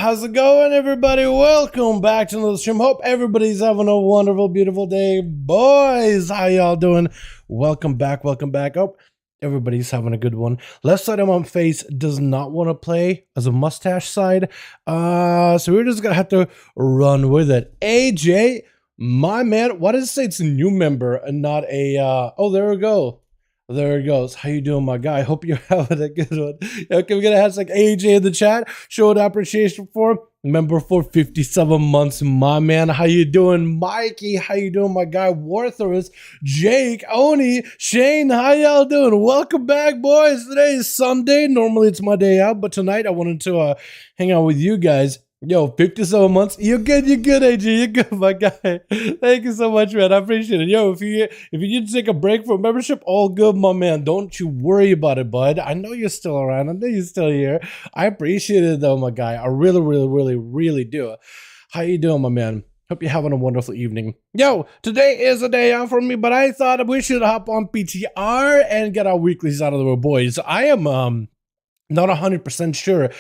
how's it going, everybody? Welcome back to another stream. Hope everybody's having a wonderful, beautiful day. Boys, how y'all doing? Welcome back, welcome back. Oh, everybody's having a good one. Left side of my face does not want to play as a mustache side. So we're just gonna have to run with it. AJ, my man, why does it say it's a new member and not a, oh, there we go. There it goes. How you doing, my guy? Hope you're having a good one. Okay, we're gonna have like AJ in the chat. Show the appreciation for member for 57 months, my man. How you doing, Mikey? How you doing, my guy? Warthorus, Jake, Oni, Shane. How y'all doing? Welcome back, boys. Today is Sunday. Normally it's my day out, but tonight I wanted to hang out with you guys. Yo, 57 months. You're good, AJ. You're good, my guy. Thank you so much, man. I appreciate it. Yo, if you need to take a break from membership, all good, my man. Don't you worry about it, bud. I know you're still around. I know you're still here. I appreciate it, though, my guy. I really do. How you doing, my man? Hope you're having a wonderful evening. Yo, today is a day out for me, but I thought we should hop on PTR and get our weeklies out of the way, boys. I am not 100% sure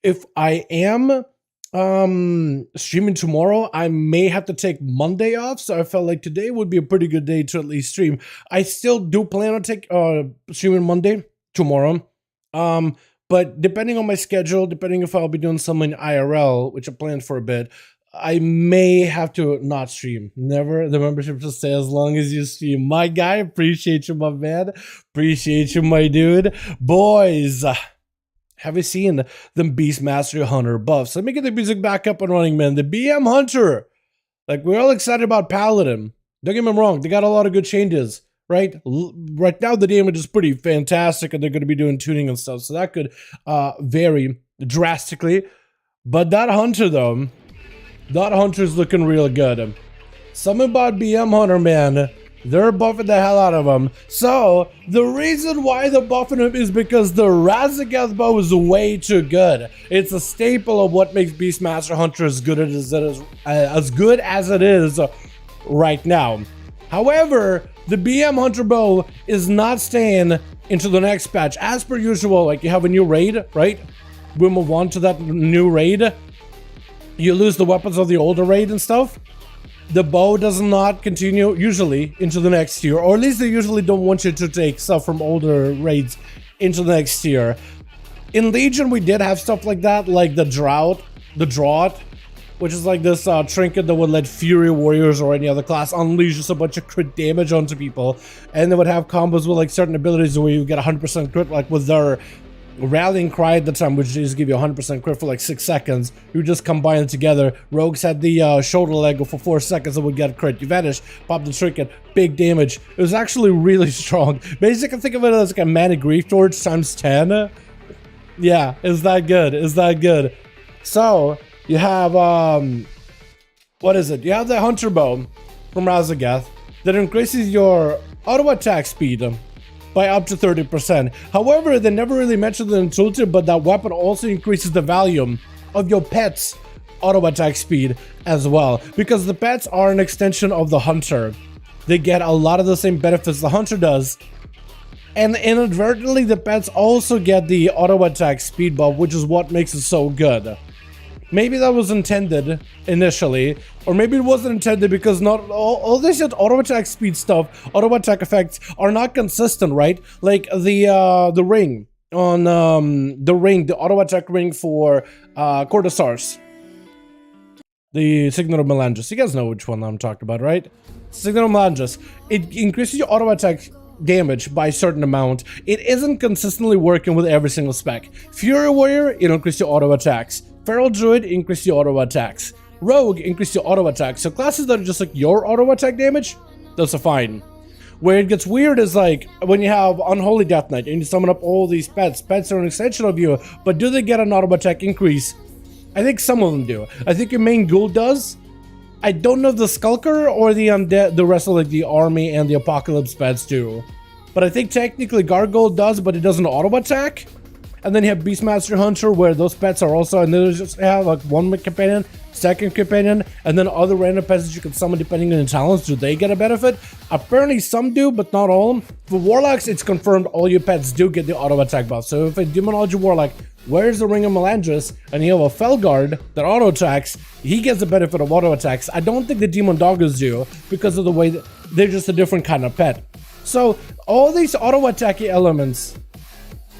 if I am streaming tomorrow. I may have to take Monday off, so I felt like today would be a pretty good day to at least stream. I still do plan on streaming Monday tomorrow, but depending on my schedule, depending if I'll be doing something IRL, which I planned for a bit, I may have to not stream. Never, the membership will stay as long as you stream. My guy, appreciate you, my man. Appreciate you, my dude. Boys, have you seen the Beastmaster Hunter buffs? Let me get the music back up and running, man. The BM Hunter, like, we're all excited about Paladin. Don't get me wrong, they got a lot of good changes, right? Right now the damage is pretty fantastic, and they're going to be doing tuning and stuff, so that could vary drastically. But that Hunter, though, that Hunter's looking real good. Something about BM Hunter, man. They're buffing the hell out of him. So, the reason why they're buffing him is because the Razagath bow is way too good. It's a staple of what makes Beastmaster Hunter as good as it is right now. However, the BM Hunter bow is not staying into the next patch. As per usual, like, you have a new raid, right? We move on to that new raid. You lose the weapons of the older raid and stuff. The bow does not continue, usually, into the next tier, or at least they usually don't want you to take stuff from older raids into the next tier. In Legion, we did have stuff like that, like the Drought, which is like this trinket that would let Fury Warriors or any other class unleash just a bunch of crit damage onto people, and they would have combos with like certain abilities where you get 100% crit, like with their Rallying Cry at the time, which just give you 100% crit for like 6 seconds. You just combine it together. Rogues had the shoulder leg for 4 seconds and would get crit. You vanish, pop the trinket, big damage. It was actually really strong. Basically, think of it as like a Mana Grief Torch times 10. Yeah, it's that good. It's that good. So, you have, what is it? You have the Hunter Bow from Razagath that increases your auto attack speed by up to 30%. However, they never really mentioned it in tooltip, but that weapon also increases the value of your pet's auto attack speed as well, because the pets are an extension of the Hunter. They get a lot of the same benefits the Hunter does, and inadvertently the pets also get the auto attack speed buff, which is what makes it so good. Maybe that was intended initially, or maybe it wasn't intended because not all this auto attack speed stuff, auto attack effects are not consistent, right? Like the ring on the auto attack ring for Cortosars, the Signal of Melangis. You guys know which one I'm talking about, right? Signal of Melangis. It increases your auto attack damage by a certain amount. It isn't consistently working with every single spec. Fury Warrior, it increases your auto attacks. Feral Druid, increase your auto attacks. Rogue, increase your auto attacks. So classes that are just like your auto attack damage, those are fine. Where it gets weird is like when you have Unholy Death Knight and you summon up all these pets. Pets are an extension of you, but do they get an auto attack increase? I think some of them do. I think your main ghoul does. I don't know if the Skulker or the undead, the rest of like the army and the Apocalypse pets do. But I think technically Gargoyle does, but it doesn't auto attack. And then you have Beastmaster Hunter, where those pets are also, and then just have like one companion, second companion, and then other random pets that you can summon depending on your talents. Do they get a benefit? Apparently some do, but not all of them. For Warlocks, it's confirmed all your pets do get the auto attack buff. So if a Demonology Warlock Where's the Ring of Melandris? And you have a Felguard that auto attacks. He gets the benefit of auto attacks. I don't think the Demon Doggers do because of the way that they're just a different kind of pet. So all these auto attacking elements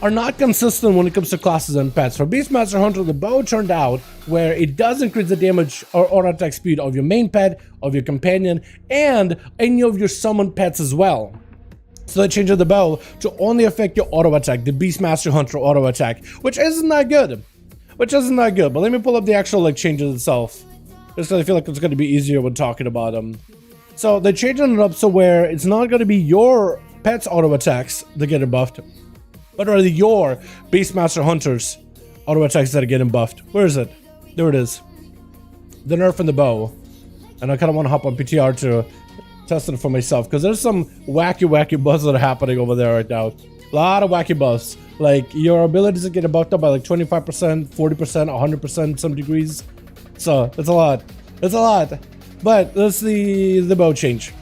are not consistent when it comes to classes and pets. For Beastmaster Hunter, the bow turned out where it does increase the damage or auto attack speed of your main pet, of your companion, and any of your summoned pets as well. So they changed the bow to only affect your auto attack, the Beastmaster Hunter auto attack, which isn't that good. But let me pull up the actual changes itself, just because I feel like it's going to be easier when talking about them. So they're changing it up so where it's not going to be your pet's auto attacks that get buffed, but rather your Beastmaster Hunters auto attacks that are getting buffed. Where is it? There it is. The nerf in the bow. And I kind of want to hop on PTR to test it for myself, because there's some wacky buffs that are happening over there right now. A lot of wacky buffs. Like your abilities to get buffed up by like 25%, 40%, 100% some degrees. So it's a lot. It's a lot. But that's the bow change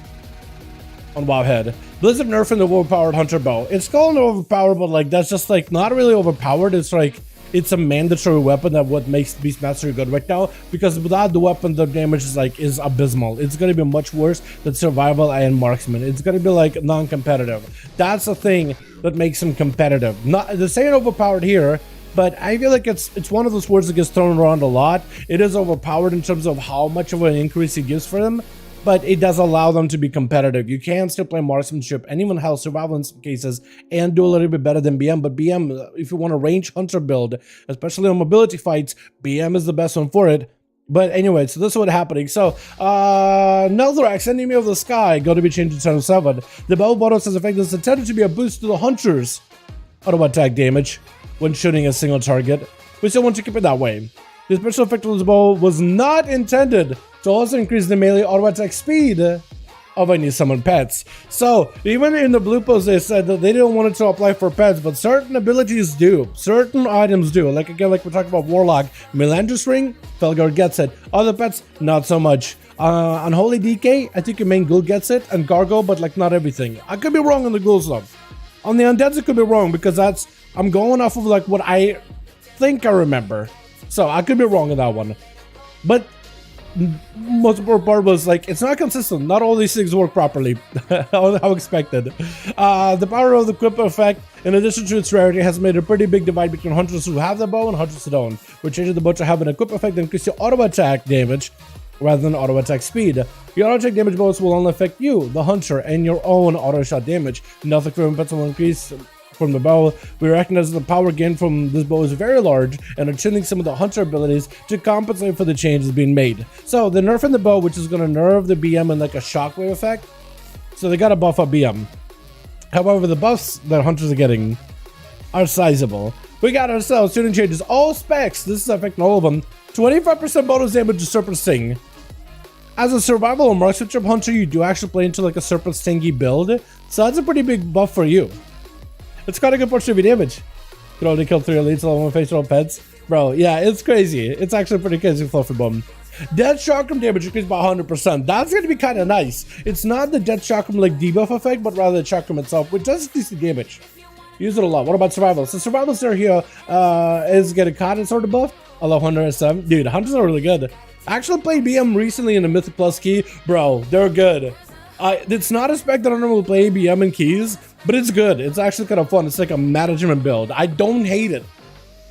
on Wowhead. Blizzard nerfing the overpowered Hunter bow. It's called overpowered, but like that's just like not really overpowered. It's like it's a mandatory weapon that what makes Beastmaster good right now, because without the weapon the damage is abysmal. It's gonna be much worse than survival and marksman. It's gonna be like non-competitive. That's the thing that makes him competitive. Not the saying overpowered here, but I feel like it's one of those words that gets thrown around a lot. It is overpowered in terms of how much of an increase it gives for them, but it does allow them to be competitive. You can still play marksmanship and even have survival in some cases and do a little bit better than BM. But BM, if you want a range hunter build, especially on mobility fights, BM is the best one for it. But anyway, so this is what's happening. So, Nelthrax, enemy of the sky, going to be changed to Channel 7. The bow bonus has effect that's intended to be a boost to the hunter's auto attack damage when shooting a single target. We still want to keep it that way. The special effect of this bow was not intended to also increase the melee auto attack speed of any summoned pets. So even in the blue post they said that they didn't want it to apply for pets, but certain abilities do, certain items do. Like again, like we're talking about Warlock, Melandris Ring, Felguard gets it. Other pets, not so much. Unholy DK, I think your main ghoul gets it, and Gargo, but like not everything. I could be wrong on the ghouls though. On the undeads, it could be wrong because I'm going off of like what I think I remember. So I could be wrong on that one. But most important part was like it's not consistent. Not all these things work properly. How expected. The power of the equip effect, in addition to its rarity, has made a pretty big divide between hunters who have the bow and hunters who don't. We're changing the bow to have an equip effect that increases your auto attack damage rather than auto attack speed. Your auto attack damage bonus will only affect you, the hunter, and your own auto shot damage. Nothing from pets will increase from the bow. We recognize the power gain from this bow is very large and are tuning some of the hunter abilities to compensate for the changes being made. So the nerf in the bow, which is going to nerf the BM in like a shockwave effect. So they got to buff up BM. However, the buffs that hunters are getting are sizable. We got ourselves tuning changes, all specs. This is affecting all of them. 25% bonus damage to Serpent Sting. As a survival or marksmanship hunter, you do actually play into like a Serpent Stingy build. So that's a pretty big buff for you. It's got a good portion of your damage. You can only kill 3 elites along with face roll pets. Bro, yeah, it's crazy. It's actually pretty crazy fluffy bum. Death Chakram damage increased by 100%. That's going to be kind of nice. It's not the Death Chakram like debuff effect, but rather the Chakram itself, which does increase the damage. Use it a lot. What about survival? So survival star here is getting caught and sort of buff. I love Hunter S7. Dude, Hunters are really good. I actually played BM recently in the Mythic Plus key. Bro, they're good. It's not a spec that I normally play BM and keys, but it's good. It's actually kind of fun. It's like a management build. I don't hate it.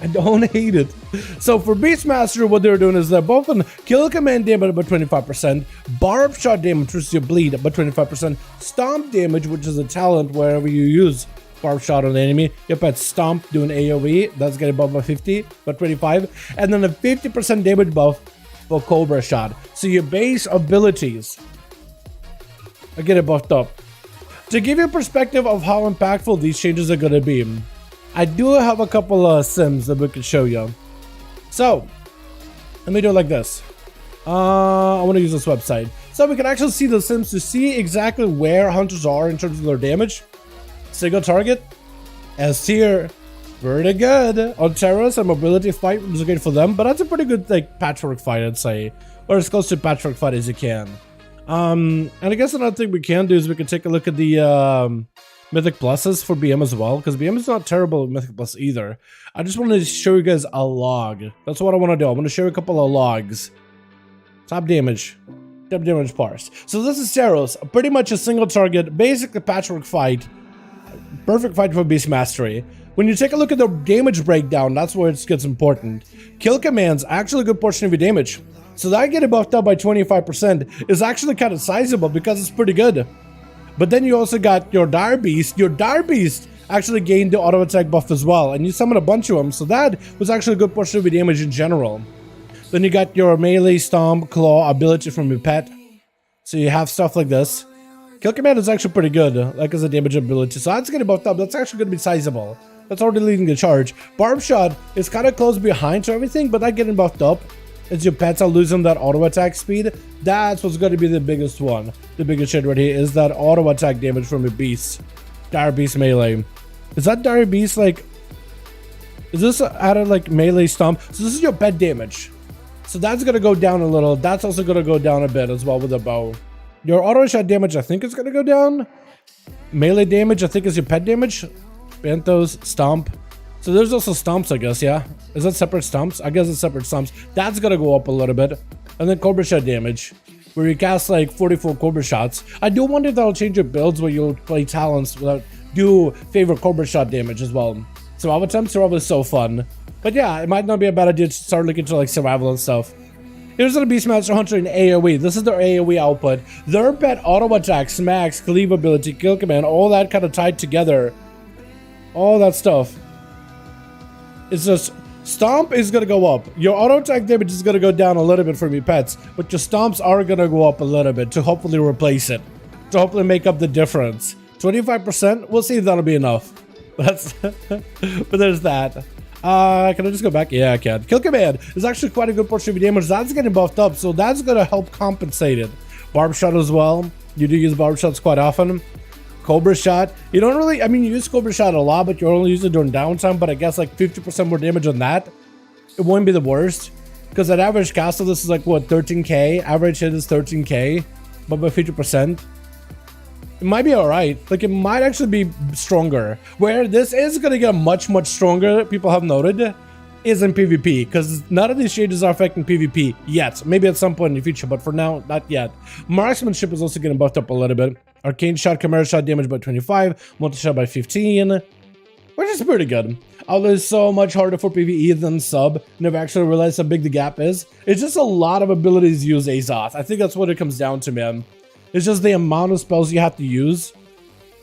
I don't hate it. So for Beastmaster, what they're doing is they're buffing kill command damage by 25%, barb shot damage, which is your bleed, by 25%, stomp damage, which is a talent wherever you use barb shot on the enemy. Your pet stomp doing AoE, that's getting buffed by 50, by 25, and then a 50% damage buff for Cobra shot. So your base abilities are getting buffed up. To give you a perspective of how impactful these changes are going to be, I do have a couple of sims that we could show you. So, let me do it like this. I want to use this website. So we can actually see the sims to see exactly where hunters are in terms of their damage. Single target. S tier. Pretty good. On terrorists and mobility fight was great for them, but that's a pretty good like patchwork fight, I'd say. Or as close to patchwork fight as you can. And I guess another thing we can do is we can take a look at the Mythic Pluses for BM as well, because BM is not terrible with Mythic Plus either. I just wanted to show you guys a log. That's what I want to do. I want to show you a couple of logs. Top damage parse. So this is Steros, pretty much a single target, basically patchwork fight. Perfect fight for Beast Mastery. When you take a look at the damage breakdown, that's where it gets important. Kill commands, actually a good portion of your damage. So that getting buffed up by 25% is actually kind of sizable because it's pretty good. But then you also got your Dire Beast. Your Dire Beast actually gained the auto attack buff as well, and you summoned a bunch of them, so that was actually a good portion of your damage in general. Then you got your melee, stomp, claw ability from your pet. So you have stuff like this. Kill command is actually pretty good, like as a damage ability, so that's getting buffed up. That's actually going to be sizable. That's already leading the charge. Barb Shot is kind of close behind to everything, but that getting buffed up. As your pets are losing that auto attack speed, that's what's going to be the biggest one. The biggest shit right here is that auto attack damage from your beast. Dire Beast melee. Is that Dire Beast like... Is this added like melee stomp? So this is your pet damage. So that's going to go down a little. That's also going to go down a bit as well with the bow. Your auto shot damage I think is going to go down. Melee damage I think is your pet damage. Banthos, stomp. So there's also stomps, I guess, yeah? Is that separate stomps? I guess it's separate stomps. That's gonna go up a little bit. And then Cobra Shot damage, where you cast like 44 Cobra Shots. I do wonder if that'll change your builds where you'll play talents without do favor Cobra Shot damage as well. Survival attempts are always so fun. But yeah, it might not be a bad idea to start looking into like survival and stuff. Here's the Beastmaster Hunter in AoE. This is their AoE output. Their pet auto attack, smacks, cleave ability, kill command, all that kind of tied together. All that stuff. It's just, stomp is going to go up. Your auto attack damage is going to go down a little bit from your pets, but your stomps are going to go up a little bit to hopefully replace it. To hopefully make up the difference. 25%, we'll see if that'll be enough. That's, but there's that. Can I just go back? Yeah, I can. Kill command is actually quite a good portion of your damage. That's getting buffed up, so that's going to help compensate it. Barb Shot as well. You do use Barb Shots quite often. Cobra Shot, you don't really, I mean, you use Cobra Shot a lot, but you only use it during downtime, but I guess like 50% more damage on that, it wouldn't be the worst, because at average cast of this is like, what, 13k? Average hit is 13k, but by 50%, it might be alright. Like, it might actually be stronger. Where this is going to get much, much stronger, people have noted, is in PvP, because none of these changes are affecting PvP yet. Maybe at some point in the future, but for now, not yet. Marksmanship is also getting buffed up a little bit. Arcane Shot, Chimera Shot damage by 25, Multi-Shot by 15, which is pretty good. Although it's so much harder for PvE than sub, never actually realized how big the gap is. It's just a lot of abilities to use ASUS. I think that's what it comes down to, man. It's just the amount of spells you have to use.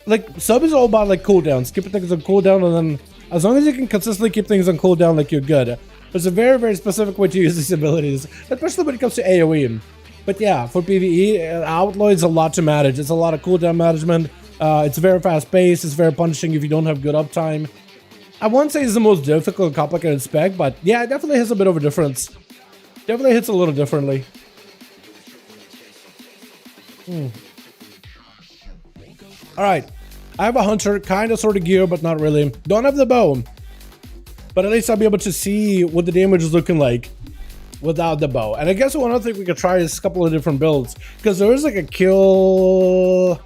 Like, sub is all about, like, cooldowns. Keeping things on cooldown, and then as long as you can consistently keep things on cooldown, like, you're good. There's a very, very specific way to use these abilities, especially when it comes to AoE. But yeah, for PvE, Outlaw is a lot to manage. It's a lot of cooldown management. It's very fast paced. It's very punishing if you don't have good uptime. I won't say it's the most difficult, complicated spec, but yeah, it definitely has a bit of a difference. Definitely hits a little differently. Alright, I have a Hunter, kind of sort of gear, but not really. Don't have the bow, but at least I'll be able to see what the damage is looking like without the bow. And I guess one other thing we could try is a couple of different builds, because there is like a kill,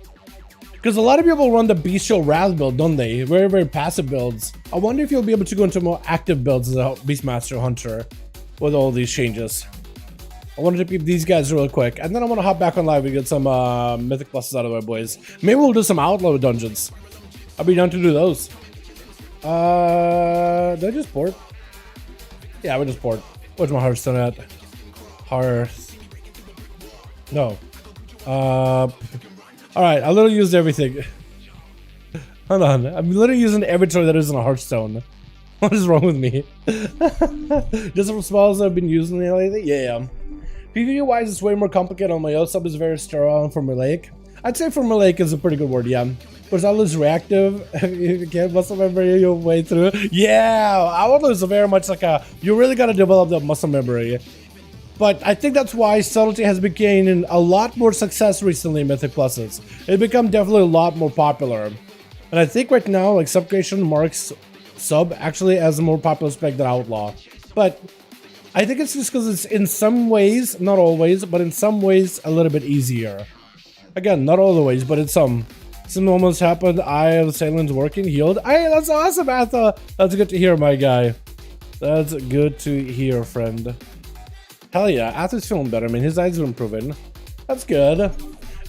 because a lot of people run the Bestial Wrath build, don't they? Very, very passive builds. I wonder if you'll be able to go into more active builds as a Beastmaster Hunter with all these changes. I wanted to peep these guys real quick, and then I want to hop back on live and get some Mythic Pluses out of our boys. Maybe we'll do some Outlaw dungeons. I'll be down to do those. Did I just port? Yeah, we just port. Where's my Hearthstone at? Hearth. No. Alright, I literally used everything. Hold on. I'm literally using every toy that isn't a Hearthstone. What is wrong with me? Just from spells I've been using lately? Yeah. PvE wise, it's way more complicated on my own. Sub is very sterile for Formulaic. I'd say Formulaic is a pretty good word, yeah. But it's always reactive. You can't muscle memory your way through. Yeah, Outlaw is very much like a, you really gotta develop that muscle memory. But I think that's why Subtlety has been gaining a lot more success recently in Mythic Pluses. It's become definitely a lot more popular. And I think right now, like, Sub Creation marks Sub actually as a more popular spec than Outlaw. But I think it's just because it's in some ways, not always, but in some ways a little bit easier. Again, not all the ways, but in some. Something almost happened. Eye of Salen's working, healed. Hey, that's awesome, Atha. That's good to hear, my guy. That's good to hear, friend. Hell yeah, Atha's feeling better. I mean, his eyes are improving. That's good.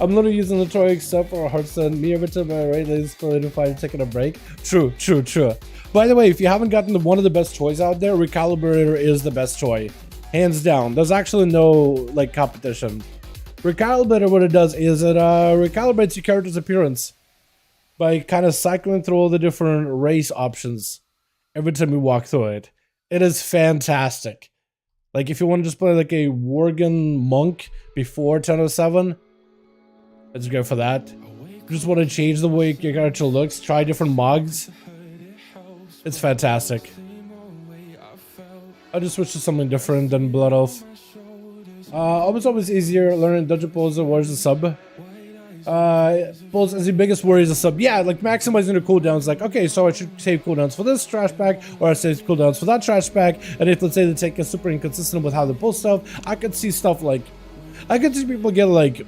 I'm literally using the toy except for Hearthstone. Me every time I rate is solidified taking a break. True. By the way, if you haven't gotten one of the best toys out there, Recalibrator is the best toy. Hands down. There's actually no like competition. Recalibrator, what it does is it recalibrates your character's appearance by kind of cycling through all the different race options every time you walk through it. It is fantastic. Like if you want to just play like a Worgen monk before 1007, it's great for that. You just want to change the way your character looks, try different mods. It's fantastic. I just switched to something different than Blood Elf. Always easier learning dungeon pulls or where's the sub. Pulls as the biggest worry is a sub. Yeah, like maximizing the cooldowns. Like, okay, so I should save cooldowns for this trash pack, or I save cooldowns for that trash pack. And if let's say the take is super inconsistent with how they pull stuff, I could see stuff like, I could see people get like,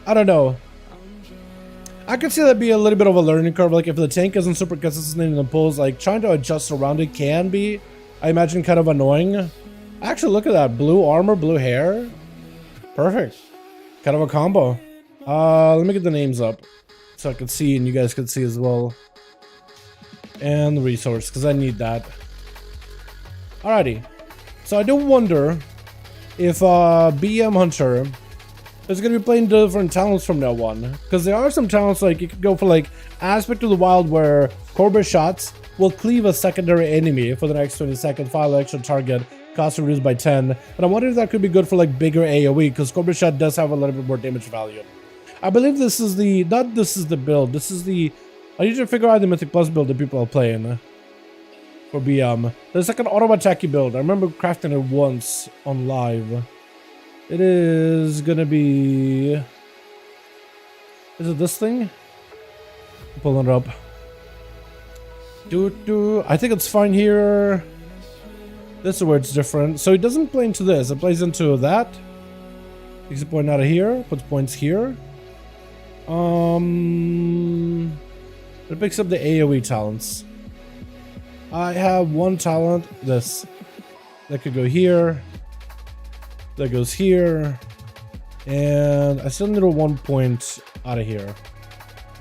I don't know. I could see that be a little bit of a learning curve. Like if the tank isn't super consistent in the pulls, like trying to adjust around it can be, I imagine, kind of annoying. Actually, look at that. Blue armor, blue hair. Perfect. Kind of a combo. Let me get the names up so I can see and you guys can see as well. And the resource, because I need that. Alrighty. So I do wonder if BM Hunter is going to be playing different talents from now on. Because there are some talents like you could go for like Aspect of the Wild where Cobra shots will cleave a secondary enemy for the next 20 seconds, file extra target, cost reduced by 10. And I wonder if that could be good for like bigger AoE because Cobra shot does have a little bit more damage value. I believe this is the, not this is the build, this is the, I need to figure out the Mythic Plus build that people are playing for BM. There's like an auto attacky build. I remember crafting it once on live. It is gonna be, is it this thing? I'm pulling it up. I think it's fine here. This is where it's different. So it doesn't play into this, it plays into that. Takes a point out of here, puts points here. It picks up the AoE talents. I have one talent, this. That could go here. That goes here. And I still need a 1 point out of here.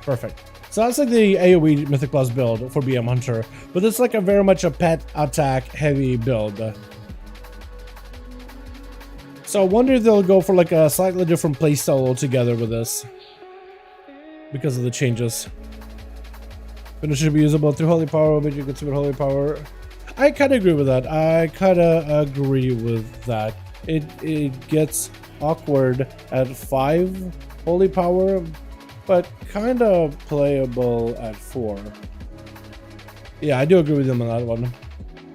Perfect. So that's like the AoE Mythic Plus build for BM Hunter. But it's like a very much a pet attack heavy build. So I wonder if they'll go for like a slightly different playstyle altogether with this. Because of the changes. Finish should be usable through Holy Power, but you can submit Holy Power. I kind of agree with that. It gets awkward at 5 Holy Power, but kind of playable at 4. Yeah, I do agree with them on that one.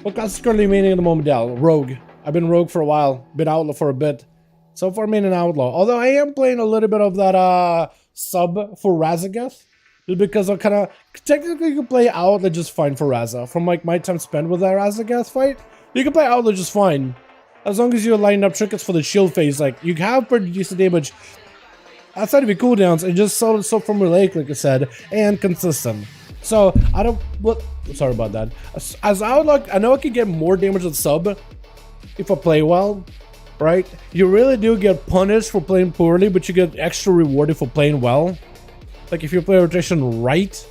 What class is currently maining at the moment, Dal? Rogue. I've been Rogue for a while. Been Outlaw for a bit. So far, main an Outlaw. Although I am playing a little bit of that sub for Razagath. Just because I'm kind of... Technically, you can play Outlaw just fine for Raza. From like my time spent with that Razagath fight, you can play Outlaw just fine. As long as you're lining up trinkets for the shield phase. Like, you have pretty decent damage outside of your cooldowns and just so formulaic, like I said, and consistent. So, I don't... Well, sorry about that. As Outlaw, I know I can get more damage with sub if I play well, right? You really do get punished for playing poorly, but you get extra rewarded for playing well. Like if you play rotation right.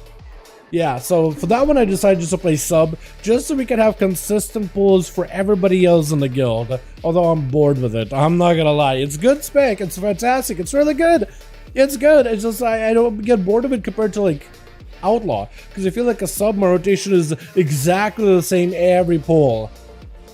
Yeah, so for that one I decided just to play sub, just so we can have consistent pulls for everybody else in the guild. Although I'm bored with it, I'm not gonna lie. It's good spec, it's fantastic, it's really good. It's good, it's just I don't get bored of it compared to like Outlaw. Because I feel like a sub rotation is exactly the same every pull.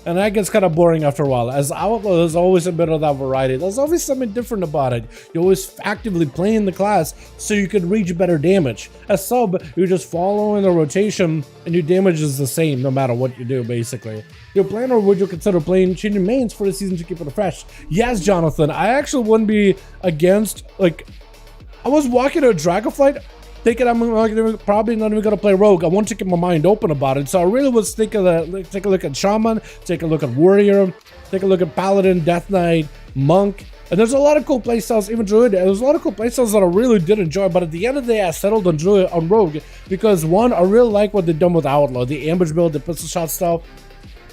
And that gets kind of boring after a while. As Outlaw, there's always a bit of that variety. There's always something different about it. You're always actively playing the class so you can reach better damage. As sub, you're just following the rotation and your damage is the same no matter what you do, basically. Your plan, or would you consider playing changing mains for the season to keep it fresh? Yes, Jonathan, I actually wouldn't be against, like, I was walking a Dragonflight thinking I'm probably not even going to play Rogue. I want to keep my mind open about it. So I really was thinking that, take a look at Shaman, take a look at Warrior, take a look at Paladin, Death Knight, Monk, And there's a lot of cool playstyles, even Druid. There's a lot of cool playstyles that I really did enjoy, but at the end of the day, I settled on Druid, on Rogue, because one, I really like what they've done with Outlaw, the ambush build, the pistol shot stuff.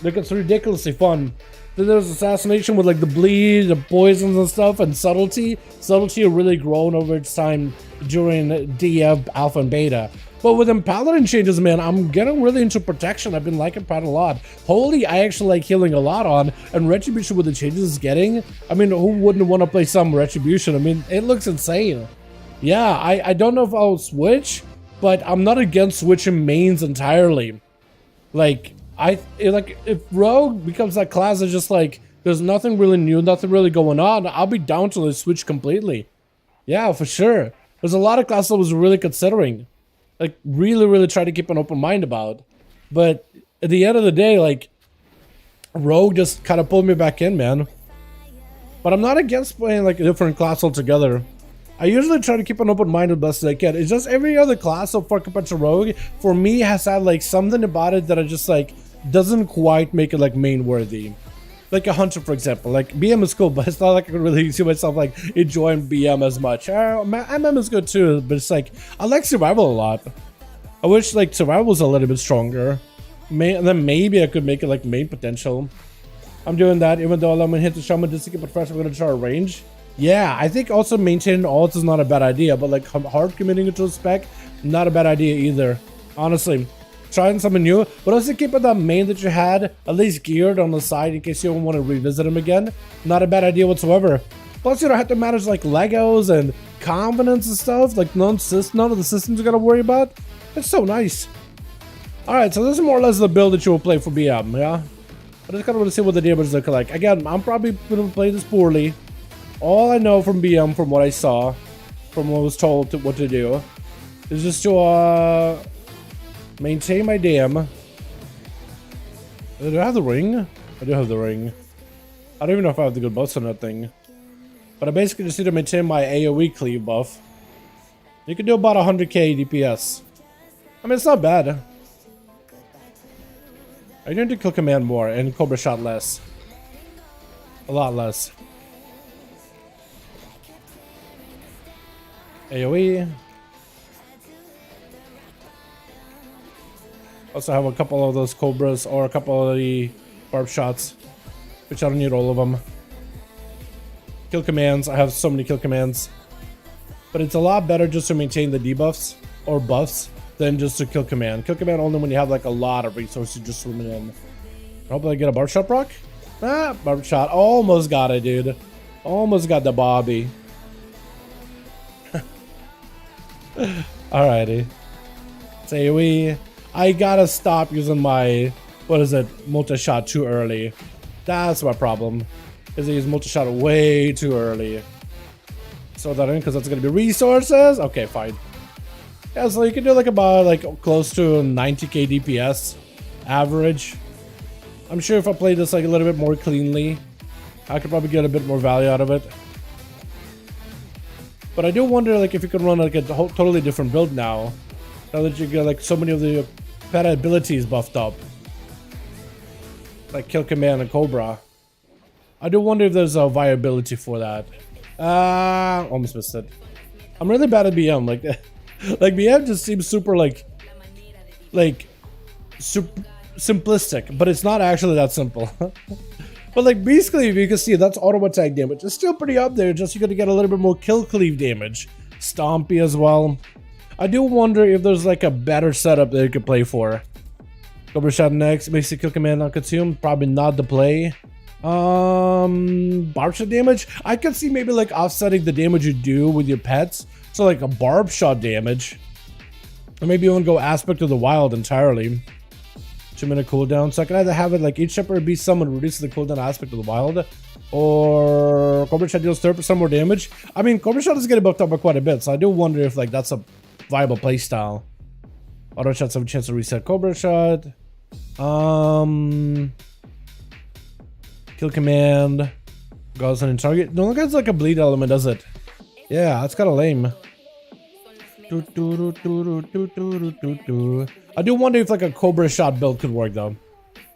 Like, it's ridiculously fun. Then there's assassination with like the bleed, the poisons and stuff, and subtlety. Subtlety really grown over its time during DF, Alpha, and Beta. But with them Paladin changes, man, I'm getting really into protection. I've been liking Pat a lot. Holy, I actually like healing a lot on. And Retribution with the changes it's getting. I mean, who wouldn't want to play some Retribution? I mean, it looks insane. Yeah, I don't know if I'll switch, but I'm not against switching mains entirely. Like, if Rogue becomes that class that's just like, there's nothing really new, nothing really going on, I'll be down to switch completely. Yeah, for sure. There's a lot of classes I was really considering. Like, really try to keep an open mind about. But at the end of the day, like, Rogue just kind of pulled me back in, man. But I'm not against playing, like, a different class altogether. I usually try to keep an open mind as best as I can. It's just every other class so far compared to Rogue, for me, has had, like, something about it that I just, like, doesn't quite make it, like, main worthy. Like a Hunter, for example. Like, BM is cool, but it's not like I can really see myself, like, enjoying BM as much. MM is good too, but it's like, I like Survival a lot. I wish, like, Survival was a little bit stronger. Then maybe I could make it, like, main potential. I'm doing that, even though I'm gonna hit the Shaman just to keep it fresh, I'm gonna try a range. Yeah, I think also maintaining ults is not a bad idea, but, like, hard committing it to a spec, not a bad idea either. Honestly. Trying something new, but also keeping that main that you had at least geared on the side in case you don't want to revisit him again. Not a bad idea whatsoever. Plus, you don't have to manage like Legos and confidence and stuff. Like none of the systems you gotta worry about. It's so nice. Alright, so this is more or less the build that you will play for BM, yeah? I just kind of want to see what the damage look like. Again, I'm probably going to play this poorly. All I know from BM, from what I saw, from what I was told what to do, is just to maintain my dam. Do I have the ring? I do have the ring. I don't even know if I have the good buffs on that thing. But I basically just need to maintain my AoE cleave buff. You can do about 100k DPS. I mean, it's not bad. I need to kill command more and Cobra shot less. A lot less. AoE. Also have a couple of those Cobras or a couple of the barb shots, which I don't need all of them. Kill commands, I have so many kill commands. But it's a lot better just to maintain the debuffs or buffs than just to kill command. Kill command only when you have like a lot of resources just swimming in. Hopefully I get a barb shot proc. Ah, barb shot, almost got it, dude. Almost got the Bobby. Alrighty. It's AoE. I gotta stop using my, what is it, multi-shot too early. That's my problem. Is I use multi-shot way too early. So that in, because that's gonna be resources. Okay, fine. Yeah, so you can do like about like close to 90k DPS average. I'm sure if I play this like a little bit more cleanly, I could probably get a bit more value out of it. But I do wonder like if you could run like a totally different build now that you get like so many of the better abilities buffed up, like kill command and Cobra. I do wonder if there's a viability for that. Almost missed it. I'm really bad at BM. Like BM just seems super simplistic, but it's not actually that simple. But like basically, if you can see, that's auto attack damage. It's still pretty up there. Just you got to get a little bit more kill cleave damage. Stompy as well. I do wonder if there's like a better setup that you could play for. Cobra shot next, basic kill command not consume, probably not the play. Barb shot damage, I could see maybe like offsetting the damage you do with your pets, so like a barb shot damage, or maybe you want to go aspect of the wild entirely. 2-minute cooldown, so I can either have it like each shepherd beast summon reduces the cooldown aspect of the wild, or Cobra shot deals 30% more damage. I mean, Cobra shot is getting buffed up by quite a bit, so I do wonder if like that's a viable playstyle. Auto shots have a chance to reset Cobra shot. Kill command goes on in target. No, look, it's like a bleed element, does it? Yeah, that's kind of lame. I do wonder if like a Cobra shot build could work though.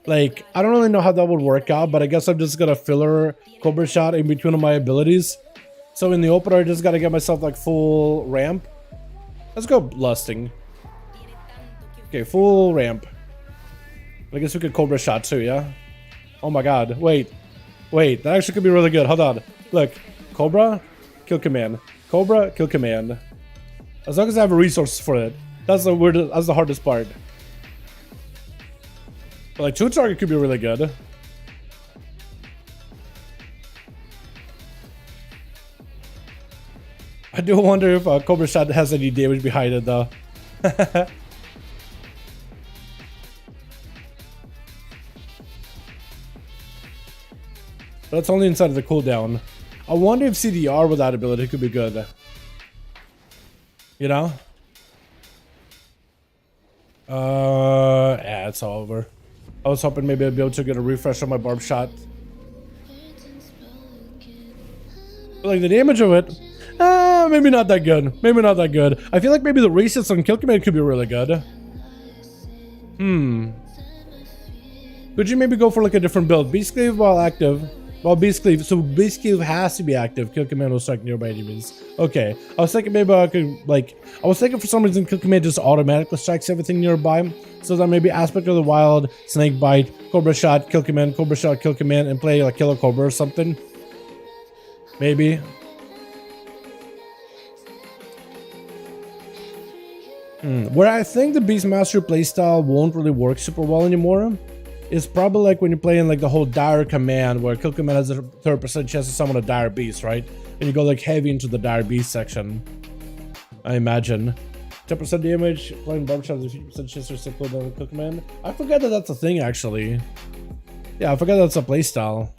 Like, I don't really know how that would work out, but I guess I'm just gonna filler Cobra Shot in between of my abilities. So in the opener, I just gotta get myself like full ramp. Let's go lusting. Okay, full ramp. I guess we could Cobra Shot too, yeah? Oh my god, wait. Wait, that actually could be really good. Hold on. Look, Cobra, kill command. Cobra, kill command. As long as I have a resource for it. That's the hardest part. But like 2-target could be really good. I do wonder if Cobra Shot has any damage behind it though. But it's only inside of the cooldown. I wonder if CDR with that ability could be good. You know? Yeah, it's all over. I was hoping maybe I'd be able to get a refresh on my barb shot. But like the damage of it, maybe not that good. Maybe not that good. I feel like maybe the resets on kill command could be really good. Could you maybe go for like a different build? Beast Cleave while active. Well, Beast Cleave. So Beast Cleave has to be active. Kill command will strike nearby enemies. Okay. I was thinking maybe I could like. I was thinking for some reason kill command just automatically strikes everything nearby. So that maybe Aspect of the Wild, Snake Bite, Cobra Shot, kill command, Cobra Shot, kill command, and play like Killer Cobra or something. Maybe. Where I think the Beastmaster playstyle won't really work super well anymore is probably like when you're playing like the whole dire command, where kill command has a 30% chance to summon a dire beast, right? And you go like heavy into the dire beast section. I imagine 10% damage playing barb shot has a 50% chance to stick with the kill command. I forgot that that's a thing actually. Yeah, I forgot that's a playstyle.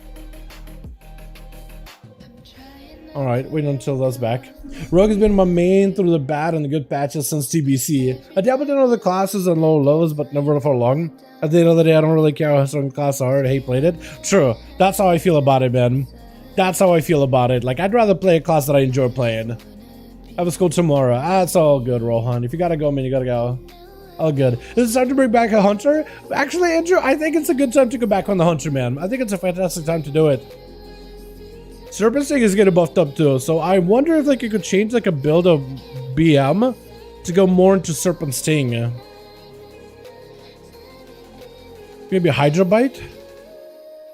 Alright, wait until that's back. Rogue has been my main through the bad and the good patches since TBC. I dabbled in other classes and low lows, but never for long. At the end of the day, I don't really care how certain classes are. I hate played it. True, that's how I feel about it, man. That's how I feel about it. Like, I'd rather play a class that I enjoy playing. Have a school tomorrow. That's all good, Rohan. If you gotta go, man, you gotta go. All good. Is it time to bring back a Hunter? Actually, Andrew, I think it's a good time to go back on the Hunter, man. I think it's a fantastic time to do it. Serpent Sting is getting buffed up too, so I wonder if like you could change like a build of BM to go more into Serpent Sting. Maybe Hydra Bite?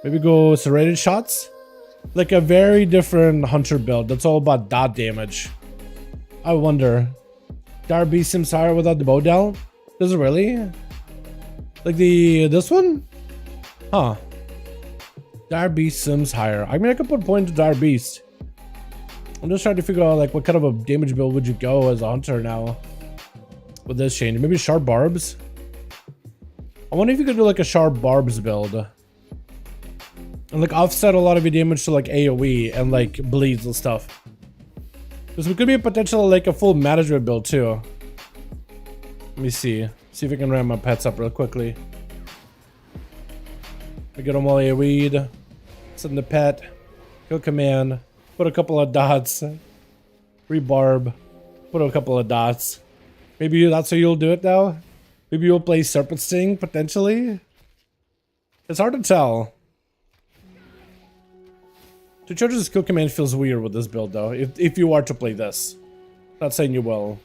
Maybe go Serrated Shots? Like a very different Hunter build that's all about dot damage. I wonder. Dire Beast seems higher without the bow down? Does it really? Like this one? Huh. Dire Beast sims higher. I mean, I could put point to Dire Beast. I'm just trying to figure out like what kind of a damage build would you go as a Hunter now with this change. Maybe Sharp Barbs. I wonder if you could do like a Sharp Barbs build and like offset a lot of your damage to like AoE and like bleeds and stuff. This could be a potential like a full management build too. Let me see if I can ram my pets up real quickly. I get them all AoE'd. Send the pet, kill command, put a couple of dots, rebarb, put a couple of dots. Maybe that's how you'll do it now. Maybe you'll play Serpent Sting potentially. It's hard to tell. To charge this kill command feels weird with this build though. If you are to play this, not saying you will.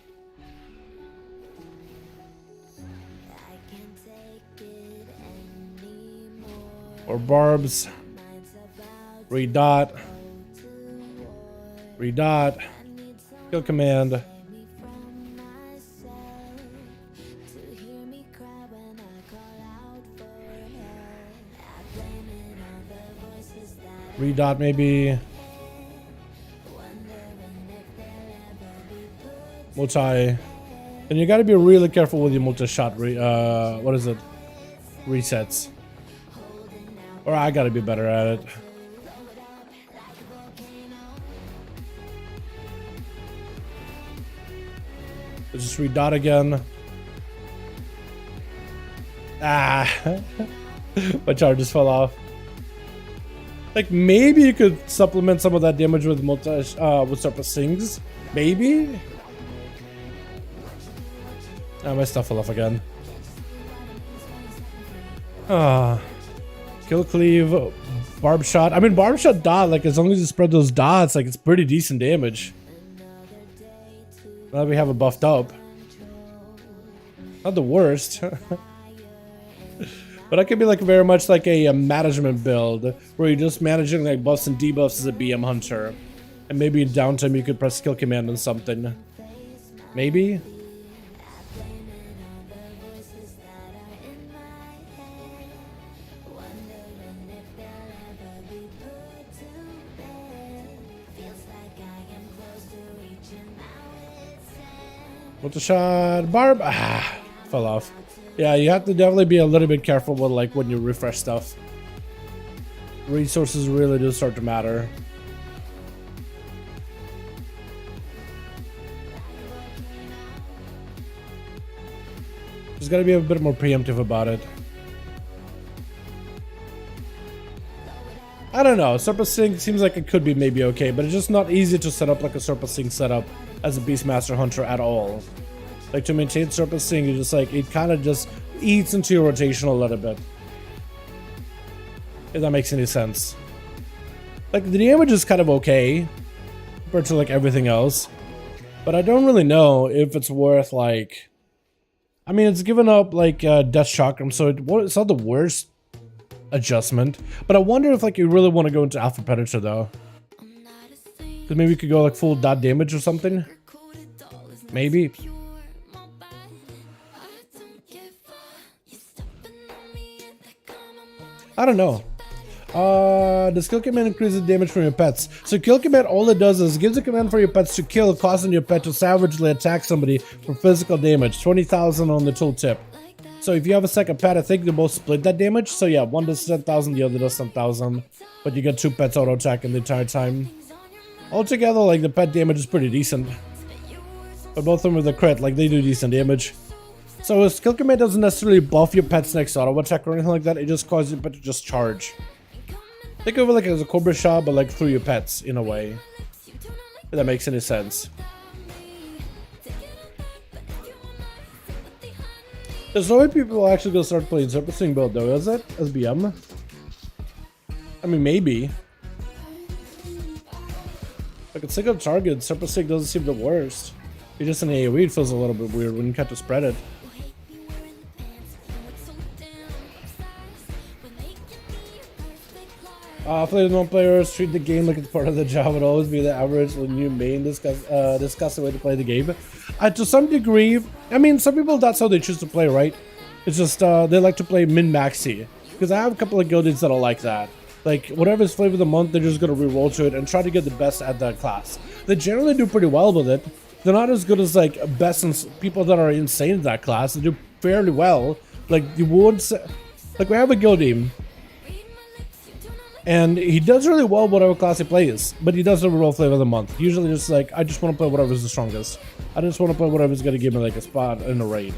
Or barbs. Redot. Redot. Kill command. Redot maybe. Multi. And you gotta be really careful with your multi-shot what is it? Resets. Or I gotta be better at it. Let's just redot again. Ah, my charge just fell off. Like maybe you could supplement some of that damage with with Serpent Stings. Maybe. Ah, my stuff fell off again. Ah. Kill cleave, barb shot. I mean, barb shot dot, like as long as you spread those dots, like it's pretty decent damage. Now that we have it buffed up. Not the worst. But that could be like very much like a management build where you're just managing like buffs and debuffs as a BM hunter. And maybe in downtime you could press skill command on something. Maybe? What the shot? Barb? Ah, fell off. Yeah, you have to definitely be a little bit careful with like when you refresh stuff. Resources really do start to matter. Just gotta be a bit more preemptive about it. I don't know, surfacing seems like it could be maybe okay, but it's just not easy to set up like a surfacing setup as a Beastmaster Hunter at all. Like to maintain surfacing, you just like, it kind of just eats into your rotation a little bit. If that makes any sense. Like the damage is kind of okay compared to like everything else, but I don't really know if it's worth like, I mean, it's given up like death chakram, so it's not the worst adjustment, but I wonder if like you really want to go into alpha predator though, because maybe you could go like full dot damage or something. Maybe. I don't know. The skill command increases damage from your pets. So kill command, all it does is gives a command for your pets to kill, causing your pet to savagely attack somebody for physical damage. 20,000 on the tooltip. So if you have a second pet, I think they both split that damage. So yeah, one does 10,000, the other does 10,000. But you get two pets auto attacking the entire time. Altogether, like the pet damage is pretty decent. But both of them with a crit, like they do decent damage. So a skill command doesn't necessarily buff your pet's next auto attack or anything like that. It just causes your pet to just charge. Think of it like as a cobra shot, but like through your pets in a way. If that makes any sense. There's no way people will actually go start playing surfacing build though, is it? As BM? I mean, maybe. Like a single target, surfacing doesn't seem the worst. You're just an AoE, it feels a little bit weird when you have to spread it. Players, non-players treat the game like it's part of the job. Would always be the average when you main discuss the way to play the game. To some degree, I mean, some people that's how they choose to play, right? It's just they like to play min-maxy. Because I have a couple of guildies that are like that. Like whatever's flavor of the month, they're just gonna re-roll to it and try to get the best at that class. They generally do pretty well with it. They're not as good as like best and people that are insane in that class. They do fairly well. Like you would say, like we have a guildie. And he does really well whatever class he plays, but he doesn't roll flavor of the month. Usually just like, I just want to play whatever's the strongest. I just want to play whatever's going to give me like a spot in a raid.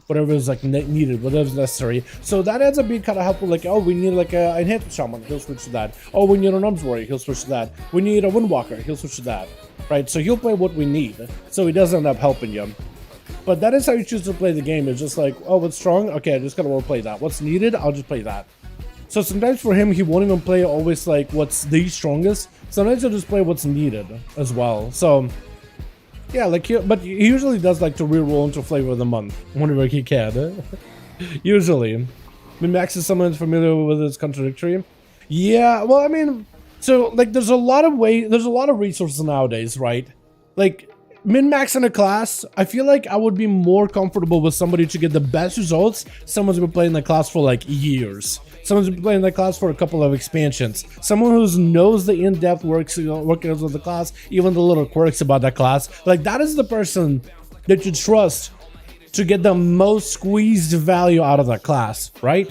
Whatever is like needed, whatever's necessary. So that ends up being kind of helpful. Like, oh, we need like a enhanced shaman, he'll switch to that. Oh, we need an arms warrior, he'll switch to that. We need a windwalker, he'll switch to that. Right, so he'll play what we need. So he doesn't end up helping you. But that is how you choose to play the game. It's just like, oh, what's strong? Okay, I just gotta play that. What's needed? I'll just play that. So sometimes for him, he won't even play always like what's the strongest. Sometimes he'll just play what's needed as well. So yeah, like but he usually does like to re-roll into flavor of the month whenever he can. Usually. Min-max is someone who's familiar with his contradictory. Yeah, well, I mean, so like there's a lot of resources nowadays, right? Like min-max in a class, I feel like I would be more comfortable with somebody to get the best results. Someone's been playing the class for like years. Someone's been playing that class for a couple of expansions. Someone who knows the in-depth workings of the class, even the little quirks about that class. Like that is the person that you trust to get the most squeezed value out of that class, right?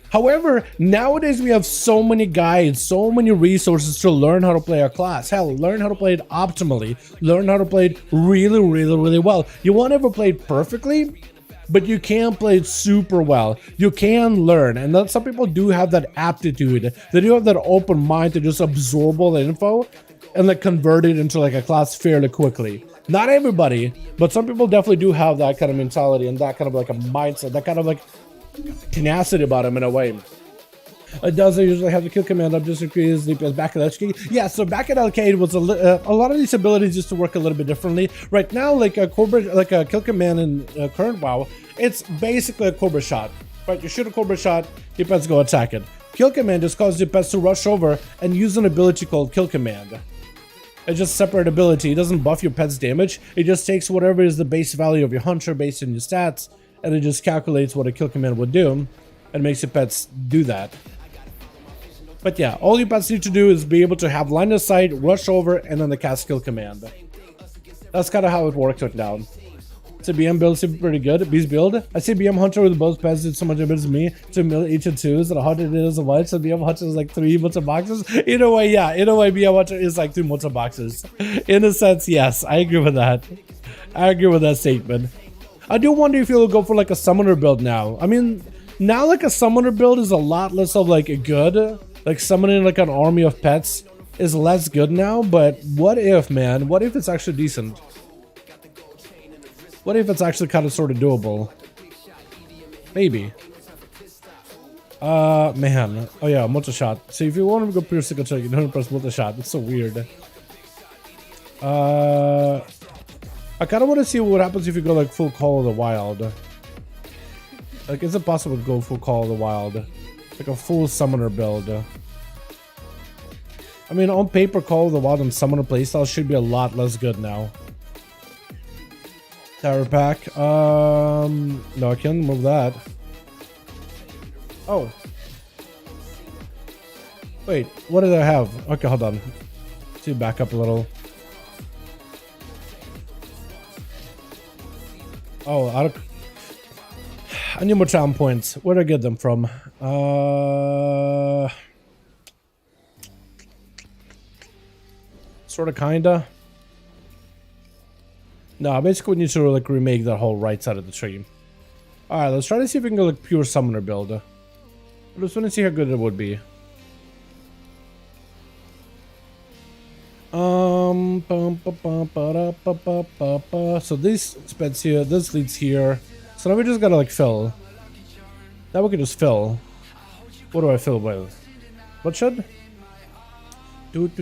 However, nowadays we have so many guides, so many resources to learn how to play a class. Hell, learn how to play it optimally. Learn how to play it really, really, really well. You won't ever play it perfectly, but you can play it super well. You can learn, and then some people do have that aptitude. They do have that open mind to just absorb all the info and like convert it into like a class fairly quickly. Not everybody, but some people definitely do have that kind of mentality and that kind of like a mindset, that kind of like tenacity about them in a way. Does it usually have the kill command up just increase DPS back at LK? Yeah, so back at LK it was a lot of these abilities used to work a little bit differently. Right now, like a Cobra, like a kill command in current WoW, it's basically a Cobra shot. Right, you shoot a Cobra shot, your pets go attack it. Kill command just causes your pets to rush over and use an ability called kill command. It's just a separate ability. It doesn't buff your pet's damage. It just takes whatever is the base value of your hunter based on your stats, and it just calculates what a kill command would do, and makes your pets do that. But yeah, all your pets need to do is be able to have line of sight, rush over, and then the cast kill command. That's kind of how it works right now. So BM build seems pretty good. Beast build. I see BM Hunter with both pets did so much damage as me. 2 mil each and 2s, and 100 is a white. So BM Hunter is like 3 multi boxes. In a way, yeah. In a way, BM Hunter is like 2 multi boxes. In a sense, yes. I agree with that. I agree with that statement. I do wonder if you'll go for like a summoner build now. I mean, now like a summoner build is a lot less of like a good. Like summoning like an army of pets is less good now. But what if, man? What if it's actually decent? What if it's actually kind of sort of doable? Maybe. Man. Oh yeah, multi-shot. So if you want to go pure single check, you don't press multi-shot. It's so weird. I kind of want to see what happens if you go like full Call of the Wild. Like, is it possible to go full Call of the Wild? Like a full summoner build. I mean, on paper, Call of the Wild and summoner playstyle should be a lot less good now. Tower pack. No, I can't move that. Oh. Wait, what did I have? Okay, hold on. Let's see, back up a little. Oh, I need more town points. Where did I get them from? Sorta, kinda. No, basically we need to like remake that whole right side of the tree. Alright, let's try to see if we can go like pure summoner build. I just want to see how good it would be. So these speds here, this leads here. So now we just gotta like fill. Now we can just fill. What do I fill with? What should? That's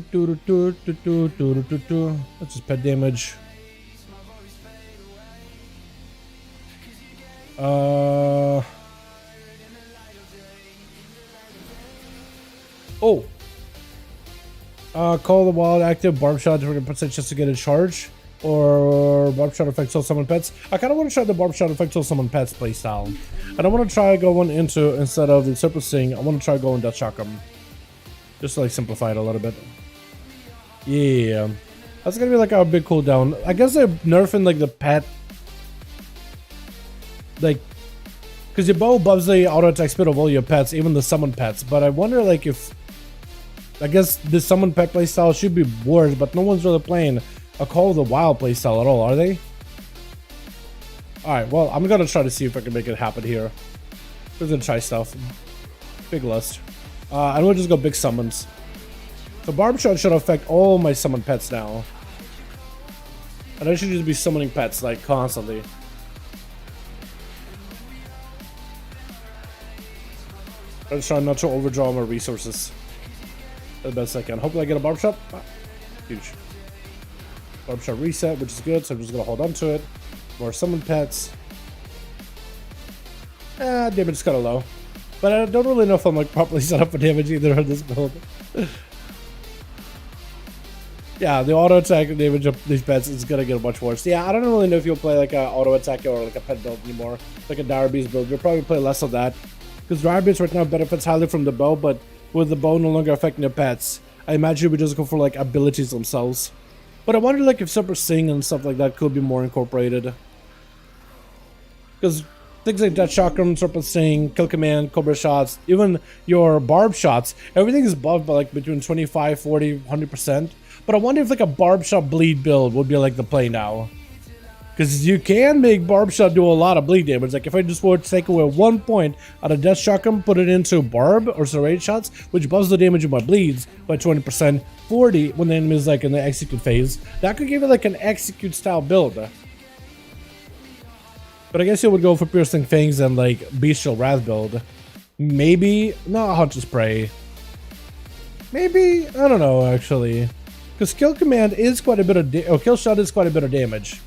just pet damage. Call the Wild active barb shot 20% just to get a charge, or barb shot affects all summon pets. I kind of want to try the barb shot affects all summon pets playstyle. I don't want to try going into, instead of the surfacing, I want to try going Death Chakram, just to like simplify it a little bit. Yeah, that's gonna be like our big cooldown. I guess they're nerfing like the pet. Like, because your bow buffs the auto attack speed of all your pets, even the summon pets. But I wonder, like, if I guess the summon pet playstyle should be worse, but no one's really playing a Call of the Wild playstyle at all, are they? Alright, well, I'm gonna try to see if I can make it happen here. We're gonna try stuff. Big list. And we'll just go big summons. So Barb Shot should affect all my summon pets now. And I should just be summoning pets, like, constantly. I'm just trying not to overdraw my resources the best I can. Hopefully I get a Barb Shot. Ah, huge. Barb Shot reset, which is good, so I'm just gonna hold on to it. More summon pets. Damage is kind of low. But I don't really know if I'm like properly set up for damage either on this build. Yeah, the auto attack damage of these pets is gonna get much worse. Yeah, I don't really know if you'll play like a auto attack or like a pet build anymore. Like a Dire Beast build. You'll probably play less of that. Because Dire Beast right now benefits highly from the bow, but with the bow no longer affecting your pets, I imagine we just go for like abilities themselves. But I wonder like if Super Sing and stuff like that could be more incorporated. Because things like Death Chakram, Serpent Sting, Kill Command, Cobra Shots, even your Barb Shots, everything is buffed by like between 25, 40, 100%. But I wonder if like a Barb Shot bleed build would be like the play now. Because you can make Barb Shot do a lot of bleed damage. Like if I just were to take away 1 point out of Death Chakram, put it into Barb or Serrate Shots, which buffs the damage of my bleeds by 20%, 40 when the enemy is like in the execute phase, that could give it like an execute style build. But I guess you would go for Piercing Fangs and like Bestial Wrath build. Maybe not Hunter's Prey. Maybe, I don't know actually, because Kill Command is quite a bit of Kill Shot is quite a bit of damage.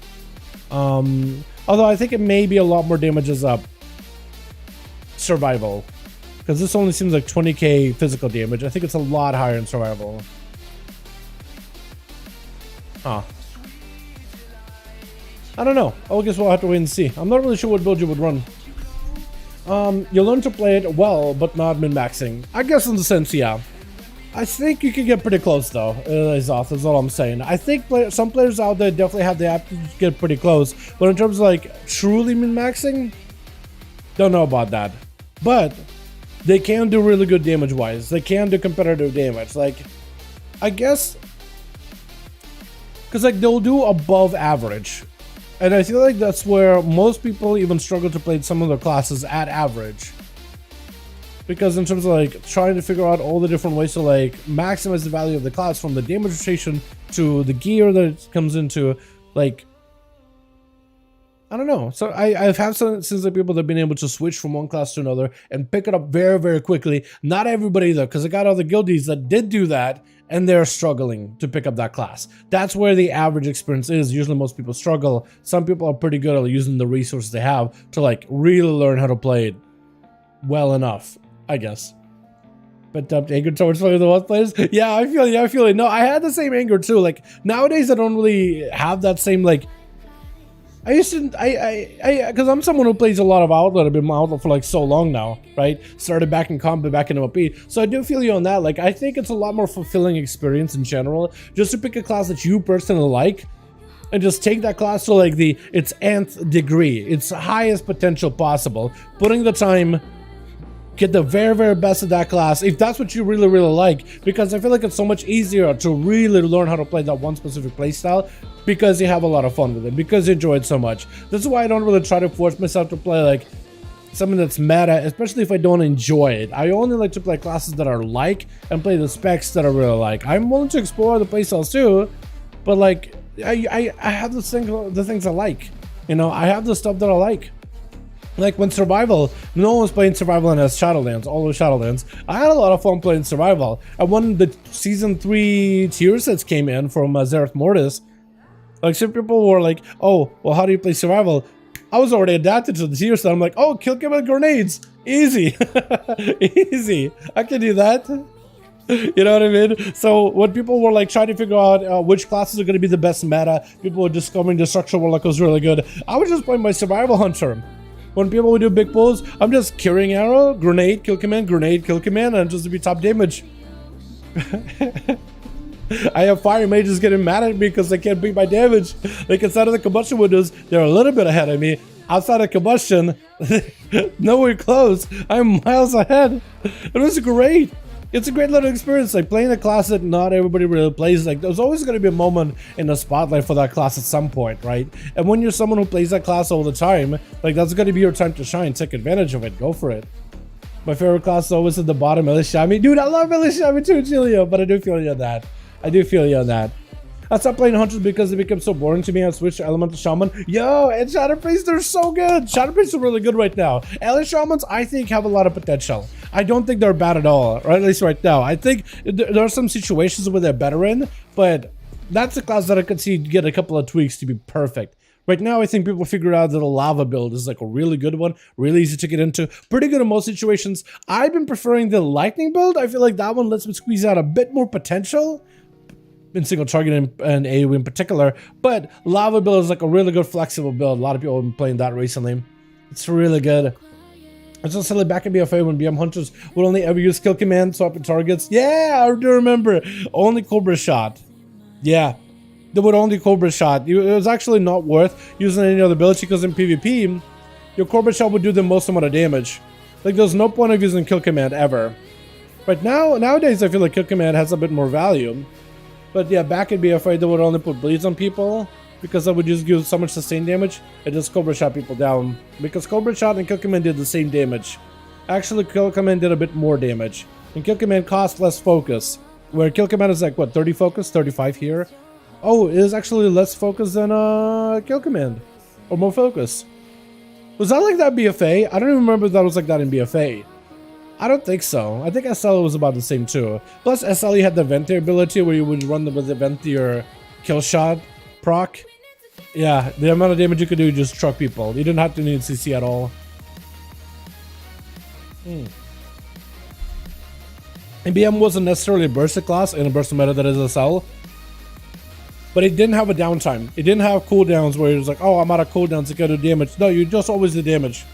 Although I think it may be a lot more damage as a survival, because this only seems like 20k physical damage. I think it's a lot higher in survival. Huh. I don't know. I guess we'll have to wait and see. I'm not really sure what build you would run. You'll learn to play it well, but not min-maxing. I guess in the sense, yeah. I think you can get pretty close though. That's all I'm saying. I think some players out there definitely have the aptitude to get pretty close, but in terms of like truly min-maxing, don't know about that. But they can do really good damage-wise. They can do competitive damage. Like, I guess, because like they'll do above average, and I feel like that's where most people even struggle to play some of their classes at average. Because in terms of like trying to figure out all the different ways to like maximize the value of the class, from the damage rotation to the gear that it comes into, like, I don't know. So I've had some instances of people that have been able to switch from one class to another and pick it up very, very quickly. Not everybody though, because I got other guildies that did do that and they're struggling to pick up that class. That's where the average experience is. Usually most people struggle. Some people are pretty good at using the resources they have to like really learn how to play it well enough, I guess. But anger towards the worst players. Yeah, I feel you. I feel it. No, I had the same anger too. Like nowadays, I don't really have that same like. I used to. Because I'm someone who plays a lot of Outlet. I've been my Outlet for like so long now, right? Started back in combat, back in OP. So I do feel you on that. Like I think it's a lot more fulfilling experience in general, just to pick a class that you personally like, and just take that class to like its nth degree, its highest potential possible, putting the time. Get the very, very best of that class if that's what you really, really like, because I feel like it's so much easier to really learn how to play that one specific playstyle because you have a lot of fun with it, because you enjoy it so much. This is why I don't really try to force myself to play like something that's meta, especially if I don't enjoy it. I only like to play classes that are like and play the specs that I really like. I'm willing to explore the playstyles too, but like I have the things I like. You know, I have the stuff that I like. Like when Survival, no one was playing Survival and as Shadowlands, all those Shadowlands. I had a lot of fun playing Survival. And when the Season 3 tier sets came in from Zereth Mortis, like some people were like, oh, well, how do you play Survival? I was already adapted to the tier set. I'm like, oh, kill him with grenades. Easy. Easy. I can do that. You know what I mean? So when people were like trying to figure out which classes are going to be the best meta, people were discovering Destruction Warlock was really good. I was just playing my Survival Hunter. When people would do big pulls, I'm just Curing Arrow, Grenade, Kill Command, Grenade, Kill Command, and just to be top damage. I have Fire Mages getting mad at me because they can't beat my damage. Like inside of the Combustion windows, they're a little bit ahead of me. Outside of Combustion, nowhere close. I'm miles ahead. It was great. It's a great little experience, like playing a class that not everybody really plays. Like there's always going to be a moment in the spotlight for that class at some point, right? And when you're someone who plays that class all the time, like that's going to be your time to shine. Take advantage of it. Go for it. My favorite class is always at the bottom, Elishami. Dude, I love Elishami too, Julio, but I do feel you on that. I do feel you on that. I stopped playing Hunters because it became so boring to me. I switched to Elemental Shaman. Yo, and Shadow Priest, they're so good. Shadow Priest are really good right now. Ele Shamans, I think, have a lot of potential. I don't think they're bad at all, or at least right now. I think there are some situations where they're better in, but that's a class that I could see get a couple of tweaks to be perfect. Right now, I think people figured out that a lava build is like a really good one, really easy to get into, pretty good in most situations. I've been preferring the lightning build. I feel like that one lets me squeeze out a bit more potential in single target and AoE in particular, but lava build is like a really good flexible build. A lot of people have been playing that recently. It's really good. It's just silly back in BFA when BM Hunters would only ever use Kill Command, swapping targets. Yeah, I do remember. Only Cobra Shot. Yeah, they would only Cobra Shot. It was actually not worth using any other ability because in PvP, your Cobra Shot would do the most amount of damage. Like there's no point of using Kill Command ever. But nowadays I feel like Kill Command has a bit more value. But yeah, back in BFA, they would only put bleeds on people because that would just give so much sustained damage and just Cobra Shot people down. Because Cobra Shot and Kill Command did the same damage. Actually, Kill Command did a bit more damage. And Kill Command cost less focus. Where Kill Command is like, what, 30 focus? 35 here? Oh, it is actually less focus than Kill Command. Or more focus. Was that like that BFA? I don't even remember if that was like that in BFA. I don't think so. I think SLE was about the same too. Plus SLE had the Venti ability where you would run with the Venti or kill shot proc. Yeah, the amount of damage you could do just truck people. You didn't have to need CC at all. And BM wasn't necessarily a burst class in a burst meta that is SL. But it didn't have a downtime. It didn't have cooldowns where it was like, oh, I'm out of cooldowns to get do damage. No, you just always do damage.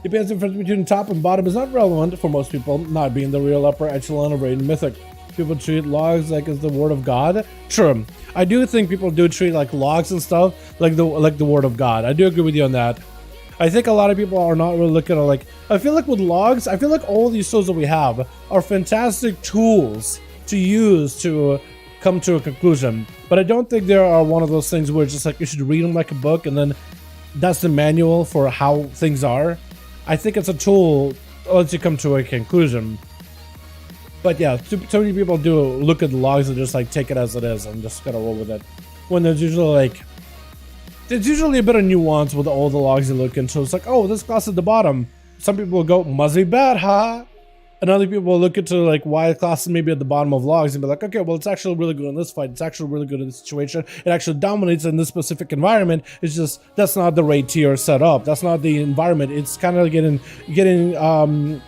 Depends on the difference between top and bottom is not relevant for most people, not being the real upper echelon of raid and mythic. People treat logs like it's the word of God. True. I do think people do treat like logs and stuff like the word of God. I do agree with you on that. I think a lot of people are not really looking at like, I feel like with logs, I feel like all these tools that we have are fantastic tools to use to come to a conclusion. But I don't think there are one of those things where it's just like you should read them like a book and then that's the manual for how things are. I think it's a tool once you come to a conclusion. But yeah, so many people do look at the logs and just like take it as it is and just gotta roll with it. When there's usually like, there's usually a bit of nuance with all the logs you look into. It's like, oh, this class at the bottom. Some people will go, must be bad, huh? And other people will look into like why classes may be at the bottom of logs and be like, okay, well, it's actually really good in this fight. It's actually really good in this situation. It actually dominates in this specific environment. It's just, that's not the raid tier set up. That's not the environment. It's kind of getting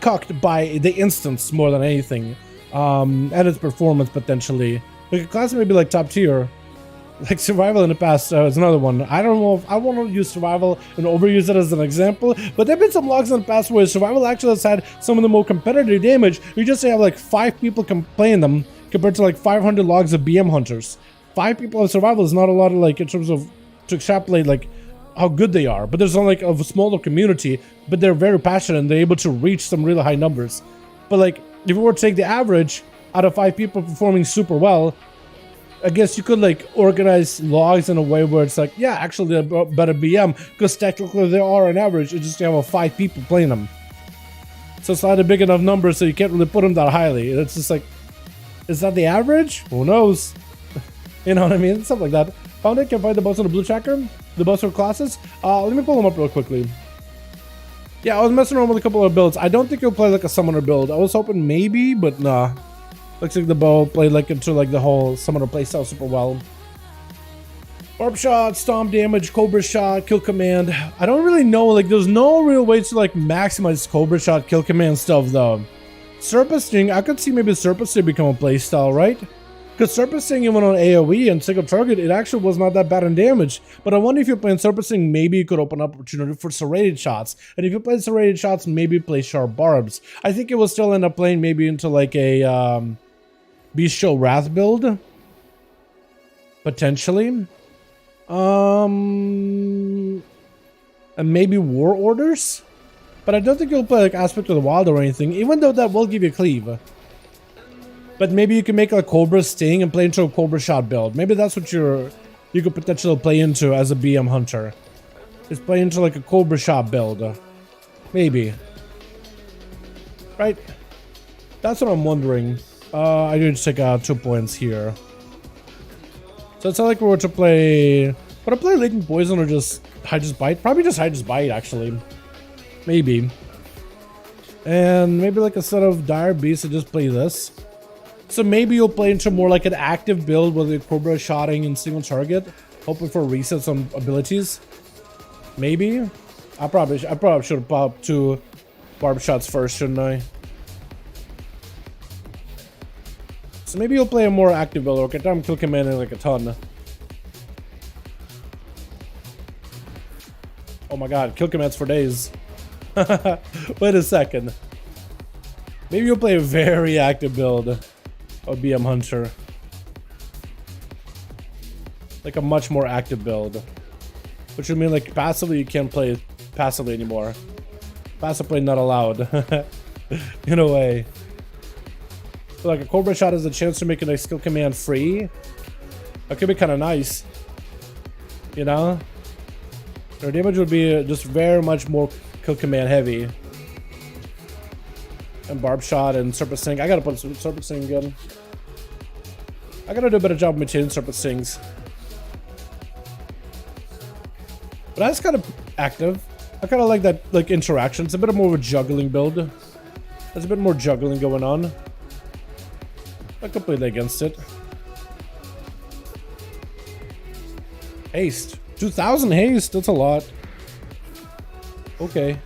cucked by the instance more than anything. And its performance potentially. Like a class may be like top tier. Like survival in the past is another one. I don't know if I want to use survival and overuse it as an example, but there have been some logs in the past where survival actually has had some of the more competitive damage. You just have like 5 people playing them compared to like 500 logs of BM hunters. 5 people in survival is not a lot of like in terms of to extrapolate like how good they are, but there's only like a smaller community, but they're very passionate and they're able to reach some really high numbers. But like if you were to take the average out of 5 people performing super well, I guess you could like organize logs in a way where it's like, yeah, actually they're better BM because technically they are on average. You just have 5 people playing them. So it's not a big enough number, so you can't really put them that highly. It's just like, is that the average? Who knows? You know what I mean? Something like that. Found it, can find the boss on the blue tracker, the boss for classes. Let me pull them up real quickly. Yeah, I was messing around with a couple of builds. I don't think he'll play like a summoner build. I was hoping maybe, but nah. Looks like the bow played like into like the whole summoner playstyle super well. Barb shot, stomp damage, cobra shot, kill command. I don't really know, like there's no real way to like maximize cobra shot, kill command stuff though. Surface Sting, I could see maybe Surface Sting become a playstyle, right? Because Surface Sting even on AoE and single target, it actually was not that bad in damage. But I wonder if you're playing Surface Sting, maybe you could open up opportunity for serrated shots. And if you play serrated shots, maybe play sharp barbs. I think it will still end up playing maybe into like a Beast Show Wrath build. Potentially. And maybe War Orders? But I don't think you'll play like Aspect of the Wild or anything, even though that will give you cleave. But maybe you can make a Cobra Sting and play into a Cobra Shot build. Maybe that's what you could potentially play into as a BM Hunter. Is play into like a Cobra Shot build. Maybe. Right? That's what I'm wondering. I need to take out 2 points here. So it's not like we were to play... Would I play Latent Poison or just High Just Bite? Probably just High Just Bite, actually. Maybe. And maybe like a set of Dire Beasts and just play this. So maybe you'll play into more like an active build with the Cobra shotting and single target. Hoping for resets on abilities. Maybe. I probably should have popped 2 barb shots first, shouldn't I? So maybe you'll play a more active build, or get time kill commanding like a ton. Oh my god, kill commands for days. Wait a second. Maybe you'll play a very active build of BM Hunter. Like a much more active build. Which would mean like passively you can't play passively anymore. Passive play not allowed. In a way. So like a Cobra Shot has a chance to make a skill command free. That could be kind of nice. You know? Their damage would be just very much more kill command heavy. And Barb Shot and Serpent Sting. I gotta put Serpent Sting again. I gotta do a better job of maintaining Serpent Stings. But that's kind of active. I kind of like that, like, interaction. It's a bit more of a juggling build. There's a bit more juggling going on. I completely against it. Haste. 2,000 haste. That's a lot. Okay.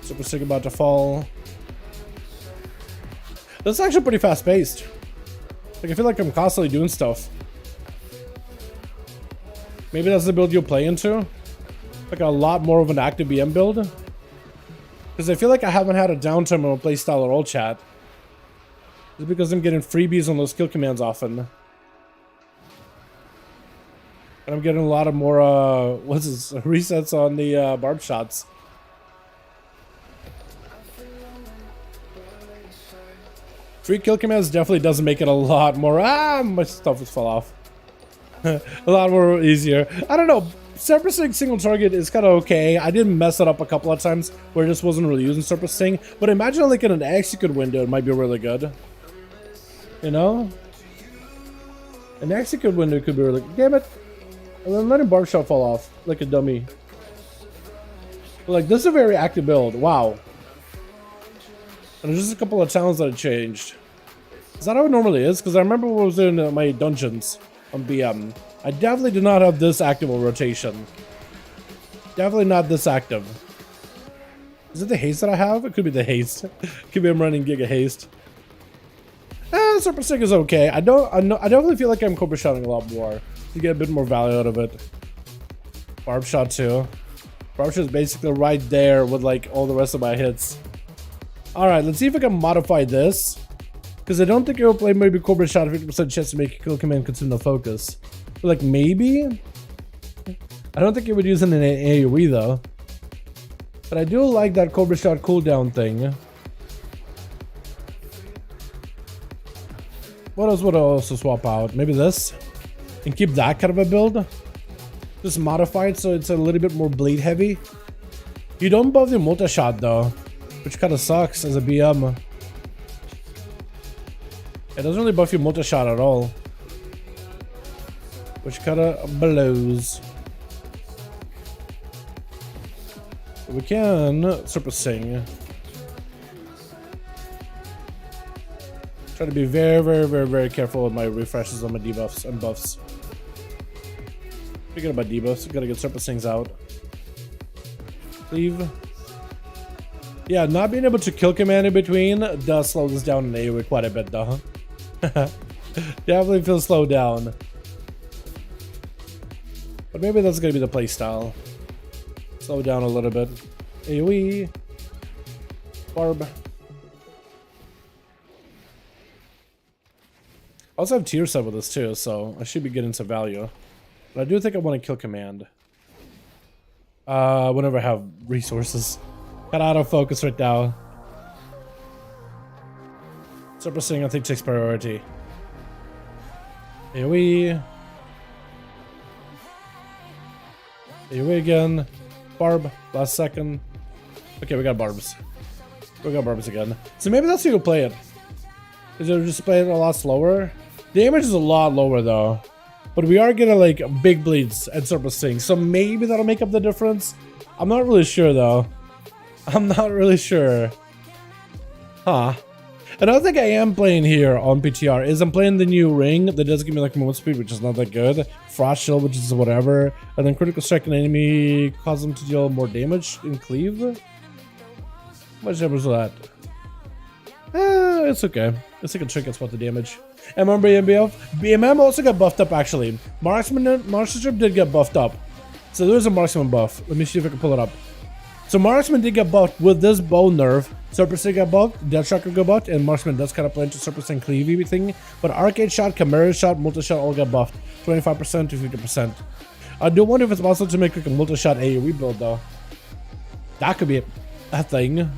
Super Sig about to fall. This is actually pretty fast paced. Like, I feel like I'm constantly doing stuff. Maybe that's the build you'll play into. Like a lot more of an active BM build. Because I feel like I haven't had a downtime on a playstyle or all chat. It's because I'm getting freebies on those kill commands often. And I'm getting a lot of more, what's this, resets on the barb shots. Free kill commands definitely doesn't make it a lot more, my stuff just fell off. A lot more easier. I don't know, surfacing single target is kind of okay. I did mess it up a couple of times where I just wasn't really using surfacing. But imagine like in an execute window, it might be really good. You know? An execute window could be really good. Damn it. And then letting barb shot fall off like a dummy. But like, this is a very active build. Wow. And there's just a couple of towns that I changed. Is that how it normally is? Because I remember when I was in my dungeons on BM. I definitely did not have this active of rotation. Definitely not this active. Is it the haste that I have? It could be the haste. Could be I'm running Giga Haste. Super Sig is okay. I definitely feel like I'm Cobra shotting a lot more to get a bit more value out of it. Barb shot too. Barb shot is basically right there with like all the rest of my hits. Alright, let's see if I can modify this. Because I don't think I will play maybe Cobra shot 50% chance to make a kill command consume the focus. But like maybe? I don't think it would use it in an AoE though. But I do like that Cobra shot cooldown thing. What else would I also swap out? Maybe this? And keep that kind of a build? Just modify it so it's a little bit more bleed heavy. You don't buff the multi-shot though, which kind of sucks as a BM. It doesn't really buff your multi-shot at all, which kind of blows. We can Super Sing. Try to be very careful with my refreshes on my debuffs and buffs. Forget about debuffs, gotta get Super Sings out. Leave. Yeah, not being able to kill command in between does slow this down in AoE quite a bit though. Definitely feels slowed down. But maybe that's gonna be the playstyle. Slow down a little bit. AoE. Barb. I also have tier set with this too, so I should be getting some value. But I do think I want to kill command. Whenever I have resources. Got out of focus right now. Super Sing I think takes priority. AoE. AoE again. Barb, last second. Okay, we got barbs. We got barbs again. So maybe that's how you'll play it. Because it'll just play it a lot slower. Damage is a lot lower though. But we are getting like big bleeds and Super Sing. So maybe that'll make up the difference. I'm not really sure though. I'm not really sure. Huh. Another thing I am playing here on PTR is I'm playing the new ring that does give me like movement speed, which is not that good. Frost Shield, which is whatever. And then critical strike an enemy cause them to deal more damage in cleave. How much damage is that? It's okay. It's like a trinket spot the damage. And remember BMM also got buffed up actually. Marksmanship did get buffed up. So there's a marksman buff. Let me see if I can pull it up. So marksman did get buffed with this bow nerf. Super Sing got buffed, Death Shocker got buffed, and marksman does kind of play into Super Sing cleavey thing. But arcade shot, chimera shot, multi-shot all got buffed. 25% to 50%. I do wonder if it's possible to make like a multi-shot AoE build though. That could be a thing.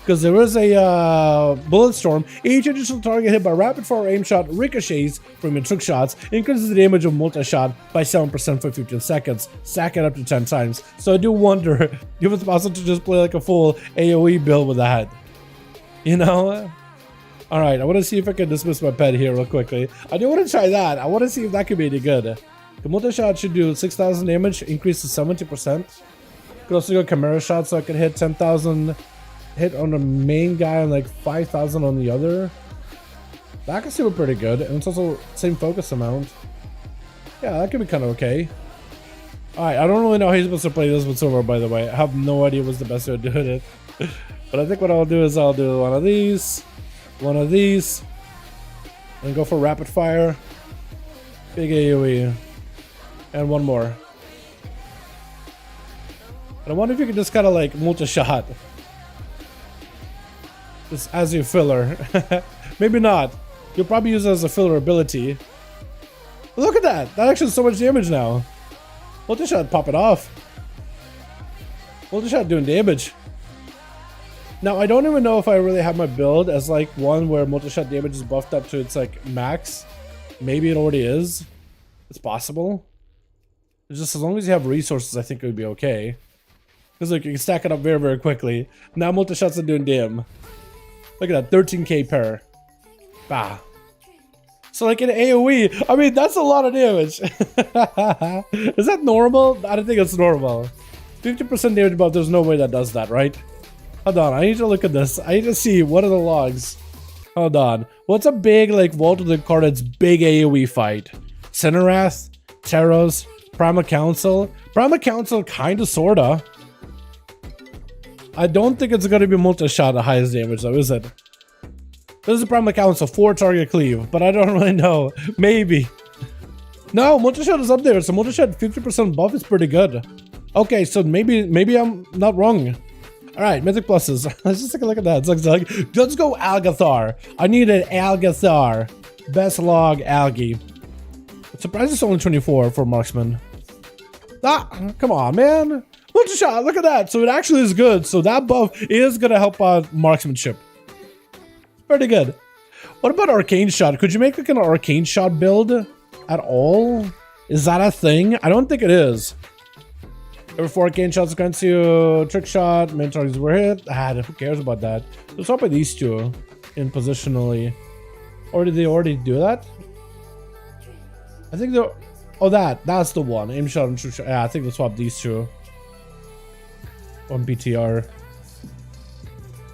Because there is a bullet storm. Each additional target hit by rapid fire aim shot ricochets from your trick shots, increases the damage of multi-shot by 7% for 15 seconds. Stack it up to 10 times. So I do wonder if it's possible to just play like a full AoE build with that. You know? Alright, I want to see if I can dismiss my pet here real quickly. I do want to try that. I want to see if that could be any good. The multi-shot should do 6,000 damage, increase to 70%. Could also go Chimera shot, so I could hit 10,000 hit on the main guy and like 5,000 on the other. That could seem pretty good, and it's also same focus amount. Yeah, that could be kind of okay. Alright, I don't really know how he's supposed to play this with silver, by the way. I have no idea what's the best way of doing it. But I think what I'll do is I'll do one of these, and go for rapid fire, big AoE, and one more. And I wonder if you could just kind of like multi-shot. Just as your filler. Maybe not. You'll probably use it as a filler ability. But look at that! That actually does so much damage now. Multi-shot pop it off. Multi-shot doing damage. Now I don't even know if I really have my build as like one where multi-shot damage is buffed up to its like max. Maybe it already is. It's possible. It's just as long as you have resources, I think it would be okay. Because like you can stack it up very, very quickly. Now multi-shots are doing damn. Look at that, 13k per. Bah. So like in AoE, I mean that's a lot of damage. Is that normal? I don't think it's normal. 50% damage buff, there's no way that does that, right? Hold on, I need to look at this. I need to see what are the logs. Hold on. What's a big like Vault of the Cardin's big AoE fight? Cinerath, Teros, Prima Council. Prima Council kinda sorta. I don't think it's gonna be multi-shot at highest damage though, is it? This is Prima Council, 4 target cleave, but I don't really know. Maybe. No, multi-shot is up there, so multi-shot 50% buff is pretty good. Okay, so maybe I'm not wrong. Alright, Mythic pluses. Let's just take a look at that. Let's go Algathar. I need an Algathar. Best log algae. I'm surprised it's only 24 for marksman. Ah, come on, man. Multi-shot, look at that. So it actually is good. So that buff is gonna help out marksmanship. Pretty good. What about arcane shot? Could you make like an arcane shot build at all? Is that a thing? I don't think it is. Every 4 arcane shots against you, trick shot, main targets were hit. Ah, who cares about that? Let's swap by these two in positionally. Or did they already do that? I think they're. Oh, that's the one. Aim shot and trick shot. Yeah, I think we'll swap these two on BTR.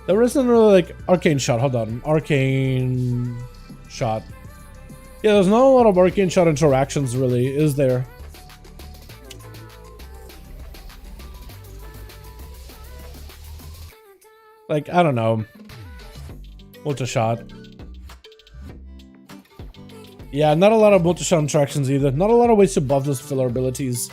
There isn't really like arcane shot. Hold on, arcane shot. Yeah, there's not a lot of arcane shot interactions, really, is there? Like, I don't know. Multi-shot. Yeah, not a lot of multi-shot interactions either. Not a lot of ways to buff those filler abilities.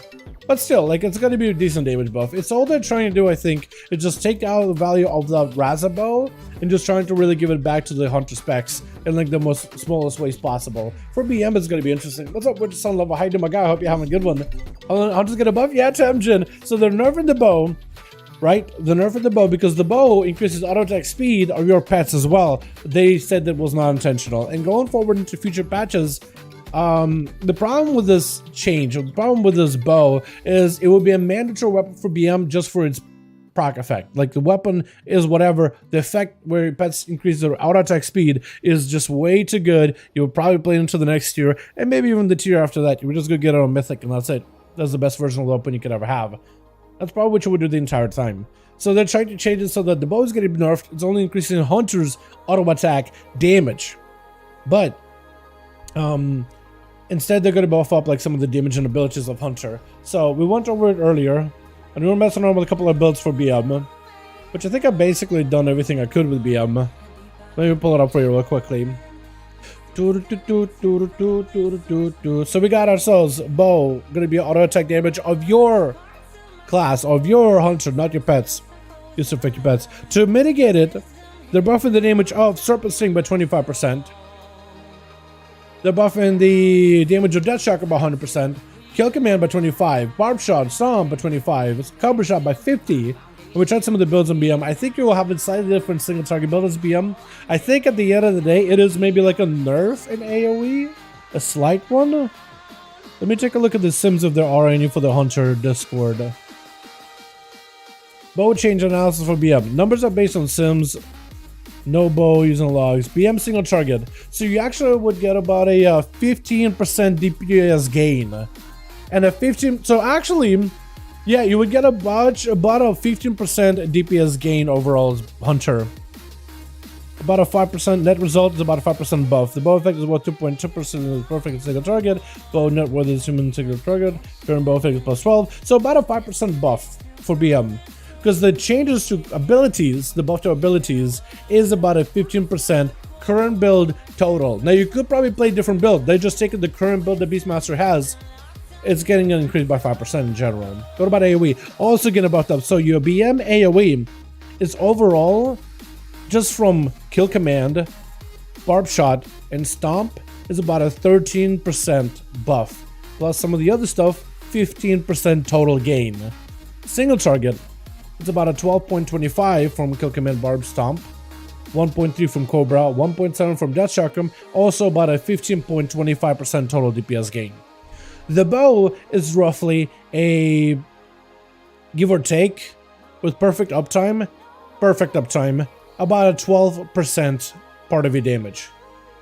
But still, like, it's gonna be a decent damage buff. It's all they're trying to do, I think, is just take out the value of the Raza bow and just trying to really give it back to the Hunter specs in, like, the most smallest ways possible. For BM, it's gonna be interesting. What's up, Winter Sun Level? How you doing, my guy? I hope you're having a good one. Hunter's gonna buff? Yeah, Temjin. So they're nerfing the bow, right? They're nerfing the bow because the bow increases auto attack speed of your pets as well. They said that was not intentional. And going forward into future patches, the problem with this change, the problem with this bow is it will be a mandatory weapon for BM just for its proc effect. Like the weapon is whatever, the effect where pets increase their auto attack speed is just way too good. You'll probably play into the next tier and maybe even the tier after that. You're just gonna get it on Mythic and that's it. That's the best version of the weapon you could ever have. That's probably what you would do the entire time. So they're trying to change it so that the bow is getting nerfed. It's only increasing Hunter's auto attack damage. But instead, they're going to buff up like some of the damage and abilities of Hunter. So we went over it earlier, and we were messing around with a couple of builds for BM, which I think I've basically done everything I could with BM. Let me pull it up for you real quickly. So we got ourselves bow, going to be auto attack damage of your class, of your Hunter, not your pets. Used to affect your pets. To mitigate it, they're buffing the damage of Serpent Sting by 25%. They're buffing the damage of Death Shock by 100%, Kill Command by 25%, Barb Shot, Stomp by 25%, Cover Shot by 50%. And we tried some of the builds on BM. I think you will have a slightly different single target build as BM. I think at the end of the day, it is maybe like a nerf in AoE, a slight one. Let me take a look at the sims if there are any for the Hunter Discord. Bow change analysis for BM. Numbers are based on sims. No bow using logs. BM single target. So you actually would get about a 15% DPS gain and a 15. So actually, yeah, you would get about a 15% DPS gain overall as Hunter. About a 5% net result is about a 5% buff. The bow effect is about 2.2% of perfect single target. Bow net worth is human single target. Current bow effect is plus 12. So about a 5% buff for BM. Because the changes to abilities, the buff to abilities, is about a 15% current build total. Now you could probably play different build. They just taken the current build that Beastmaster has. It's getting an increase by 5% in general. What about AoE? Also getting buffed up. So your BM AoE is overall, just from kill command, barb shot, and stomp, is about a 13% buff. Plus some of the other stuff, 15% total gain. Single target, it's about a 12.25 from kill command, barb, stomp. 1.3 from Cobra, 1.7 from Death Chakram, also about a 15.25% total DPS gain. The bow is roughly a, give or take, with perfect uptime, about a 12% part of your damage.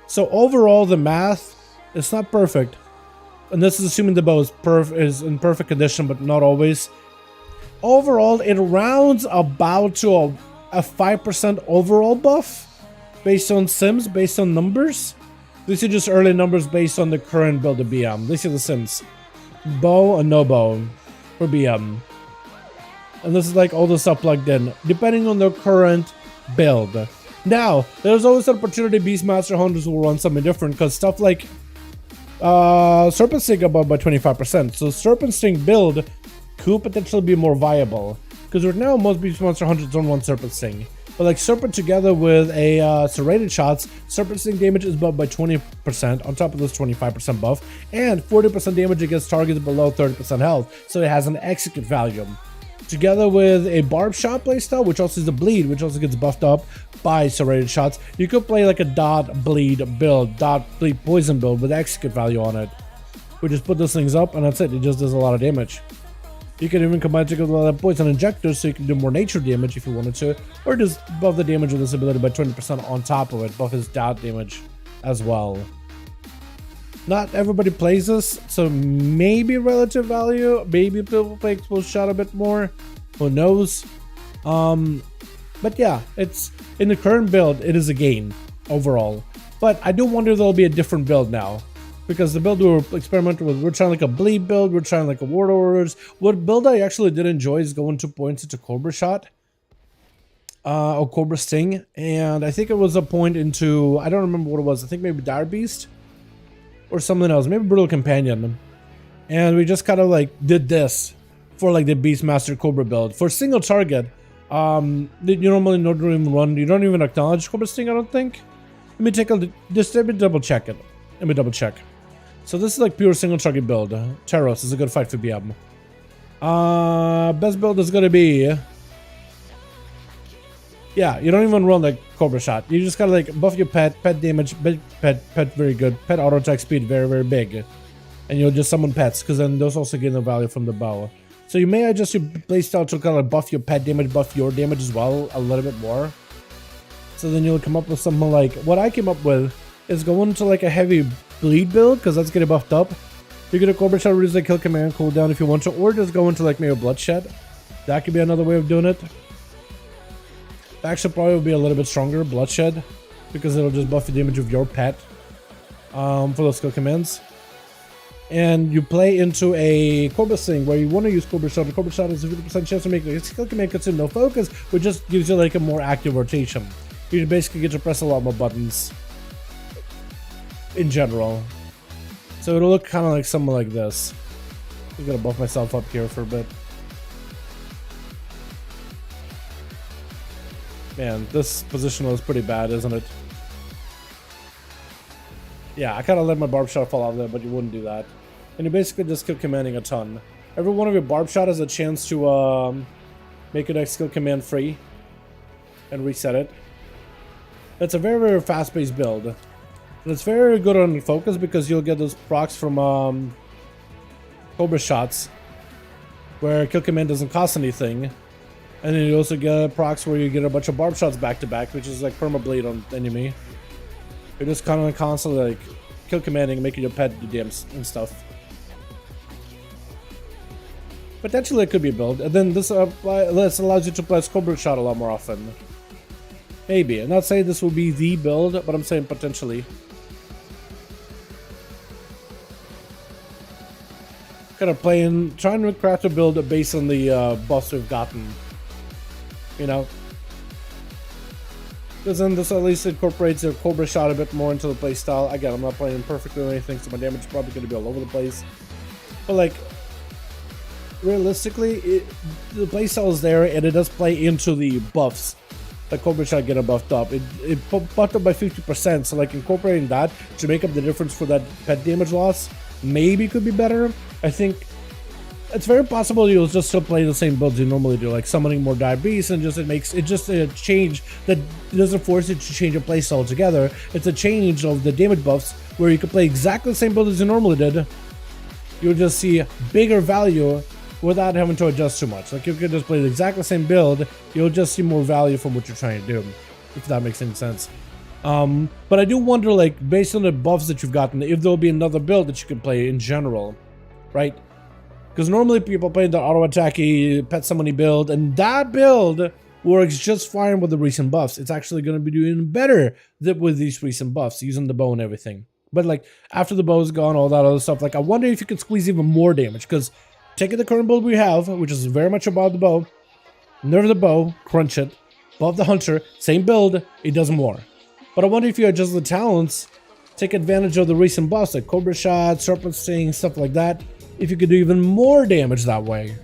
So overall, the math, it's not perfect, and this is assuming the bow is in perfect condition, but not always. Overall, it rounds about to a 5% overall buff based on sims, based on numbers. These are just early numbers based on the current build of BM. These are the sims. Bow and no bow for BM. And this is like all the stuff plugged in, depending on the current build. Now, there's always an opportunity Beastmaster Hunters will run something different, because stuff like Serpent Sting above by 25%. So Serpent Sting build could potentially be more viable. Because right now, most Beastmaster Hunters don't run Serpent Sting. But like Serpent together with a serrated shots, Serpent Sting damage is buffed by 20% on top of this 25% buff, and 40% damage against targets below 30% health, so it has an execute value. Together with a barb shot playstyle, which also is a bleed, which also gets buffed up by serrated shots, you could play like a dot bleed build, dot bleed poison build with execute value on it. We just put those things up and that's it, it just does a lot of damage. You can even combine it with a lot of poison injectors so you can do more nature damage if you wanted to, or just buff the damage with this ability by 20% on top of it, buff his dot damage as well. Not everybody plays this, so maybe relative value, maybe people play exposed shot a bit more, who knows. But yeah, it's in the current build, it is a gain overall. But I do wonder if there'll be a different build now, because the build we were experimenting with, we're trying like a bleed build, we're trying like a ward orders. What build I actually did enjoy is going 2 points into Cobra shot, or Cobra Sting, and I think it was a point into, I don't remember what it was, I think maybe Dire Beast or something else, maybe Brutal Companion. And we just kind of like did this for like the Beastmaster Cobra build. For single target, you normally don't even run, you don't even acknowledge Cobra Sting, I don't think. Let me take a, just let me double check it. Let me double check. So this is like pure single target build. Taros is a good fight for BM. Best build is gonna be, yeah, you don't even run like Cobra shot. You just gotta like buff your pet damage, pet very good, pet auto attack speed very big, and you'll just summon pets, because then those also gain the value from the bow. So you may adjust your playstyle to kind of buff your pet damage, buff your damage as well a little bit more. So then you'll come up with something like what I came up with is going to like a heavy bleed build, because that's getting buffed up. You get a Cobra shot, reduce the kill command cooldown if you want to, or just go into like maybe a bloodshed. That could be another way of doing it. Actually, probably will be a little bit stronger, bloodshed, because it'll just buff the damage of your pet for those skill commands. And you play into a Cobra Sting where you want to use Cobra Shot. The Cobra Shot is a 50% chance to make a skill command consume no focus, which just gives you like a more active rotation. You basically get to press a lot more buttons in general. So it'll look kind of like something like this. I'm gonna buff myself up here for a bit. Man, this position was pretty bad, isn't it? Yeah, I kind of let my barb shot fall out there, but you wouldn't do that. And you basically just skill commanding a ton. Every one of your barb shot has a chance to make your next skill command free and reset it. It's a very fast-paced build. And it's very good on focus because you'll get those procs from Cobra shots where kill command doesn't cost anything. And then you also get procs where you get a bunch of barb shots back to back, which is like perma bleed on enemy. You're just kind of constantly like kill commanding, making your pet do damn and stuff. Potentially it could be a build, and then this allows you to play Cobra Shot a lot more often. Maybe. I'm not saying this will be the build, but I'm saying potentially. Kind of trying to craft a build based on the buffs we've gotten. You know? Because then this at least incorporates the Cobra Shot a bit more into the playstyle. Again, I'm not playing perfectly or anything, so my damage is probably going to be all over the place. But like, realistically, the playstyle is there, and it does play into the buffs. The Cobra Shot getting buffed up. It buffed up by 50%, so like incorporating that to make up the difference for that pet damage loss maybe could be better. I think it's very possible you'll just still play the same builds you normally do, like summoning more dire beasts, and just it just a change that doesn't force you to change your playstyle altogether. It's a change of the damage buffs where you could play exactly the same build as you normally did. You'll just see bigger value without having to adjust too much. Like, you could just play the exact same build, you'll just see more value from what you're trying to do, if that makes any sense. But I do wonder, like, based on the buffs that you've gotten, if there'll be another build that you can play in general, right? Because normally people play the auto-attacky, pet summoning build, and that build works just fine with the recent buffs. It's actually going to be doing better with these recent buffs, using the bow and everything. But, like, after the bow's gone, all that other stuff, like, I wonder if you could squeeze even more damage, because taking the current build we have, which is very much about the bow, nerf the bow, crunch it, buff the hunter, same build, it does more. But I wonder if you adjust the talents, take advantage of the recent buffs like Cobra Shot, Serpent Sting, stuff like that, if you could do even more damage that way.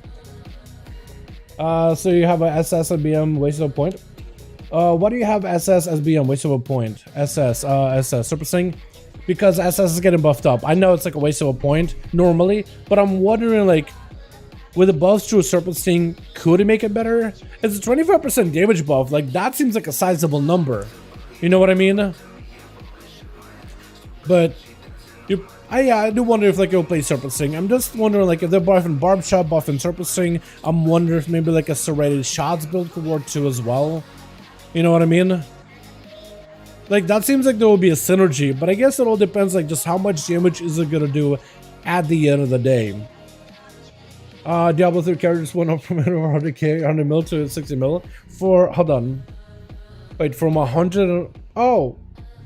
So you have a SS and BM waste of a point. Why do you have SS as BM waste of a point? SS Serpent Sting? Because SS is getting buffed up. I know it's like a waste of a point normally, but I'm wondering, like, with the buffs to a Serpent Sting, could it make it better? It's a 25% damage buff. Like, that seems like a sizable number. You know what I mean? But I do wonder if, like, you'll play Serpent Sting. I'm just wondering, like, if they're buffing Barb Shot, buffing Serpent Sting, I'm wondering if maybe like a serrated shots build could work too as well. You know what I mean? Like, that seems like there will be a synergy, but I guess it all depends, like, just how much damage is it gonna do at the end of the day. Diablo 3 characters went up from 100k, 100 mil to 60 mil for, hold on. Wait, from 100, oh,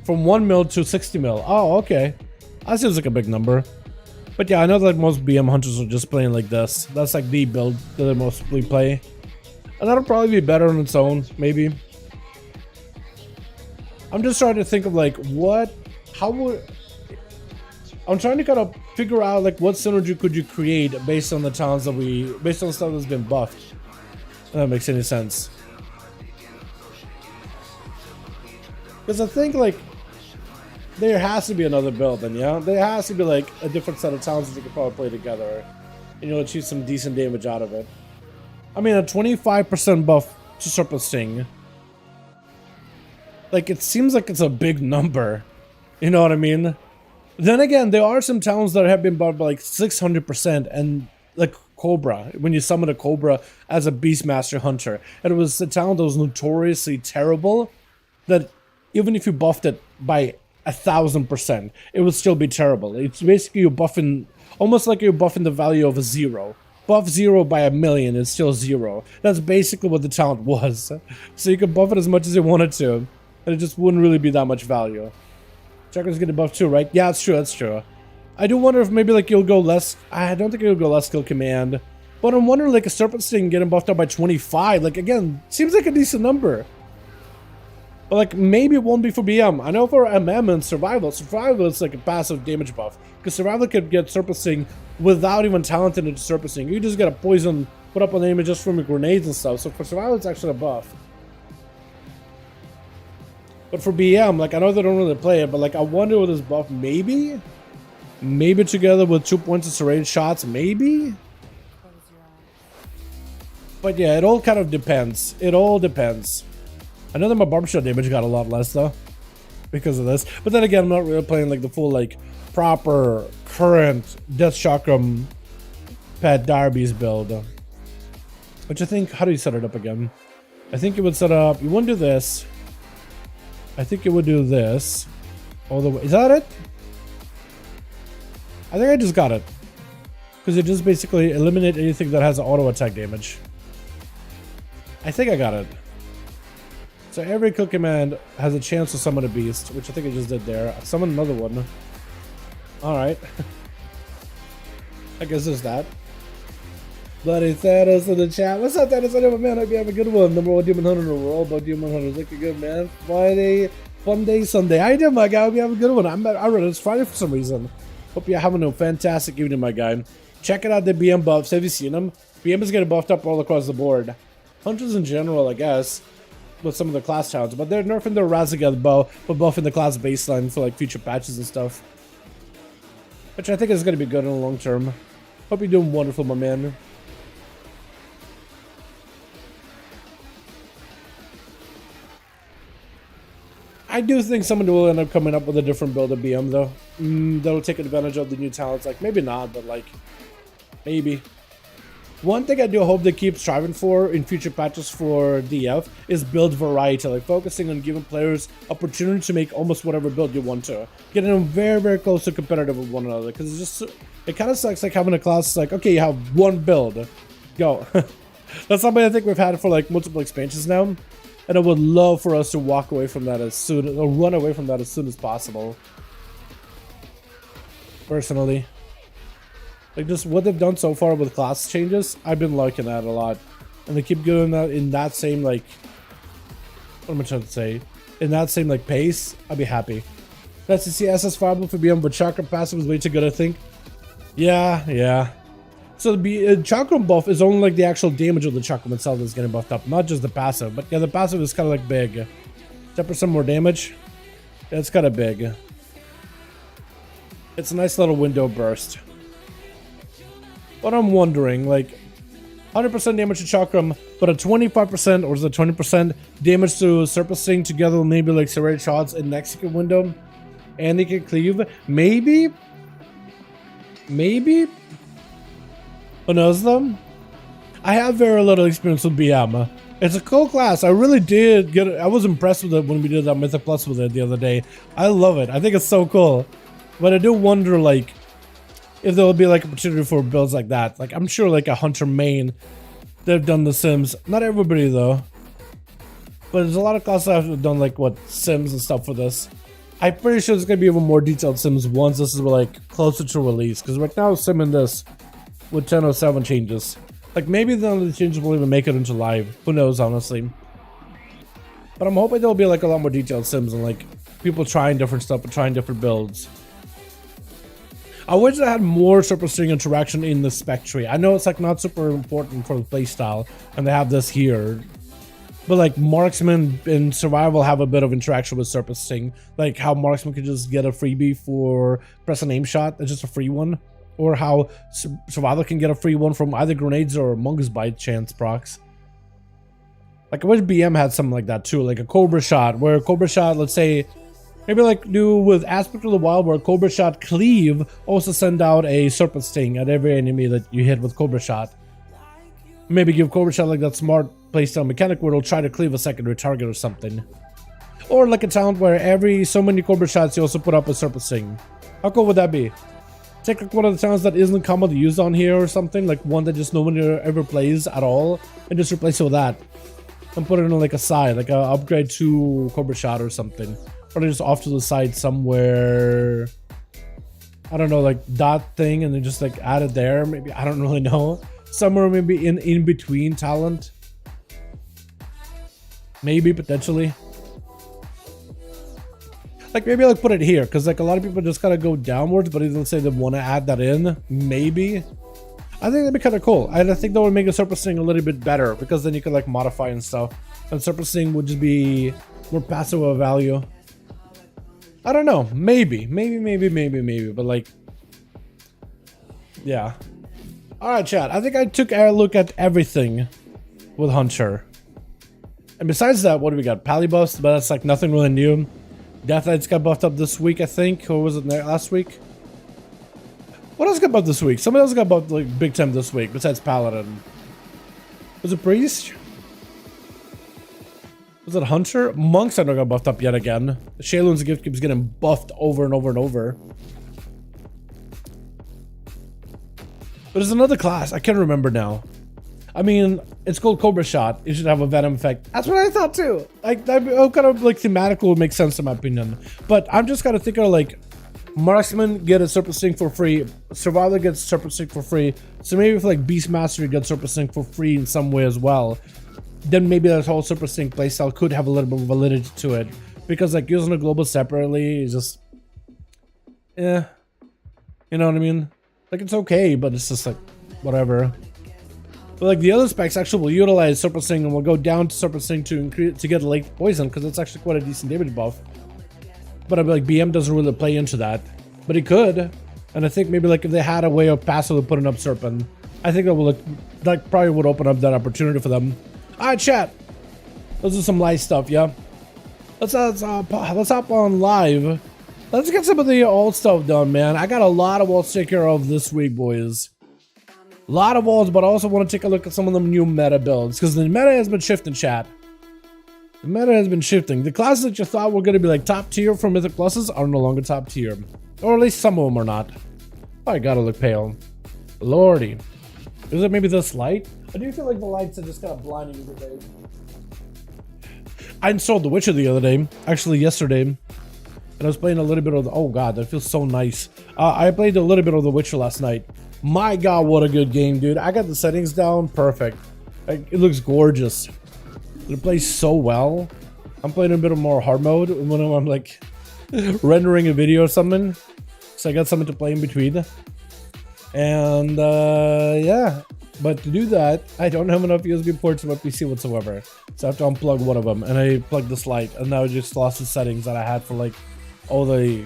from 1 mil to 60 mil. Oh, okay. That seems like a big number. But yeah, I know that most BM hunters are just playing like this. That's like the build that they mostly play. And that'll probably be better on its own, maybe. I'm just trying to think of, like, I'm trying to kind of figure out, like, what synergy could you create based on the talents that based on stuff that's been buffed. If that makes any sense. Because I think, like, there has to be another build, and yeah, there has to be, like, a different set of talents that you could probably play together, and you'll achieve some decent damage out of it. I mean, a 25% buff to Serpent Sting. Like, it seems like it's a big number. You know what I mean? Then again, there are some talents that have been buffed by like 600%, and like Cobra, when you summon a Cobra as a Beastmaster Hunter. And it was a talent that was notoriously terrible, that even if you buffed it by 1000%, it would still be terrible. It's basically you're buffing, almost like you're buffing the value of a 0. Buff 0 by 1,000,000, it's still 0. That's basically what the talent was. So you could buff it as much as you wanted to, and it just wouldn't really be that much value. Checker's getting buffed too, right? Yeah, that's true, that's true. I do wonder if maybe, like, you'll go less, I don't think you'll go less skill command, but I'm wondering, like, a Serpent Sting getting buffed up by 25, like, again, seems like a decent number. But, like, maybe it won't be for BM. I know for MM and Survival is like a passive damage buff, because Survival could get Serpent Sting without even talenting into Serpent Sting. You just get a poison put up on the enemy just from your grenades and stuff, so for Survival it's actually a buff. But for BM, like, I know they don't really play it, but, like, I wonder with this buff, maybe together with 2 points of serrated shots, maybe? But yeah, it all kind of depends. It all depends. I know that my barbershop damage got a lot less, though, because of this. But then again, I'm not really playing, like, the full, like, proper, current Death Chakram Pet Darby's build. Which I think, how do you set it up again? I think you would set up, you wouldn't do this. I think it would do this all the way. Is that it? I think I just got it. Because you just basically eliminate anything that has auto attack damage. I think I got it. So every kill command has a chance to summon a beast, which I think I just did there. I summoned another one. Alright. I guess there's that. Bloody Thanos in the chat. What's up, Thanos? I know, man. I hope you have a good one. Number 1 Demon Hunter in the world. About Demon Hunters. Looking good, man. Friday, fun day, Sunday. How you doing, my guy? I hope you have a good one. I read it's Friday for some reason. Hope you're having a fantastic evening, my guy. Checking out the BM buffs. Have you seen them? BM is getting buffed up all across the board. Hunters in general, I guess, with some of the class challenges. But they're nerfing their Razaga bow, but buffing the class baseline for like future patches and stuff. Which I think is going to be good in the long term. Hope you're doing wonderful, my man. I do think someone will end up coming up with a different build of BM though. That'll take advantage of the new talents. Like maybe not, but like maybe. One thing I do hope they keep striving for in future patches for DF is build variety, like focusing on giving players opportunity to make almost whatever build you want to, getting them very, very close to competitive with one another. Because it's just, it kind of sucks like having a class like, okay, you have one build, go. That's something I think we've had for like multiple expansions now. And I would love for us to walk away from that as soon, or run away from that as soon as possible. Personally. Like just what they've done so far with class changes, I've been liking that a lot. And they keep doing that in that same like, what am I trying to say? In that same like pace, I'd be happy. That's the CSS viable for BM, but Chakram passive is way too good, I think. Yeah. So the Chakram buff is only like the actual damage of the Chakram itself that's getting buffed up, not just the passive. But yeah, the passive is kind of like big. 10% more damage. That's kind of big. It's a nice little window burst. But I'm wondering, like, 100% damage to Chakram, but a 25% or is it 20% damage to Surfacing together with maybe like Serrated Shots in next second window, and they can cleave. Maybe. Who knows them? I have very little experience with BM. It's a cool class. I really did get it. I was impressed with it when we did that Mythic Plus with it the other day. I love it. I think it's so cool. But I do wonder, like, if there will be like opportunity for builds like that. Like, I'm sure like a Hunter main, they've done the Sims. Not everybody though. But there's a lot of classes that have done like what Sims and stuff for this. I'm pretty sure there's gonna be even more detailed Sims once this is like closer to release. Because right now Sim in this with 10.07 changes. Like maybe none of the changes will even make it into live. Who knows, honestly. But I'm hoping there'll be like a lot more detailed Sims and like people trying different stuff and trying different builds. I wish I had more Surfacing interaction in the spec tree. I know it's like not super important for the playstyle, and they have this here. But like Marksman and Survival have a bit of interaction with Surfacing. Like how Marksman could just get a freebie for press an aim shot, it's just a free one. Or how Survival can get a free one from either grenades or Mongoose Bite chance procs. Like I wish BM had something like that too, like a Cobra Shot, where Cobra Shot, let's say, maybe like do with Aspect of the Wild, where Cobra Shot Cleave also send out a Serpent Sting at every enemy that you hit with Cobra Shot. Maybe give Cobra Shot like that smart playstyle mechanic where it'll try to cleave a secondary target or something. Or like a talent where every so many Cobra Shots you also put up a Serpent Sting. How cool would that be? Take like one of the talents that isn't commonly used on here or something, like one that just no one ever plays at all, and just replace it with that. And put it in like a side, like a upgrade to Cobra Shot or something. Or just off to the side somewhere, I don't know, like dot thing, and then just like add it there. Maybe, I don't really know. Somewhere maybe in between talent. Maybe potentially. Like maybe like put it here, because like a lot of people just gotta go downwards, but let's say they want to add that in. Maybe. I think that'd be kind of cool. I think that would make the Surfacing a little bit better, because then you could like modify and stuff. And Surfacing would just be more passive of value. I don't know. Maybe, but like, yeah. All right, chat. I think I took a look at everything with Hunter. And besides that, what do we got? Pally buffs, but that's like nothing really new. Death Knights got buffed up this week, I think. Or was it last week? What else got buffed this week? Somebody else got buffed like big time this week, besides Paladin. Was it Priest? Was it Hunter? Monks I don't got buffed up yet again. Shaylun's gift keeps getting buffed over and over and over. there's another class. I can't remember now. I mean, it's called Cobra Shot. It should have a venom effect. That's what I thought too. Like, that kind of like thematically would make sense in my opinion. But I'm just kind of thinking of like, Marksman get a Serpent Sting for free. Survivor gets Serpent Sting for free. So maybe if like Beastmaster you get Serpent Sting for free in some way as well, then maybe that whole Serpent Sting playstyle could have a little bit of validity to it. Because like using the global separately is just, yeah, you know what I mean? Like it's okay, but it's just like whatever. But like the other specs actually will utilize Serpent Sting and will go down to Serpent Sting to increase to get a late poison because it's actually quite a decent damage buff. But I'd be like BM doesn't really play into that, but he could. And I think maybe like if they had a way of passively putting up Serpent, I think that would that probably would open up that opportunity for them. All right, chat. Let's do some live stuff, yeah. Let's hop on live. Let's get some of the old stuff done, man. I got a lot of walls to take care of this week, boys. A lot of walls, but I also want to take a look at some of the new meta builds because the meta has been shifting, chat. The meta has been shifting. The classes that you thought were going to be like top tier for Mythic Pluses are no longer top tier. Or at least some of them are not. Oh, I gotta look pale. Lordy. Is it maybe this light? I do feel like the lights are just kind of blinding me today. I installed The Witcher the other day. Actually, yesterday. And I was playing a little bit of the... Oh, God, that feels so nice. I played a little bit of The Witcher last night. My God, what a good game, dude. I got the settings down perfect. Like, it looks gorgeous. It plays so well. I'm playing a bit of more hard mode when I'm like rendering a video or something. So I got something to play in between. And yeah. But to do that, I don't have enough USB ports on my PC whatsoever. So I have to unplug one of them. And I plugged this light. And now I just lost the settings that I had for like all the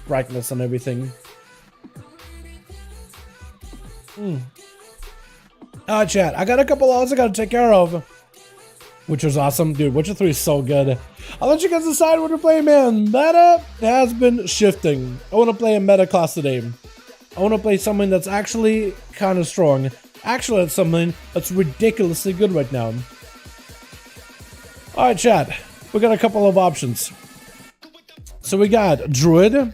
brightness and everything. Chat, I got a couple odds I gotta take care of. Witcher's awesome. Dude, Witcher 3 is so good. I'll let you guys decide what to play, man. Meta has been shifting. I want to play a meta class today. I want to play something that's actually kind of strong. Actually, that's something that's ridiculously good right now. Alright, chat. We got a couple of options. So we got Druid. I'll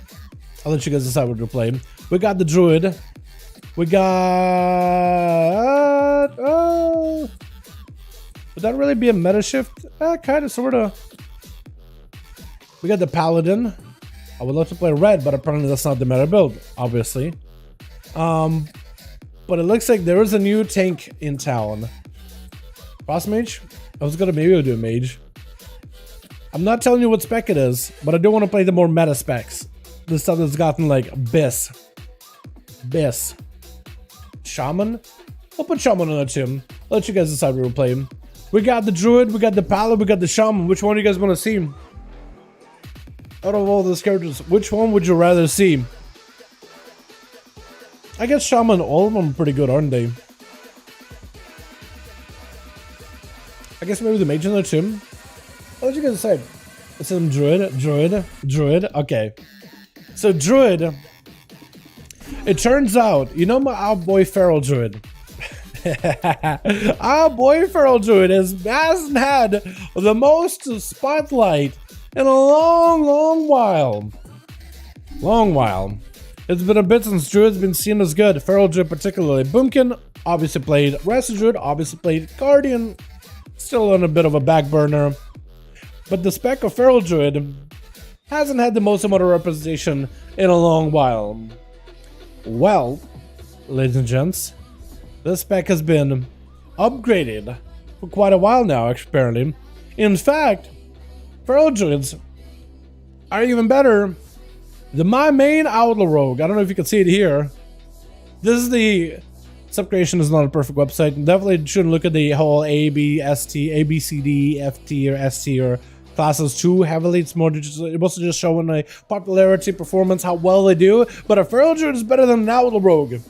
let you guys decide what to play. We got the Druid. We got... would that really be a meta shift? Kind of, sort of. We got the Paladin. I would love to play red, but apparently that's not the meta build, obviously. But it looks like there is a new tank in town. Cross Mage? I was gonna maybe do a Mage. I'm not telling you what spec it is, but I do want to play the more meta specs. The stuff that's gotten like Biss. Shaman? I'll put Shaman on that too. I'll let you guys decide what we're playing. We got the Druid, we got the Paladin, we got the Shaman. Which one do you guys want to see? Out of all those characters, which one would you rather see? I guess Shaman, all of them are pretty good, aren't they? I guess maybe the Mage in there too. What did you guys say? It's some Druid. Okay. So Druid, it turns out, you know our boy Feral Druid. Our boy Feral Druid hasn't had the most spotlight in a long while. It's been a bit since Druid's been seen as good. Feral Druid particularly. Boomkin obviously played. Rest of Druid obviously played. Guardian still on a bit of a back burner. But the spec of Feral Druid hasn't had the most amount of representation in a long while. Well, ladies and gents, this spec has been upgraded for quite a while now, apparently. In fact, Feral Druids are even better than my main Outlaw Rogue. I don't know if you can see it here. This is the... Subcreation is not a perfect website. Definitely shouldn't look at the whole A, B, S, T, A, B, C, D, F, T, or S, T, or classes too heavily. It's more just, it was just showing a popularity, performance, how well they do. But a Feral Druid is better than an Outlaw Rogue.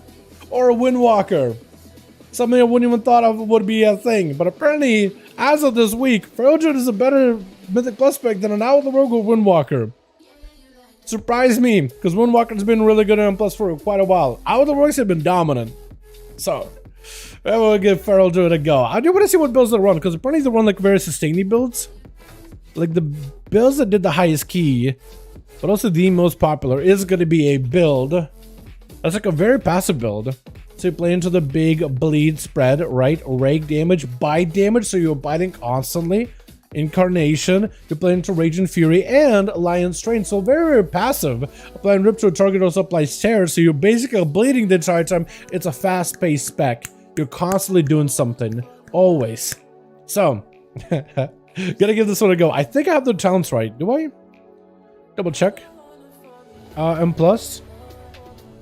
Or a Windwalker. Something I wouldn't even thought of would be a thing. But apparently, as of this week, Feral Druid is a better Mythic Plus spec than an Outlaw Rogue or Windwalker. Surprised me, because Windwalker's been really good on Plus for quite a while. Outlaw Rogues have been dominant. So, I will give Feral Druid a go. I do want to see what builds they run, because apparently they run like very sustaining builds. Like the builds that did the highest key, but also the most popular, is going to be a build that's like a very passive build. So you play into the big bleed spread, right? Rage damage, bite damage, so you're biting constantly. Incarnation, you play into Rage and Fury, and Lion Strain, so very, very passive. Applying Rip to a target also applies Tear, so you're basically bleeding the entire time. It's a fast-paced spec. You're constantly doing something, always. So, gotta give this one a go. I think I have the talents right. Do I? Double check. M+.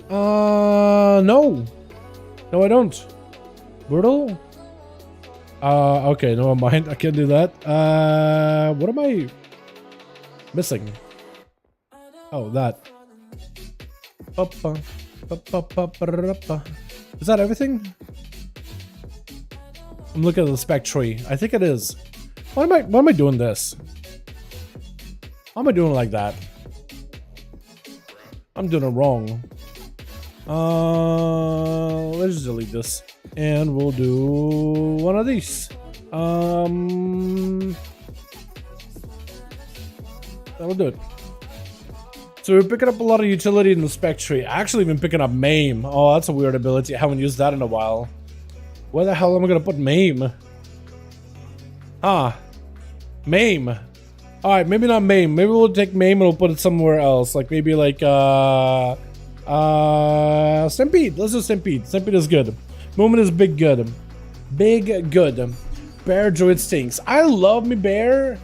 No. No, I don't. Brutal? Okay, never mind. I can't do that. What am I missing? Oh, that. Is that everything? I'm looking at the spec tree. I think it is. Why am I doing this? Why am I doing it like that? I'm doing it wrong. Let's delete this. And we'll do one of these. That'll do it. So we're picking up a lot of utility in the spec tree. Actually, been picking up MAME. Oh, that's a weird ability. I haven't used that in a while. Where the hell am I gonna put MAME? MAME. Alright, maybe not MAME. Maybe we'll take MAME and we'll put it somewhere else. Like maybe like Stampede. Let's do Stampede. Stampede is good. Movement is big good. Big good. Bear Druid stinks. I love me bear.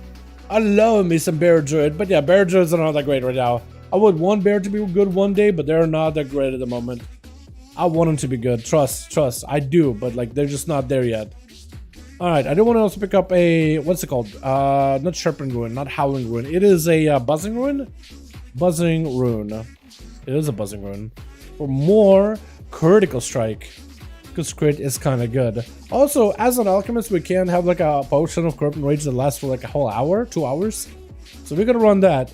I love me some bear druid. But yeah, bear druids are not that great right now. I would want bear to be good one day, but they're not that great at the moment. I want them to be good. Trust. I do, but like they're just not there yet. Alright, I do want to also pick up a, what's it called? Not Sharpened Ruin, not Howling Ruin. It is a Buzzing Ruin? Buzzing Rune. It is a Buzzing Rune. For more critical strike. Because crit is kind of good. Also, as an alchemist, we can have like a potion of corrupting rage that lasts for like a whole hour, 2 hours. So we're gonna run that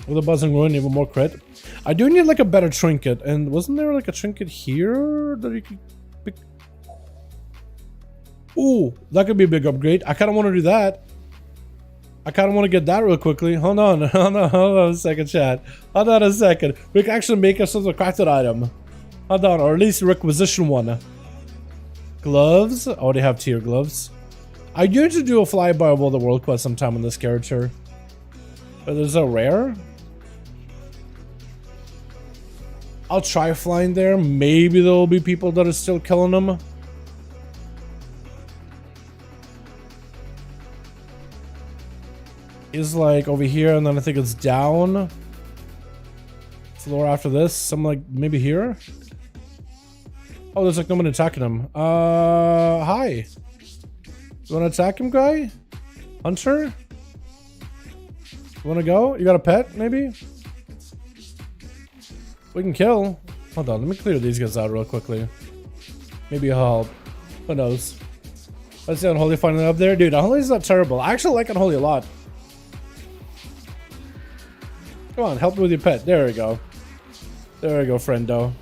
with a Buzzing Ruin, even more crit. I do need like a better trinket, and wasn't there like a trinket here that you could pick? Ooh, that could be a big upgrade. I kind of want to do that. I kind of want to get that real quickly. Hold on a second, chat. Hold on a second. We can actually make ourselves a crafted item. Hold on, or at least requisition one. Gloves. I already have tier gloves. I do need to do a flyby of all the world quest sometime on this character. But there's a rare. I'll try flying there. Maybe there will be people that are still killing them. Is like over here, and then I think it's down. Floor after this. Some like maybe here. Oh, there's like no one attacking him. Hi. You wanna attack him, guy? Hunter? You wanna go? You got a pet, maybe? We can kill. Hold on, let me clear these guys out real quickly. Maybe he'll help. Who knows? Let's see Unholy finally up there. Dude, Unholy's not terrible. I actually like Unholy a lot. Come on, help me with your pet. There we go. There we go, friendo.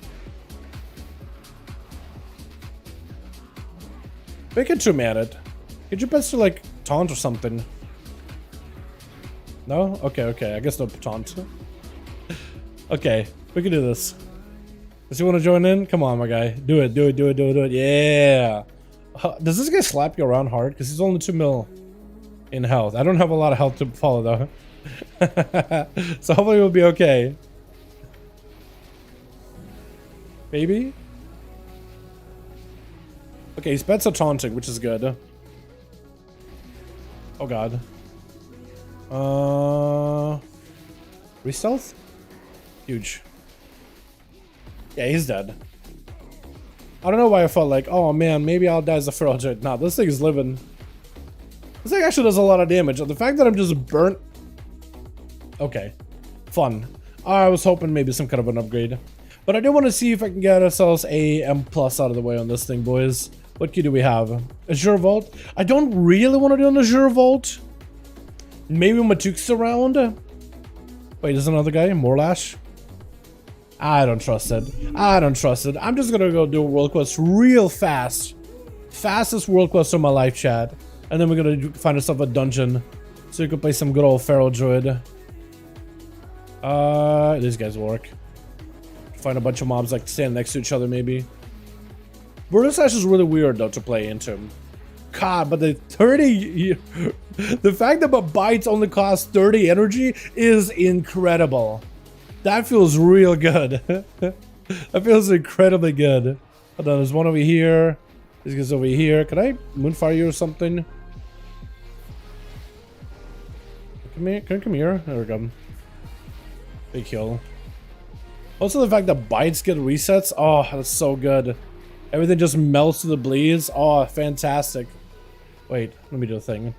Make it 2-man it. Get your pets to like taunt or something. No? Okay. I guess no taunt. Okay, we can do this. Does he want to join in? Come on, my guy. Do it. Yeah. Does this guy slap you around hard? Because he's only 2 mil in health. I don't have a lot of health to follow though. So hopefully we'll be okay. Maybe? Okay, his pets are taunting, which is good. Oh god. Re-stealth? Huge. Yeah, he's dead. I don't know why I felt like, oh man, maybe I'll die as a feral giant. Nah, this thing is living. This thing actually does a lot of damage. The fact that I'm just burnt. Okay. Fun. I was hoping maybe some kind of an upgrade. But I do want to see if I can get ourselves a M+ out of the way on this thing, boys. What key do we have? Azure Vault? I don't really want to do an Azure Vault. Maybe Mythic's around. Wait, there's another guy? Morlash? I don't trust it. I'm just gonna go do a world quest real fast. Fastest world quest of my life, chat. And then we're gonna find ourselves a dungeon. So we can play some good old feral druid. These guys work. Find a bunch of mobs like stand next to each other, maybe. Vertislash is really weird though to play into. God, but the 30, the fact that my bites only cost 30 energy is incredible. That feels real good. That feels incredibly good. Hold on, there's one over here. This guy's over here. Can I moonfire you or something? Come here, can I come here? There we go. Big kill. Also the fact that bites get resets. Oh, that's so good. Everything just melts to the bleeds. Oh, fantastic. Wait, let me do a thing.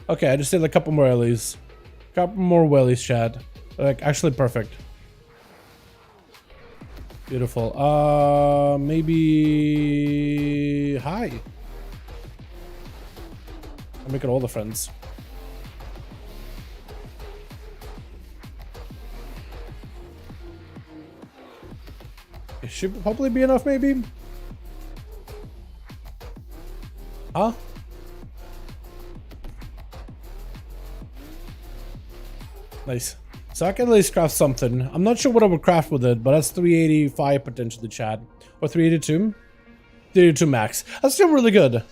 Okay, I just did a couple more wellies. Couple more wellies, chat. Like, actually perfect. Beautiful. Maybe... Hi. I'll make it all the friends. It should probably be enough, maybe? Huh? Nice. So I can at least craft something. I'm not sure what I would craft with it, but that's 385 potentially, chat. Or 382? 382 max. That's still really good.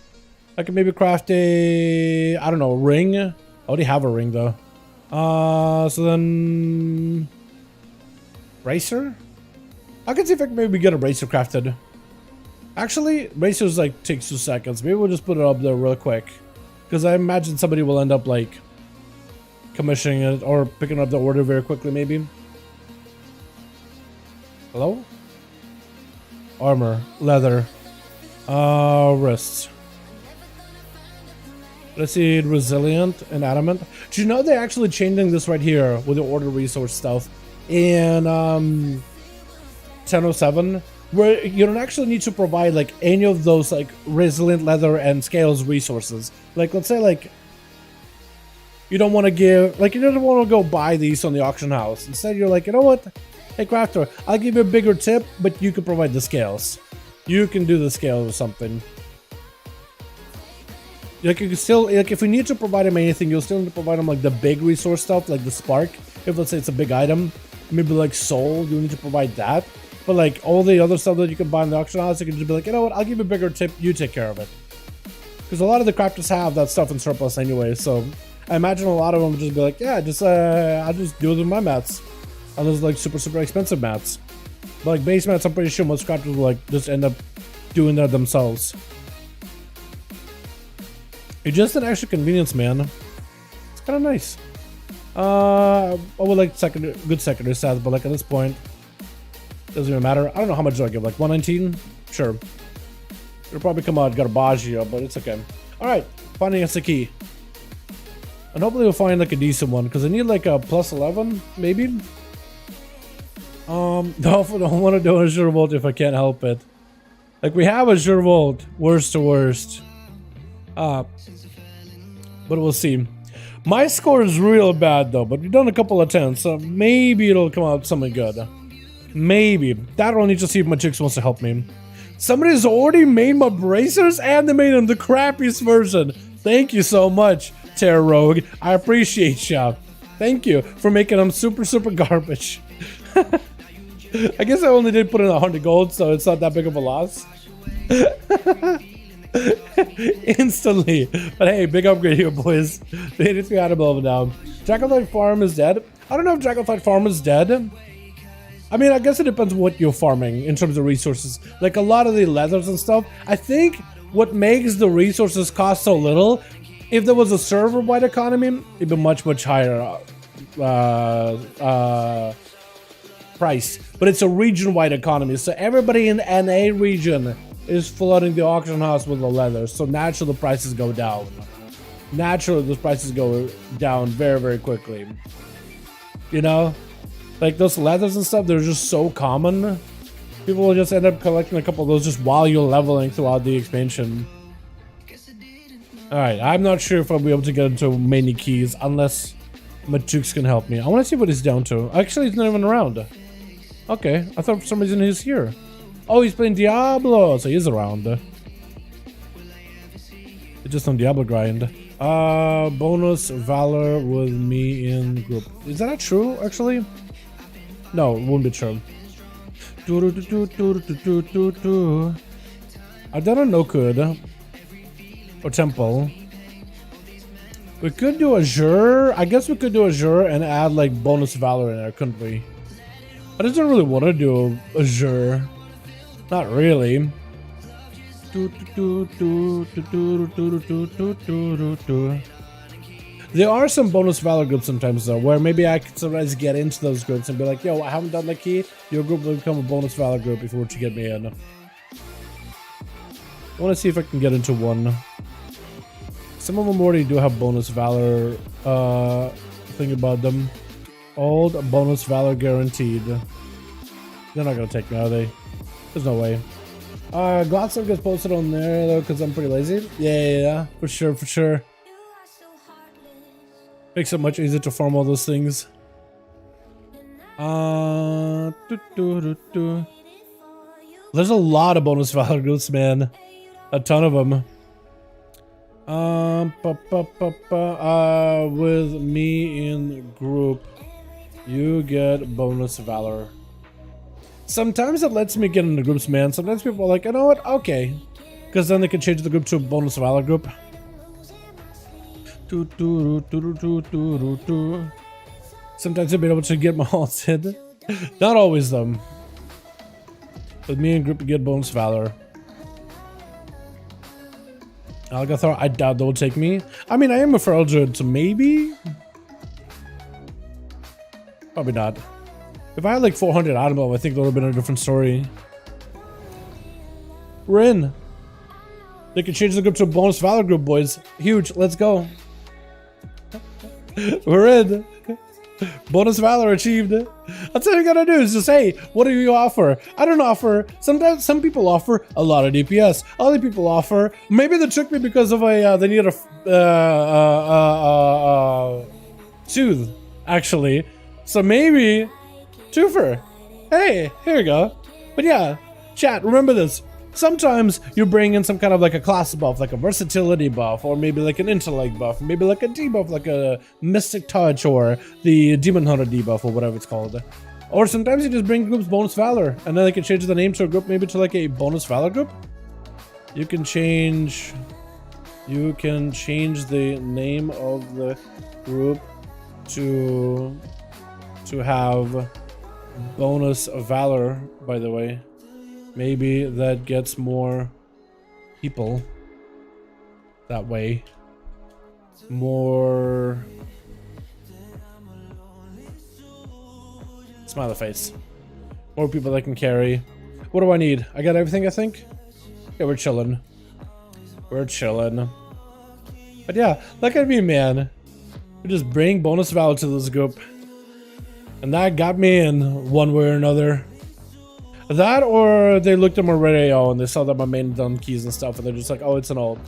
I can maybe craft a... I don't know, ring? I already have a ring, though. So then... Racer? I can see if I can maybe get a racer crafted. Actually, racers like takes 2 seconds. Maybe we'll just put it up there real quick. Because I imagine somebody will end up like... commissioning it or picking up the order very quickly, maybe. Hello? Armor, leather, wrists. Let's see, resilient and adamant. Do you know they're actually changing this right here with the order resource stuff in 1007, where you don't actually need to provide like any of those like resilient leather and scales resources. Like, let's say like you don't want to give, like, you don't want to go buy these on the auction house. Instead, you're like, you know what? Hey, crafter, I'll give you a bigger tip, but you can provide the scales. You can do the scales or something. Like, you can still, like, if we need to provide them anything, you'll still need to provide them, like, the big resource stuff, like the spark. If, let's say, it's a big item, maybe, like, soul, you need to provide that. But, like, all the other stuff that you can buy in the auction house, you can just be like, you know what? I'll give you a bigger tip. You take care of it. Because a lot of the crafters have that stuff in surplus anyway, so... I imagine a lot of them would just be like, yeah, just I'll just do it with my mats. And those like super expensive mats. But like base mats, I'm pretty sure most crafters will like just end up doing that themselves. It's just an extra convenience, man. It's kind of nice. I would like good secondary stats, but like at this point, doesn't even matter. I don't know how much do I give, like 119? Sure. It'll probably come out Garbaggio, but it's okay. Alright, finding us a key. And hopefully we'll find like a decent one, because I need like a plus 11, maybe? Don't want to do a Azure Vault if I can't help it. Like, we have a Azure Vault, worst to worst. But we'll see. My score is real bad though, but we've done a couple of attempts, so maybe it'll come out something good. Maybe. That I'll need to see if my chicks wants to help me. Somebody's already made my bracers, and they made them the crappiest version. Thank you so much, Terror Rogue. I appreciate you. Thank you for making them super garbage. I guess I only did put in 100 gold, so it's not that big of a loss. Instantly. But hey, big upgrade here, boys. The 83 out of level down. Dragonflight Farm is dead. I don't know if Dragonflight Farm is dead. I mean, I guess it depends what you're farming in terms of resources. Like a lot of the leathers and stuff. I think what makes the resources cost so little, if there was a server-wide economy, it'd be much higher price. But it's a region-wide economy, so everybody in the NA region is flooding the auction house with the leather, so naturally the prices go down. Naturally, those prices go down very quickly. You know? Like those leathers and stuff, they're just so common. People will just end up collecting a couple of those just while you're leveling throughout the expansion. Alright, I'm not sure if I'll be able to get into many keys unless Matrix can help me. I want to see what he's down to. Actually, he's not even around. Okay, I thought for some reason he's here. Oh, he's playing Diablo, so he's around. It's just on Diablo grind. Bonus Valor with me in group. Is that not true, actually? No, it won't be true. I don't know, could or temple. We could do Azure. I guess we could do Azure and add like bonus valor in there, couldn't we? I just don't really want to do Azure. Not really. There are some bonus valor groups sometimes though, where maybe I could sometimes get into those groups and be like, yo, I haven't done the key. Your group will become a bonus valor group if you were to get me in. I want to see if I can get into one. Some of them already do have bonus valor thing about them. Old bonus valor guaranteed. They're not gonna take me, are they? There's no way. God stuff gets posted on there though, because I'm pretty lazy. Yeah, for sure, for sure. Makes it much easier to farm all those things. There's a lot of bonus valor groups, man. A ton of them. With me in group, you get bonus valor. Sometimes it lets me get into groups, man. Sometimes people are like, you know what? Okay. Because then they can change the group to a bonus valor group. Sometimes you'll be able to get my ults in. Not always, though. With me in group, you get bonus valor. Algathor, I doubt they'll take me. I mean, I am a feral druid, so maybe? Probably not. If I had like 400 animal, I think that would have been a different story. We're in. They can change the group to a bonus valor group, boys. Huge. Let's go. We're in. Bonus valor achieved. That's all you gotta do is just, hey, what do you offer? I don't offer. Sometimes some people offer a lot of DPS. Other people offer. Maybe they took me because of a they need a soothe, actually. So maybe twofer. Hey, here we go. But yeah, chat. Remember this. Sometimes you bring in some kind of like a class buff, like a versatility buff, or maybe like an intellect buff, maybe like a debuff, like a mystic touch, or the demon hunter debuff, or whatever it's called. Or sometimes you just bring groups bonus valor, and then they can change the name to a group, maybe to like a bonus valor group. You can change the name of the group to have bonus valor, by the way. Maybe that gets more people that way. More smiley face. More people that can carry. What do I need? I got everything, I think? Yeah, we're chilling. We're chilling. But yeah, look at me, man. We just bring bonus valor to this group. And that got me in one way or another. That, or they looked at my radio and they saw that my main done keys and stuff, and they're just like, oh, it's an ult.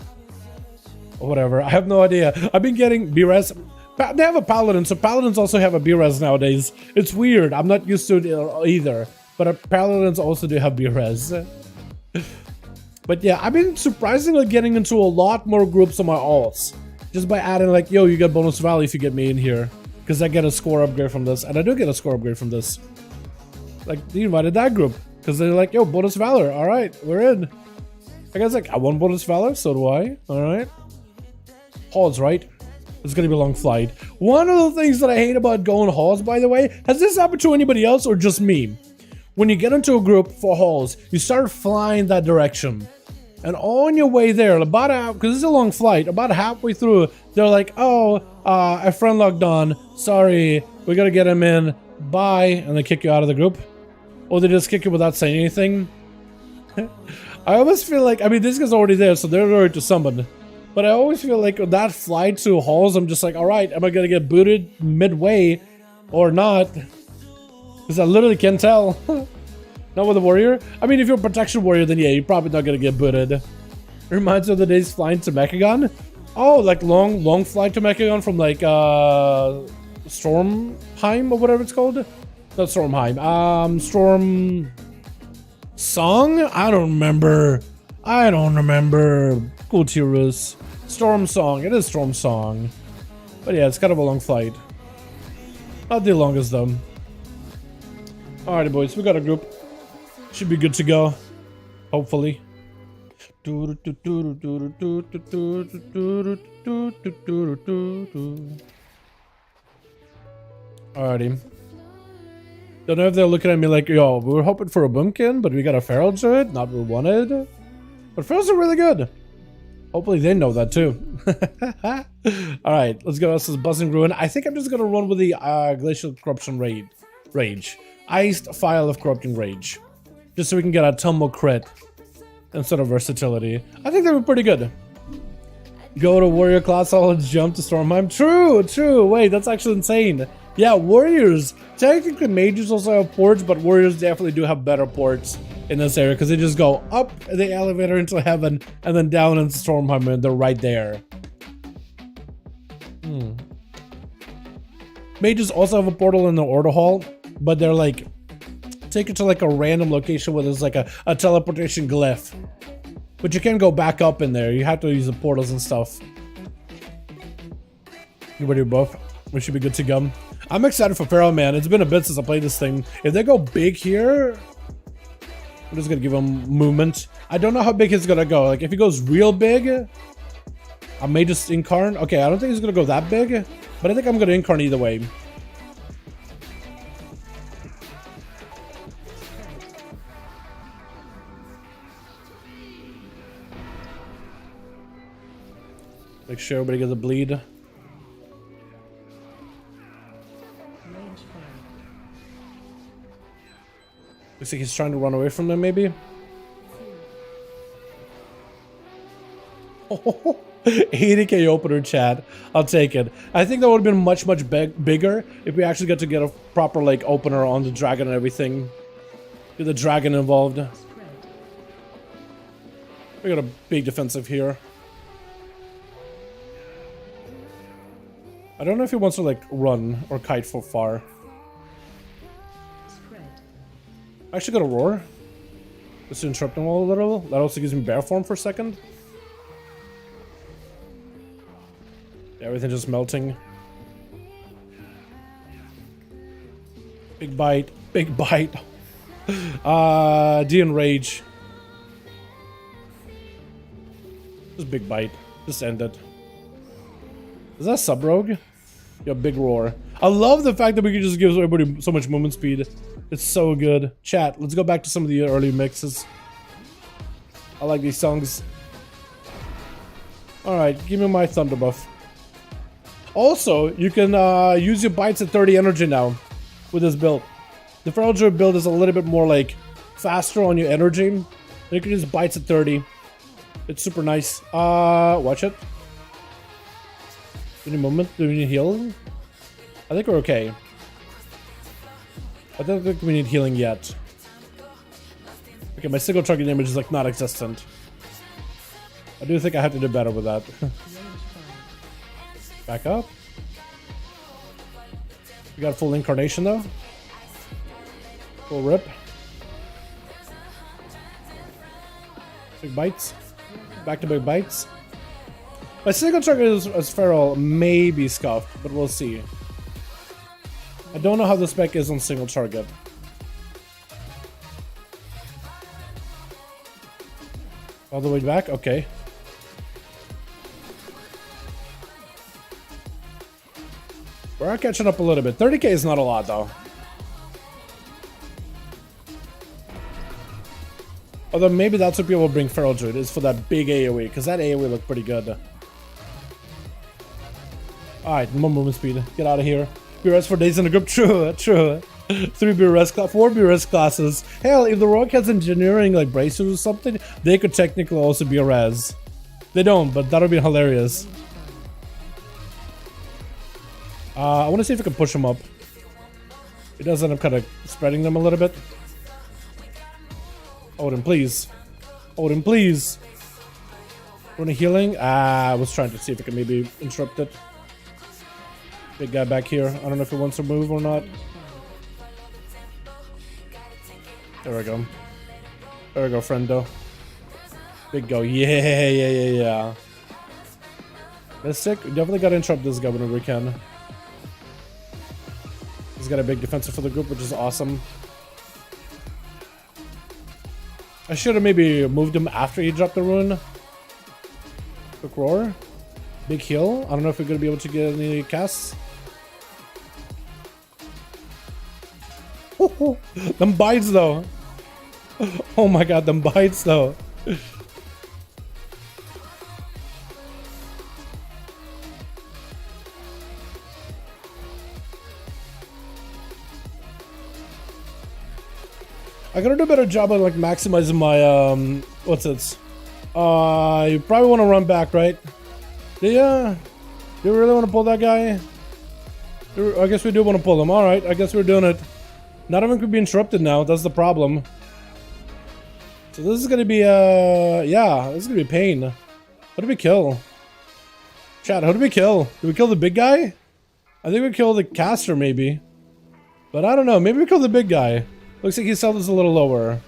Or whatever. I have no idea. I've been getting B-res. They have a paladin, so paladins also have a B-res nowadays. It's weird. I'm not used to it either. But paladins also do have B-res. But yeah, I've been surprisingly getting into a lot more groups on my alts. Just by adding like, yo, you get bonus value if you get me in here. Because I get a score upgrade from this. And I do get a score upgrade from this. Like, they invited that group. Because they're like, yo, bonus valor. Alright, we're in. I guess like, I want bonus valor, so do I. Alright. Halls, right? It's gonna be a long flight. One of the things that I hate about going halls, by the way, has this happened to anybody else or just me? When you get into a group for halls, you start flying that direction. And on your way there, about because it's a long flight, about halfway through, they're like, oh, a friend logged on. Sorry, we gotta get him in. Bye. And they kick you out of the group. Or they just kick you without saying anything. I always feel like, I mean, this guy's already there, so they're ready to summon. But I always feel like on that flight to halls, I'm just like, alright, am I gonna get booted midway or not? Because I literally can't tell. Not with a warrior? I mean, if you're a protection warrior, then yeah, you're probably not gonna get booted. It reminds me of the days flying to Mechagon. Oh, like long flight to Mechagon from like, Stormheim or whatever it's called? Not Stormheim. Storm Song? I don't remember. Gutierrez. Storm Song. It is Storm Song. But yeah, it's kind of a long flight. Not the longest though. Alrighty, boys, we got a group. Should be good to go. Hopefully. Alrighty. Don't know if they're looking at me like, yo, we were hoping for a Boomkin, but we got a Feral Druid, not what we wanted. But Ferals are really good. Hopefully they know that too. Alright, let's go. This is Buzzing Ruin. I think I'm just gonna run with the Glacial Corruption Rage. Iced File of Corrupting Rage. Just so we can get a tumble crit instead of versatility. I think they were pretty good. Go to Warrior class, I'll jump to Stormheim. True. Wait, that's actually insane. Yeah, Warriors. Technically, Mages also have ports, but Warriors definitely do have better ports in this area because they just go up the elevator into heaven and then down into Stormheim and they're right there. Mages also have a portal in the Order Hall, but they're like take it to like a random location where there's like a teleportation glyph. But you can't go back up in there. You have to use the portals and stuff. You ready to buff? We should be good to go. I'm excited for Feral, man. It's been a bit since I played this thing. If they go big here, I'm just gonna give him movement. I don't know how big he's gonna go. Like if he goes real big, I may just incarn. Okay, I don't think he's gonna go that big, but I think I'm gonna incarn either way. Make sure everybody gets a bleed. Looks like he's trying to run away from them, maybe. Oh, 80k opener, chat. I'll take it. I think that would have been much bigger if we actually got to get a proper like opener on the dragon and everything. Get the dragon involved. We got a big defensive here. I don't know if he wants to like run or kite for far. I actually got a roar. Just to interrupt him a little. That also gives me bear form for a second. Yeah, everything just melting. Big bite. Big bite. D and rage. Just big bite. Just end it. Is that sub rogue? Yeah, big roar. I love the fact that we can just give everybody so much movement speed. It's so good. Chat, let's go back to some of the early mixes. I like these songs. Alright, give me my thunder buff. Also, you can use your bites at 30 energy now with this build. The Feral Druid build is a little bit more like faster on your energy. You can use bites at 30. It's super nice. Watch it. Any movement? Do we need healing? I think we're okay. I don't think we need healing yet. Okay, my single target damage is like not existent. I do think I have to do better with that. Back up. We got full incarnation though. Full rip. Big bites. Back to big bites. My single target as Feral may be scuffed, but we'll see. I don't know how the spec is on single target. All the way back? Okay. We're catching up a little bit. 30k is not a lot though. Although maybe that's what people bring Feral Druid, is for that big AoE, because that AoE looked pretty good. Alright, more movement speed. Get out of here. BRS for days in a group. True. 3 BRS class, 4 BRS classes. Hell, if the Rogue has engineering like bracers or something, they could technically also be a res. They don't, but that would be hilarious. I want to see if I can push him up. It does end up kind of spreading them a little bit. Odin, please. Odin, please. Want a healing? I was trying to see if I can maybe interrupt it. Big guy back here. I don't know if he wants to move or not. There we go. There we go, friendo. Big go. Yeah. Mystic. We definitely gotta interrupt this guy whenever we can. He's got a big defensive for the group, which is awesome. I should have maybe moved him after he dropped the rune. Quick roar. Big heal. I don't know if we're gonna be able to get any casts. Them bites though. Oh my god, them bites though. I gotta do a better job of like maximizing my what's it? You probably want to run back, right? Do you really want to pull that guy? I guess we do want to pull him. All right, I guess we're doing it. None of them could be interrupted now. That's the problem. So this is gonna be yeah, this is gonna be pain. Who did we kill? Chat, who did we kill? Did we kill the big guy? I think we killed the caster maybe, but I don't know. Maybe we killed the big guy. Looks like his health is a little lower.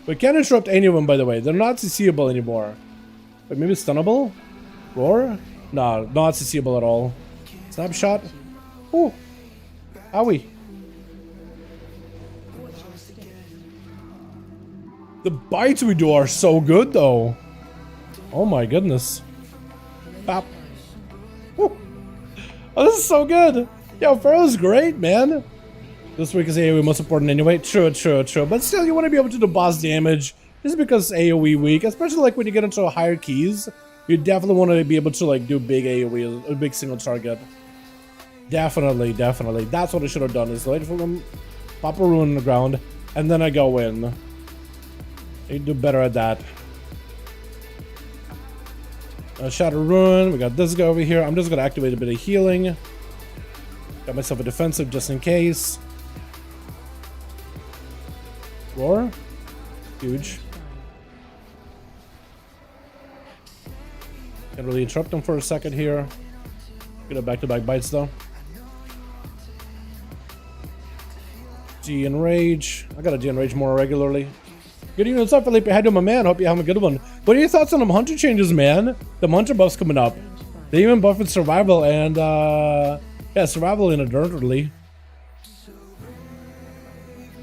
We can't interrupt any of them, by the way. They're not CCable anymore. But maybe stunnable? Roar? No, not CCable at all. Snapshot? Ooh. Owie. The bites we do are so good, though. Oh my goodness. Bop. Woo. Oh, this is so good. Yo, Pharaoh's great, man. This week is AoE most important anyway. True. But still, you want to be able to do boss damage. Just because AoE weak, especially like when you get into higher keys, you definitely want to be able to like do big AoE, a big single target. Definitely. That's what I should have done, is wait for them, pop a rune on the ground, and then I go in. You do better at that. Shatter rune. We got this guy over here. I'm just gonna activate a bit of healing. Got myself a defensive just in case. Roar. Huge. Can't really interrupt him for a second here. Get a back-to-back bites though. G Enrage. I gotta G Enrage more regularly. Good evening, what's up, Felipe? How you doing, my man? Hope you're having a good one. What are your thoughts on them Hunter changes, man? The Hunter buffs coming up. They even buffed survival and yeah, survival inadvertently.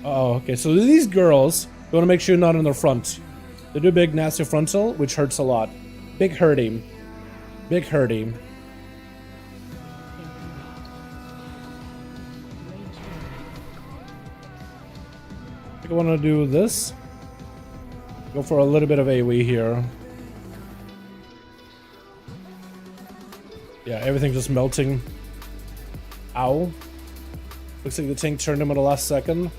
Oh, okay. So these girls, you want to make sure you're not in the front. They do big nasty frontal, which hurts a lot. Big hurting. Big hurting. I think I want to do this. Go for a little bit of AoE here. Yeah, everything just melting. Ow. Looks like the tank turned him at the last second.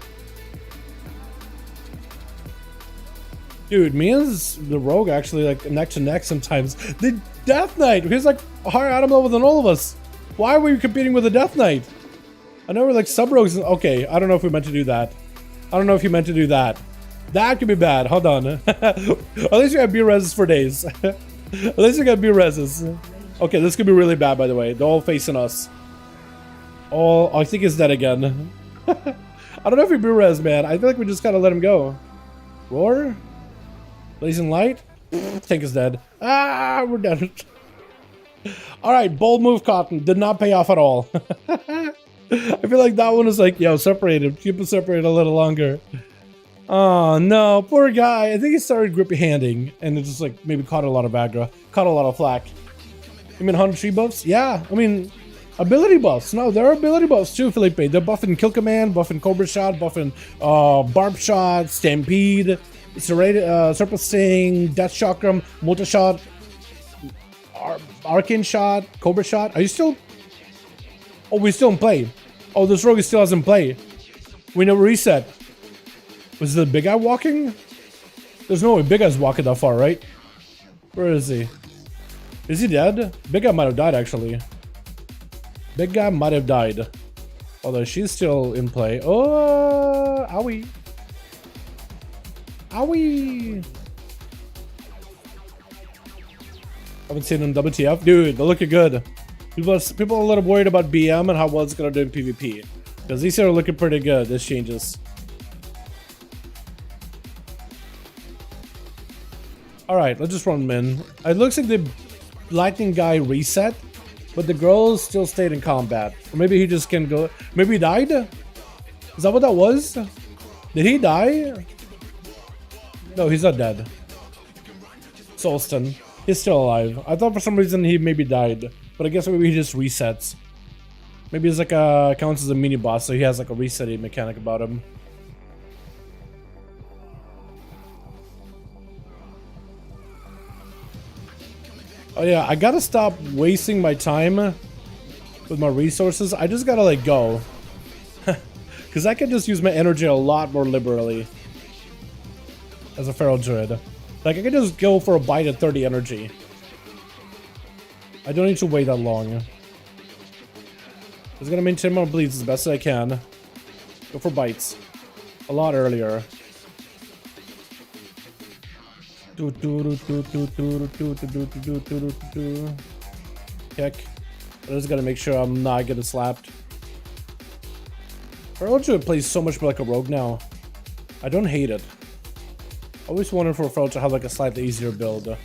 Dude, me and the rogue actually like neck to neck sometimes. The Death Knight, he's like a higher item level than all of us. Why were you competing with the Death Knight? I know we're like sub rogues. Okay, I don't know if we meant to do that. I don't know if you meant to do that. That could be bad. Hold on. At least you have B-reses for days. At least you got B-reses. Okay, this could be really bad, by the way. They're all facing us. Oh, I think he's dead again. I don't know if he B-res, man. I feel like we just gotta let him go. Roar? Blazing light? Tank is dead. Ah, we're dead. Alright, bold move, Cotton. Did not pay off at all. I feel like that one is like, yo, separated. Keep it separated a little longer. Oh no, poor guy. I think he started grippy handing and it just like maybe caught a lot of aggro, caught a lot of flack. You mean 100 tree buffs? Yeah, I mean ability buffs. No, there are ability buffs too, Felipe. They're buffing Kill Command, buffing Cobra Shot, buffing Barb Shot, Stampede, Serpent Sting, Death Chakram, Multi Shot, Arcane Shot, Cobra Shot. Are you still? Oh, we still in play. Oh, this rogue still hasn't played. We never reset. Was the big guy walking? There's no way big guy's walking that far, right? Where is he? Is he dead? Big guy might have died, actually. Big guy might have died. Although she's still in play. Oh, owie. Owie. Haven't seen him WTF. Dude, they're looking good. People are a little worried about BM and how well it's going to do in PvP. Because these are looking pretty good. This changes. Alright, let's just run them in. It looks like the lightning guy reset, but the girls still stayed in combat. Or maybe he just can go. Maybe he died? Is that what that was? Did he die? No, he's not dead. Solston. He's still alive. I thought for some reason he maybe died. But I guess maybe he just resets. Maybe he's like a... counts as a mini boss, so he has like a resetting mechanic about him. Oh yeah, I gotta stop wasting my time with my resources. I just gotta like go. Because I can just use my energy a lot more liberally. As a feral druid. Like I can just go for a bite at 30 energy. I don't need to wait that long. Just gonna maintain my bleeds as best as I can. Go for bites. A lot earlier. Heck. I just gotta make sure I'm not getting slapped. Feral druid plays so much more like a rogue now. I don't hate it. I always wanted for a feral to have like a slightly easier build.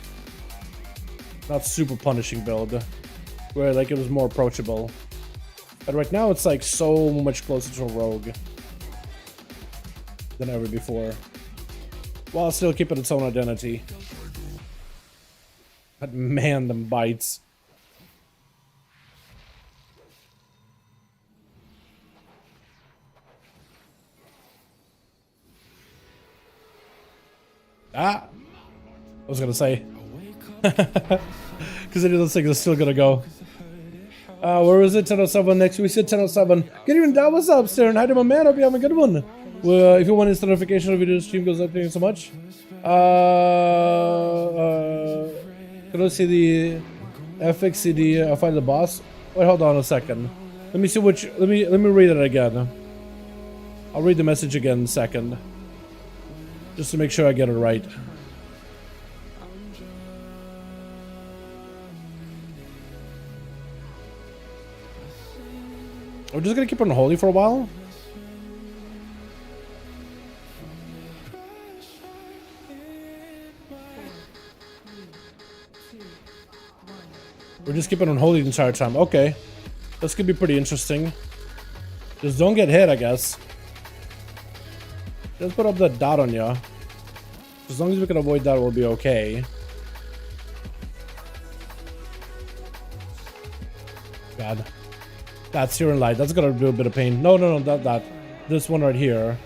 Not super punishing build. Where like it was more approachable. But right now it's like so much closer to a rogue than ever before. While still keeping its own identity. But man, them bites. Ah! I was gonna say. Because any of those things are still gonna go. Where was it? 10:07 next week. 10:07. Good evening, Dad. What's up, Stern? Hi to my man. Hope you have a good one. Well, if you want instant notification of video stream goes up, thank you so much. Can I see the FX CD? I'll find the boss. Wait, hold on a second. Let me see which. Let me read it again. I'll read the message again in a second, just to make sure I get it right. We're just gonna keep on holy for a while. We're just keeping on holy the entire time. Okay. This could be pretty interesting. Just don't get hit, I guess. Just put up that dot on you. As long as we can avoid that, we'll be okay. God. That's here in light. That's gonna do a bit of pain. No, that. This one right here.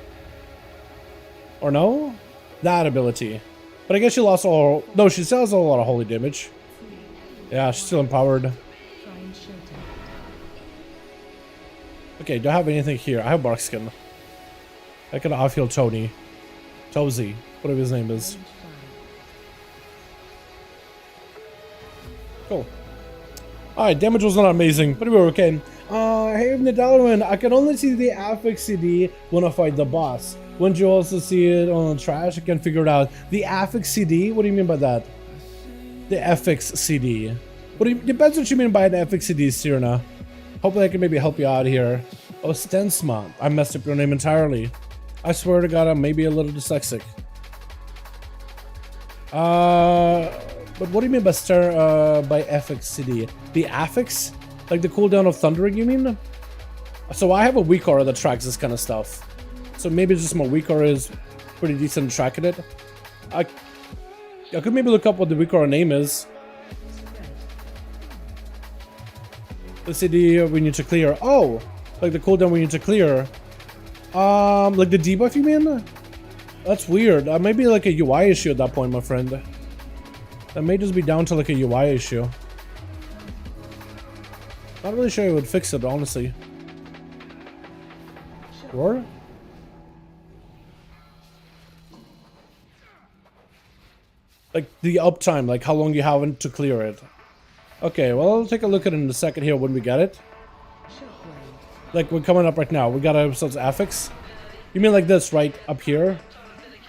Or no? That ability. But I guess she lost all... No, she still has a lot of holy damage. Yeah, she's still empowered. Okay, do I have anything here? I have Barkskin. I can off-heal Tony. Tozy. Whatever his name is. Cool. Alright, damage was not amazing, but we were okay. Hey, the Dalaran, I can only see the affix CD when I fight the boss. Wouldn't you also see it on the trash? I can figure it out. The affix CD? What do you mean by that? The FX CD. What do you, depends what you mean by an FX CD, Sirna. Hopefully I can maybe help you out here. Oh, Stensma. I messed up your name entirely. I swear to God, I'm maybe a little dyslexic. But what do you mean by FX CD? The affix? Like the cooldown of thundering, you mean? So I have a weak aura that tracks this kind of stuff. So maybe just my weak aura is pretty decent at tracking it. I could maybe look up what the weak aura name is. The CD we need to clear. Oh! Like the cooldown we need to clear. Like the debuff, you mean? That's weird. That may be like a UI issue at that point, my friend. That may just be down to like a UI issue. Not really sure it would fix it, honestly. Or? Like the uptime, like how long you have to clear it. Okay, well, I'll take a look at it in a second here when we get it. Like we're coming up right now. We got ourselves affix. You mean like this, right? Up here?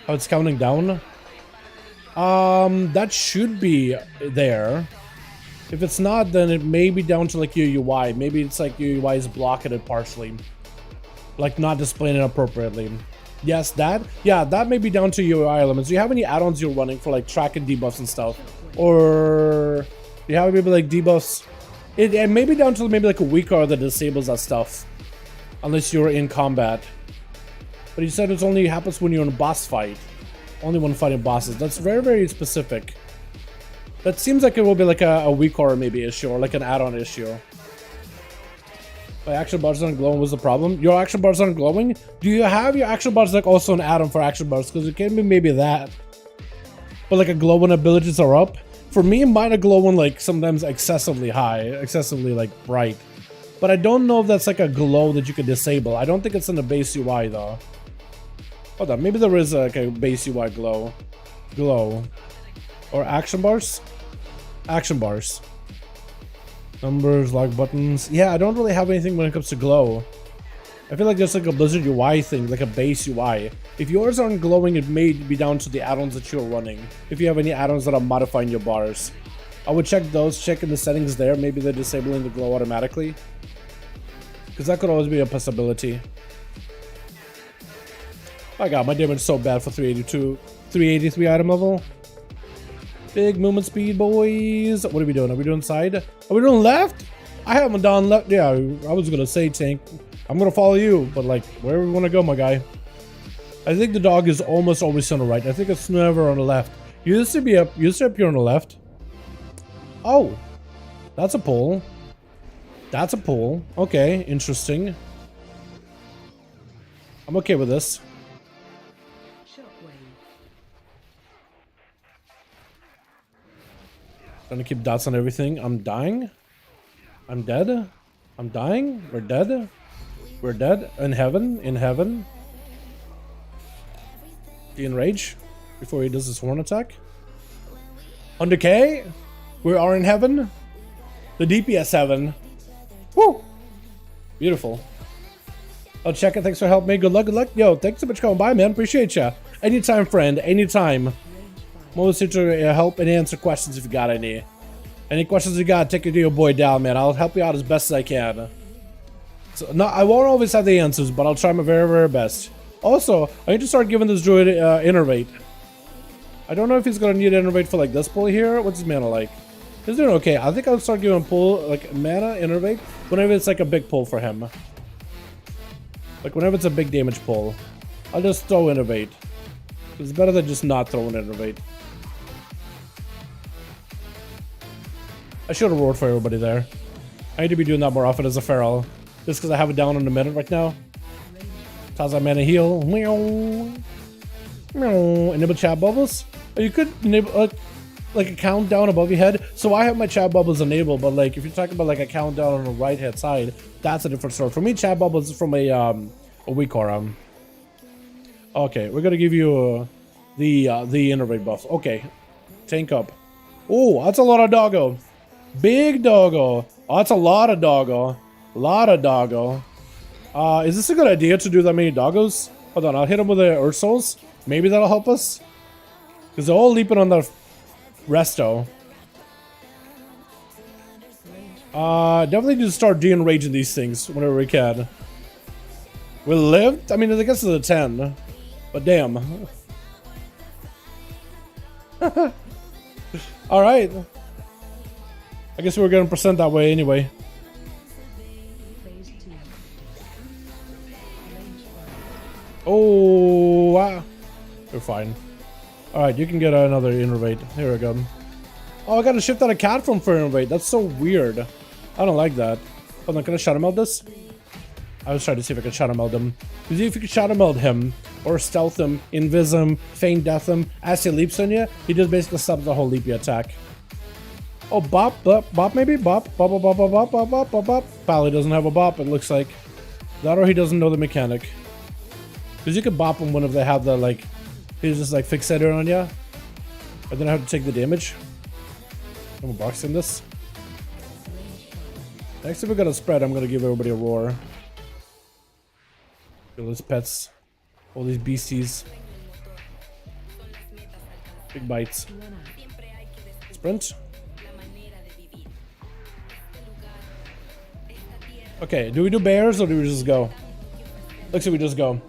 How it's counting down? That should be there. If it's not, then it may be down to like your UI. Maybe it's like your UI is blocking it partially. Like not displaying it appropriately. Yes, that? Yeah, that may be down to your UI elements. Do you have any add-ons you're running for like track and debuffs and stuff? Or do you have maybe like debuffs? It may be down to maybe like a weak aura that disables that stuff. Unless you're in combat. But you said it only happens when you're in a boss fight. Only when fighting bosses. That's very, very specific. That seems like it will be like a weak horror maybe issue or like an add-on issue. My action bars aren't glowing was the problem. Your action bars aren't glowing? Do you have your action bars like also an add-on for action bars? Because it can be maybe that. But like a glow when abilities are up. For me, mine are glowing like sometimes excessively high, excessively like bright. But I don't know if that's like a glow that you can disable. I don't think it's in the base UI though. Hold on, maybe there is like a base UI glow. Or action bars? Action bars. Numbers, like buttons. Yeah, I don't really have anything when it comes to glow. I feel like there's like a Blizzard UI thing, like a base UI. If yours aren't glowing, it may be down to the add-ons that you're running. If you have any add-ons that are modifying your bars. I would check those, check in the settings there. Maybe they're disabling the glow automatically. Because that could always be a possibility. My god, my damage is so bad for 383 item level. Big movement speed, boys. What are we doing? Are we doing side? Are we doing left? I haven't done left. Yeah, I was gonna say tank. I'm gonna follow you, but like, wherever we wanna go, my guy. I think the dog is almost always on the right. I think it's never on the left. Used to be up here on the left. Oh, that's a pull. That's a pull. Okay, interesting. I'm okay with this. Trying to keep dots on everything. I'm dying. I'm dead. I'm dying. We're dead. We're dead. In heaven. In heaven. He enrage before he does his horn attack. 100k. We are in heaven. The DPS heaven. Woo! Beautiful. I'll check it. Thanks for helping me. Good luck. Good luck. Yo, thanks so much for coming by, man. Appreciate ya. Anytime, friend. Anytime. I'm always here to help and answer questions if you got any. Any questions you got, take it to your boy Dal, man. I'll help you out as best as I can. So, no, I won't always have the answers, but I'll try my very, very best. Also, I need to start giving this druid innervate. I don't know if he's gonna need innervate for like this pull here. What's his mana like? He's doing okay. I think I'll start giving him pull like mana innervate whenever it's like a big pull for him. Like whenever it's a big damage pull, I'll just throw innervate. It's better than just not throwing innervate. I should have roared for everybody there. I need to be doing that more often as a feral. Just because I have it down in a minute right now. Taza mana heal. Meow. Meow. Enable chat bubbles. Oh, you could enable like a countdown above your head. So I have my chat bubbles enabled, but like if you're talking about like a countdown on the right hand side, that's a different story. For me, chat bubbles is from a weak aura. Okay, we're gonna give you the innervate buff. Okay, tank up. Oh, that's a lot of doggo. Big doggo. Oh, that's a lot of doggo. Lot of doggo. Is this a good idea to do that many doggos? Hold on, I'll hit him with the Earth Souls. Maybe that'll help us. Because they're all leaping on the resto. Definitely need to start de-enraging these things whenever we can. We lived? I mean, I guess it's a 10. But damn. Alright. I guess we were getting percent that way anyway. Oh, wow. We're fine. Alright, you can get another innervate. Here we go. Oh, I gotta shift out a cat from for innervate. That's so weird. I don't like that. Hold on, can I shadow meld this? I was trying to see if I could shadow meld him. Because if you could shadow meld him, or stealth him, invis him, feign death him, as he leaps on you, he just basically stops the whole leapy attack. Oh, bop, bop, bop maybe? Bop, bop, bop, bop, bop, bop, bop, bop, bop. Pally doesn't have a bop, it looks like. That or he doesn't know the mechanic. Because you could bop him whenever they have the, like, he's just, like, fixated on you. And then I have to take the damage. I'm boxing this. Next, if we're gonna spread, I'm gonna give everybody a roar. All these pets. All these beasties. Big bites. Sprint. Okay, do we do bears or do we just go? Looks like we just go.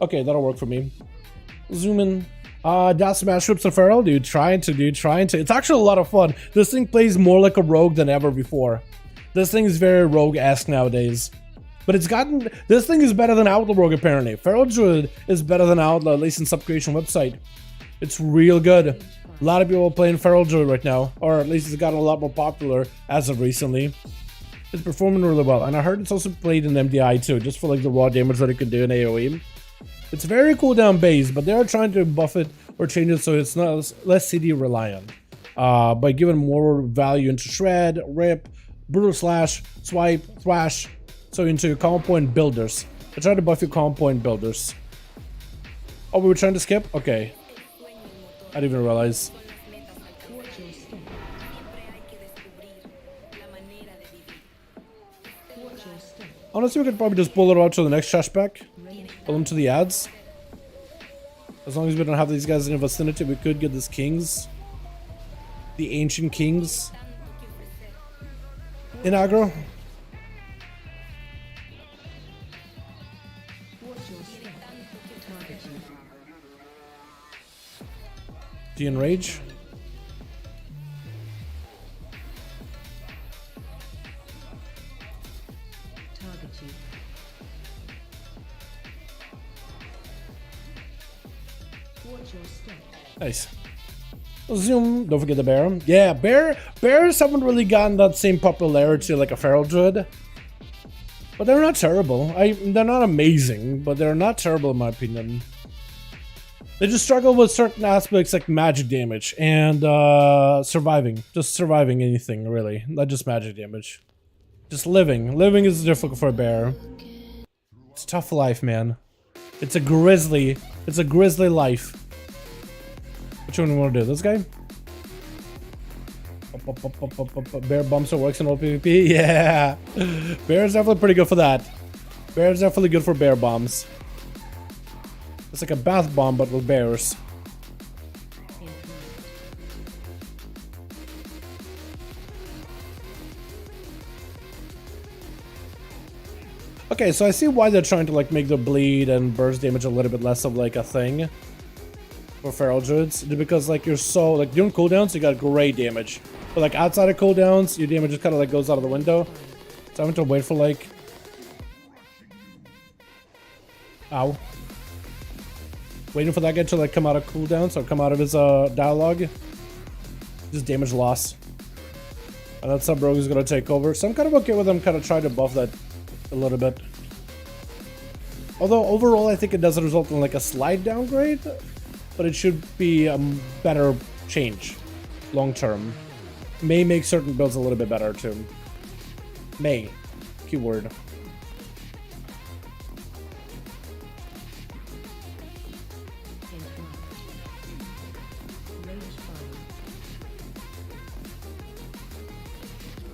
Okay, that'll work for me. Zoom in. Down smash trips and feral, dude. Trying to. It's actually a lot of fun. This thing plays more like a rogue than ever before. This thing is very rogue-esque nowadays. But it's gotten... This thing is better than Outlaw Rogue, apparently. Feral Druid is better than Outlaw, at least in Subcreation website. It's real good. A lot of people are playing Feral Druid right now, or at least it's gotten a lot more popular as of recently. It's performing really well, and I heard it's also played in MDI too, just for like the raw damage that it can do in AoE. It's very cooldown based, but they are trying to buff it or change it so it's not less CD reliant. By giving more value into Shred, Rip, Brutal Slash, Swipe, Thrash, so into your combo point builders. I tried to buff your combo point builders. Oh, we were trying to skip? Okay. I didn't even realize. Honestly, we could probably just pull it out to the next trash pack. Pull them to the ads. As long as we don't have these guys in the vicinity, we could get this Kings. The Ancient Kings. In aggro. Do you enrage? Nice. Zoom. Don't forget the bear. Yeah, bears haven't really gotten that same popularity like a Feral Druid. But they're not terrible. They're not amazing, but they're not terrible in my opinion. They just struggle with certain aspects like magic damage and surviving. Just surviving anything, really. Not just magic damage. Just living. Living is difficult for a bear. It's a tough life, man. It's a grisly life. Which one do we want to do? This guy? Bear bumps or works in OPVP? Yeah! Bear's definitely pretty good for that. Bear's definitely good for bear bombs. It's like a bath bomb, but with bears. Okay, so I see why they're trying to like make the bleed and burst damage a little bit less of like a thing for Feral Druids, because like you're so like during cooldowns you got great damage, but like outside of cooldowns your damage just kind of like goes out of the window. So I'm going to wait for like, ow, waiting for that guy to like come out of cooldown, so come out of his dialogue. Just damage loss, and that sub rogue is gonna take over. So I'm kind of okay with them kind of trying to buff that a little bit. Although overall I think it doesn't result in like a slight downgrade, but it should be a better change long term. May make certain builds a little bit better too. May, keyword.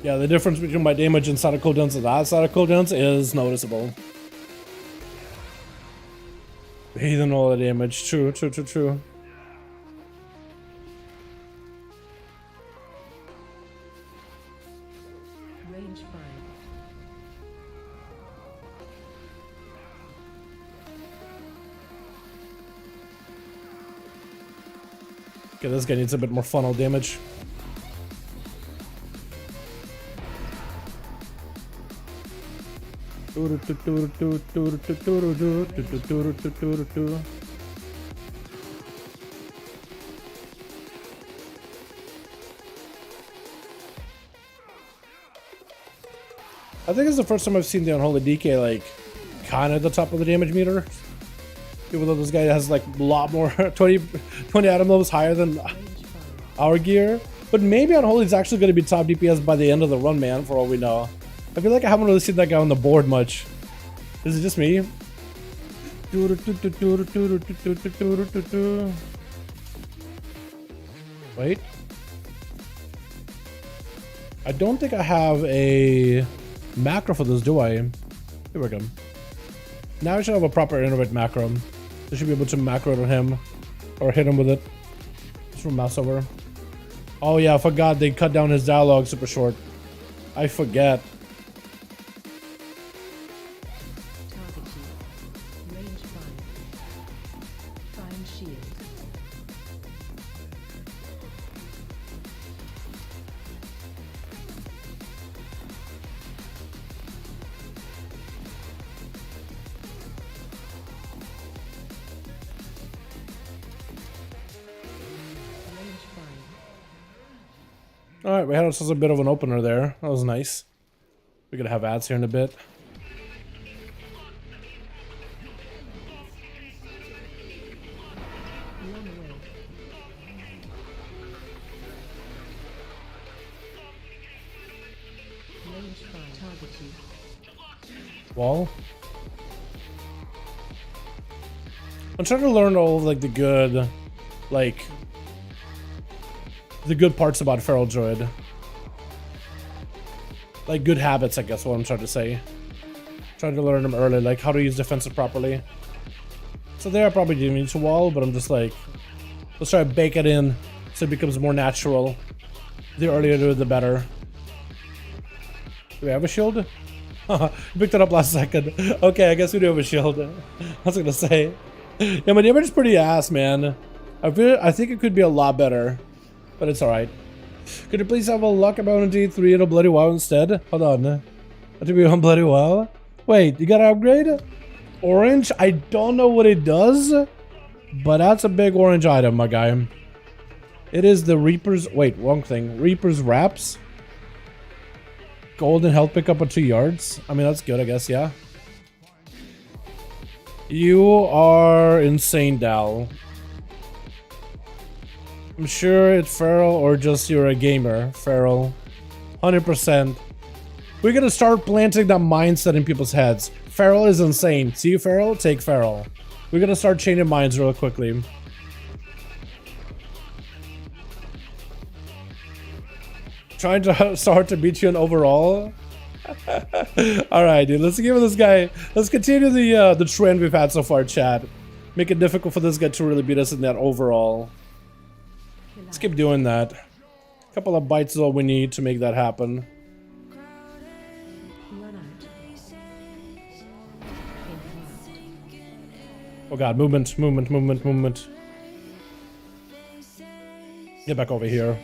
Yeah, the difference between my damage inside of cooldowns and outside of cooldowns is noticeable. Bathing all the damage. True. Okay, this guy needs a bit more funnel damage. I think it's the first time I've seen the Unholy DK like kind of at the top of the damage meter. Even though this guy has like a lot more 20 atom levels higher than our gear. But maybe Unholy is actually going to be top DPS by the end of the run, man, for all we know. I feel like I haven't really seen that guy on the board much. Is it just me? Wait. I don't think I have a macro for this, do I? Here we go. Now I should have a proper innovate macro. I should be able to macro on him or hit him with it. Just from mouse over. Oh yeah, I forgot they cut down his dialogue super short. I forget. All right, we had ourselves a bit of an opener there. That was nice. We're gonna have ads here in a bit. Wall. I'm trying to learn all of, like, the good parts about Feral Druid. Like, good habits, I guess, what I'm trying to say. Trying to learn them early, like how to use defensive properly. So there I probably do need to wall, but I'm just like, let's try to bake it in so it becomes more natural. The earlier I do it, the better. Do we have a shield? Picked it up last second. Okay, I guess we do have a shield. I was gonna say. Yeah, my damage is pretty ass, man. I think it could be a lot better, but it's alright. Could you please have a luck about a G3 and a bloody WoW instead? Hold on. To be on bloody WoW? Wait, you gotta upgrade? Orange? I don't know what it does, but that's a big orange item, my guy. It is the Reaper's... Wait, wrong thing. Reaper's Wraps. Golden health pickup at 2 yards. I mean, that's good, I guess, yeah. You are insane, Dal. I'm sure it's Feral or just you're a gamer, Feral. 100%. We're gonna start planting that mindset in people's heads. Feral is insane. See you, Feral? Take Feral. We're gonna start changing minds real quickly. Trying to start to beat you in overall. Alright, dude, let's give this guy. Let's continue the trend we've had so far, chat. Make it difficult for this guy to really beat us in that overall. Let's keep doing that. A couple of bites is all we need to make that happen. Oh god, movement, movement, movement, movement. Get back over here.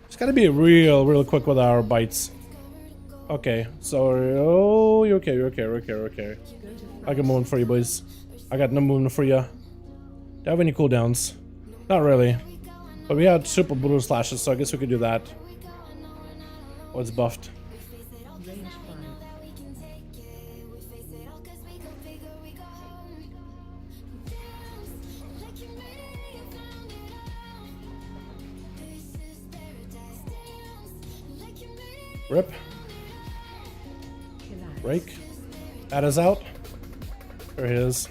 It's gotta be real quick with our bites. Okay, so oh, you're okay, you're okay, you're okay, you're okay. I got movement for you, boys. I got no movement for you. Do you have any cooldowns? Not really. But we had super brutal slashes, so I guess we could do that. Oh, it's buffed. Rip. Break. Addons out. There he is.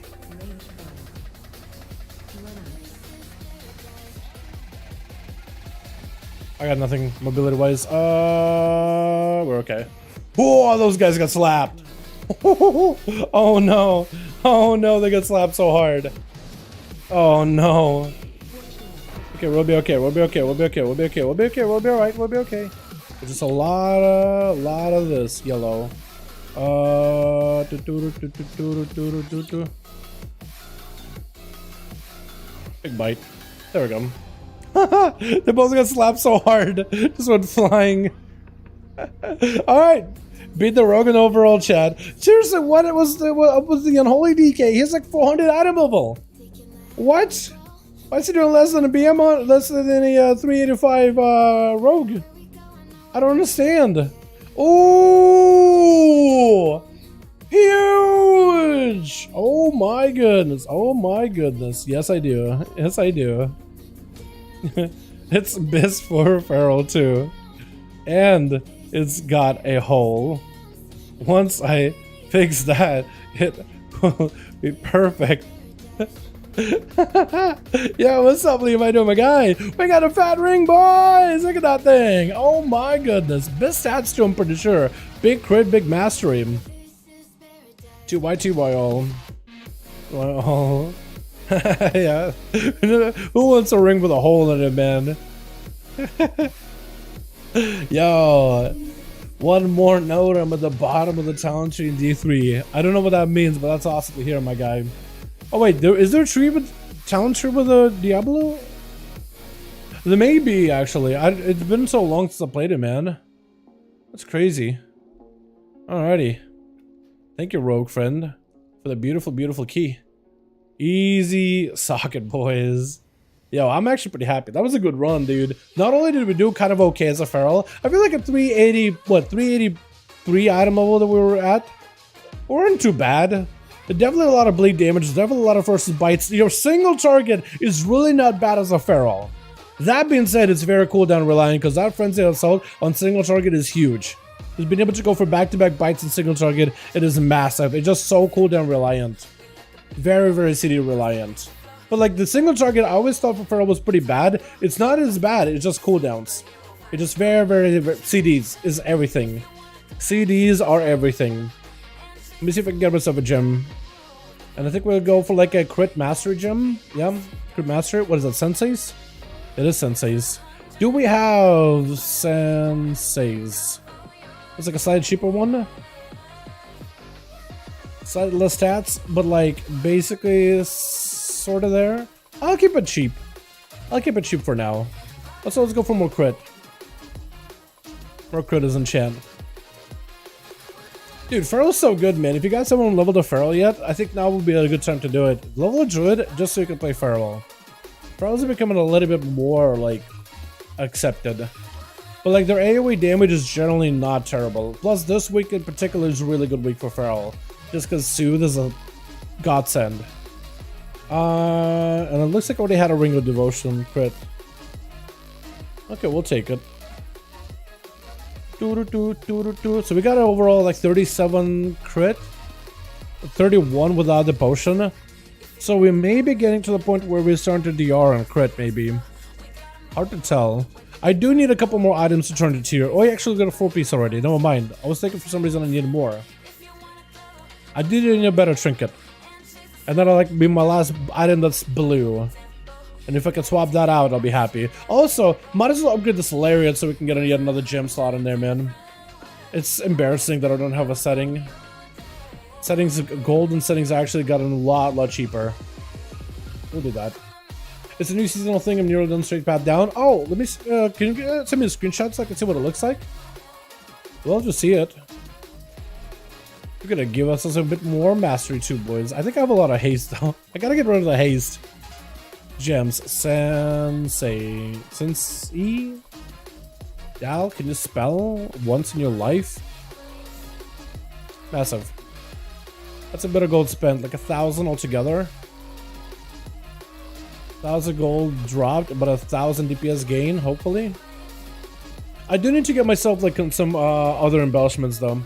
I got nothing mobility wise. We're okay. Whoa, those guys got slapped. Oh no. Oh no, they got slapped so hard. Oh no. Okay, we'll be okay. We'll be okay. We'll be okay. We'll be okay. We'll be okay. We'll be alright. We'll be okay. There's just a lot of this yellow. Big bite. There we go. They both got slapped so hard. Just went flying. Alright. Beat the Rogan overall, Chad. Seriously, what was the unholy DK? He has like 400 item level. What? Why is he doing less than a BM on less than a 385 rogue? I don't understand. Ooh! Huge! Oh my goodness. Oh my goodness. Yes, I do. Yes, I do. It's best for Feral too. And it's got a hole. Once I fix that, it will be perfect. Yeah, what's up, Liam? How you doing, my guy? We got a fat ring, boys! Look at that thing! Oh my goodness. Best stats to him, pretty sure. Big crit, big mastery. 2y all. Well, yeah. Who wants a ring with a hole in it, man? Yo, one more note. I'm at the bottom of the talent tree in D3. I don't know what that means, but that's awesome to hear, my guy. Oh wait, is there a tree with talent tree with a Diablo? There may be, actually. It's been so long since I played it, man. That's crazy. Alrighty. Thank you, rogue friend, for the beautiful, beautiful key. Easy socket, boys. Yo, I'm actually pretty happy. That was a good run, dude. Not only did we do kind of okay as a feral, I feel like at 383 item level that we were at, we weren't too bad. Definitely a lot of bleed damage, definitely a lot of versus bites. Your single target is really not bad as a feral. That being said, it's very cooldown reliant because that frenzy assault on single target is huge. Just being able to go for back-to-back bites and single target, it is massive. It's just so cooldown reliant. Very, very CD reliant. But like the single target, I always thought for feral was pretty bad. It's not as bad, it's just cooldowns. It's just very, CDs is everything. CDs are everything. Let me see if I can get myself a gem. And I think we'll go for like a crit mastery gem. Yeah, crit mastery. What is that, senseis? It is senseis. Do we have senseis? It's like a slightly cheaper one. Slightly less stats, but like basically sort of there. I'll keep it cheap. I'll keep it cheap for now. Let's go for more crit. More crit is enchant. Dude, Feral's so good, man. If you guys haven't leveled a Feral yet, I think now would be a good time to do it. Level a Druid just so you can play Feral. Ferals are becoming a little bit more, like, accepted. But, like, their AoE damage is generally not terrible. Plus, this week in particular is a really good week for Feral. Just because Soothe is a godsend. And it looks like I already had a Ring of Devotion crit. Okay, we'll take it. So we got an overall like 37 crit, 31 without the potion. So we may be getting to the point where we're starting to DR and crit, maybe. Hard to tell. I do need a couple more items to turn to tier. Oh, I actually got a 4-piece already. Never mind. I was thinking for some reason I needed more. I do need a better trinket. And that'll like be my last item that's blue. And if I can swap that out, I'll be happy. Also, might as well upgrade this Lariat so we can get yet another gem slot in there, man. It's embarrassing that I don't have a setting. Settings, golden settings actually got a lot cheaper. We'll do that. It's a new seasonal thing. I'm nearly done straight path down. Oh, let me, can you send me a screenshot so I can see what it looks like? We'll just see it. You're gonna give us a bit more mastery too, boys. I think I have a lot of haste though. I gotta get rid of the haste. Gems. Sensei. Sensei? Dal, can you spell once in your life? Massive. That's a bit of gold spent, like 1,000 altogether. 1,000 gold dropped, but 1,000 DPS gain, hopefully. I do need to get myself like some other embellishments though.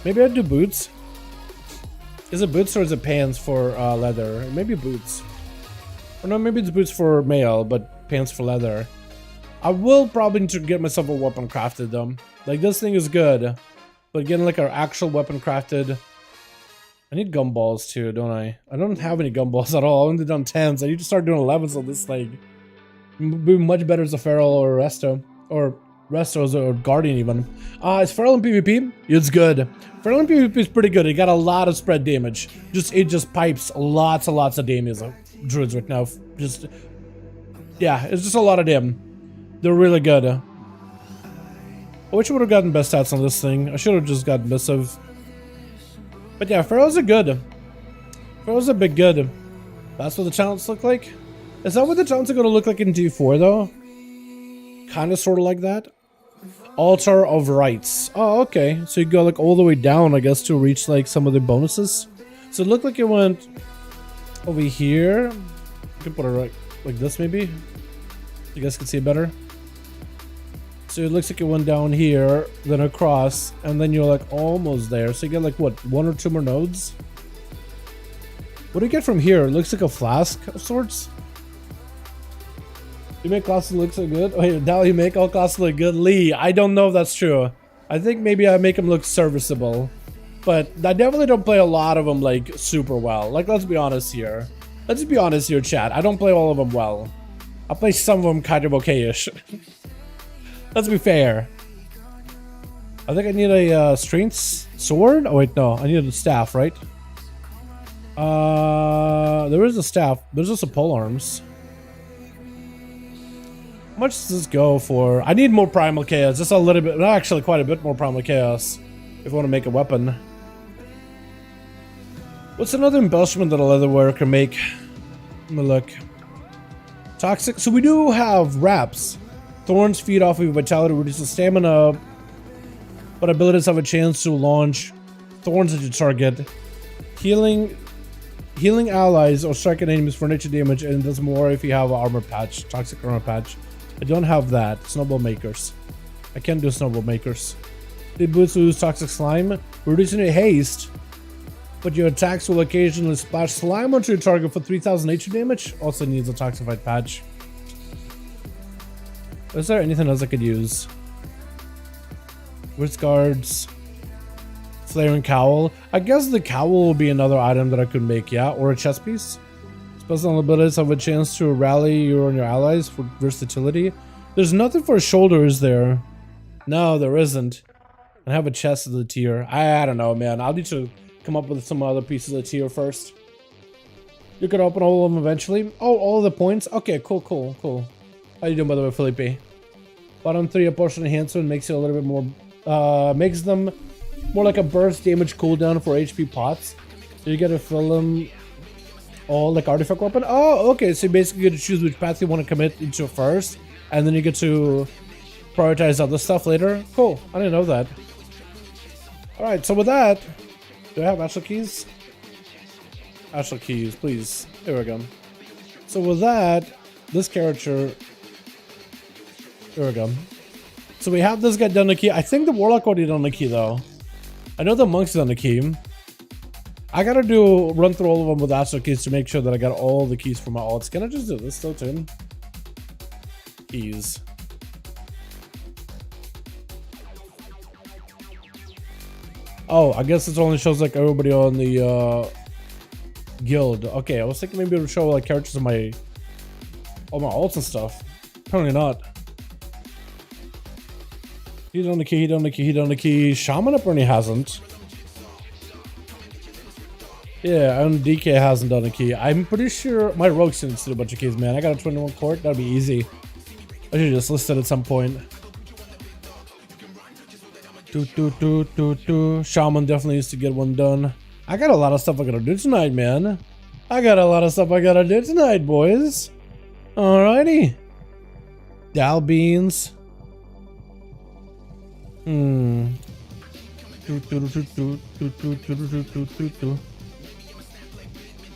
Maybe I'd do boots. Is it boots or is it pants for leather? Maybe boots. Or no, maybe it's boots for male, but pants for leather. I will probably need to get myself a weapon crafted though. Like this thing is good, but getting like our actual weapon crafted. I need gumballs too, don't I? I don't have any gumballs at all. I've only done 10s. I need to start doing 11s on this thing. It'd be much better as a Feral or a Resto. Or Restos or Guardian even. Is Feral in PvP? It's good. Feral in PvP is pretty good. It got a lot of spread damage. It just pipes lots and lots of damage. Druids right now. Yeah, it's just a lot of them. They're really good. I wish I would have gotten best stats on this thing. I should have just gotten missive. But yeah, Pharaohs are good. Pharaohs are big good. That's what the talents look like? Is that what the talents are going to look like in D4 though? Kind of sort of like that. Altar of Rights. Oh, okay. So you go like all the way down, I guess, to reach like some of the bonuses. So it looked like it went over here. You can put it like this maybe. You guys can see it better. So it looks like it went down here, then across, and then you're like almost there. So you get like what, 1 or 2 more nodes? What do you get from here? It looks like a flask of sorts. You make classes look so good? Wait, now you make all classes look good? Lee, I don't know if that's true. I think maybe I make them look serviceable. But I definitely don't play a lot of them like super well. Like, let's be honest here. Let's be honest here, chat. I don't play all of them well. I play some of them kind of okay-ish. Let's be fair. I think I need a strength sword? Oh wait, no. I need a staff, right? There is a staff. There's just a polearms. How much does this go for? I need more primal chaos. Just a little bit. Actually, quite a bit more primal chaos. If I want to make a weapon. What's another embellishment that a leather wearer can make? Let me look. Toxic. So we do have wraps. Thorns feed off of vitality, reduces stamina, but abilities have a chance to launch thorns at your target. Healing allies or striking enemies for nature damage, and does more if you have an armor patch, toxic armor patch. I don't have that. Snowball makers. I can't do snowball makers. The boots will use toxic slime, reducing your haste, but your attacks will occasionally splash slime onto your target for 3000 nature damage. Also needs a toxified patch. Is there anything else I could use? Wrist guards, flaring cowl. I guess the cowl will be another item that I could make, yeah, or a chest piece. Special abilities have a chance to rally you and your allies for versatility. There's nothing for shoulders there. No, there isn't. I have a chest of the tier. I don't know, man. I'll need to come up with some other pieces of the tier first. You could open all of them eventually. Oh, all of the points? Okay, cool. How you doing, by the way, Felipe? Bottom 3, a portion enhancement makes you a little bit more, makes them more like a burst damage cooldown for HP pots. So you gotta fill them all like artifact weapon. Oh, okay, so you basically get to choose which path you want to commit into first, and then you get to prioritize other stuff later. Cool, I didn't know that. Alright, so with that, do I have actual keys? Actual keys, please. There we go. So with that, this character... There we go. So we have this guy done the key. I think the Warlock already done the key though. I know the Monk's done the key. I gotta run through all of them with actual keys to make sure that I got all the keys for my alts. Can I just do this still, too? Keys. Oh, I guess it only shows like everybody on the guild. Okay, I was thinking maybe it would show like characters on my alts and stuff. Apparently not. He done the key. Shaman apparently hasn't. Yeah, and DK hasn't done a key. I'm pretty sure my rogue needs to do a bunch of keys, man. I got a 21 court. That'd be easy. I should just list it at some point. Shaman definitely needs to get one done. I got a lot of stuff I gotta do tonight, man. I got a lot of stuff I gotta do tonight, boys. Alrighty. Dal beans.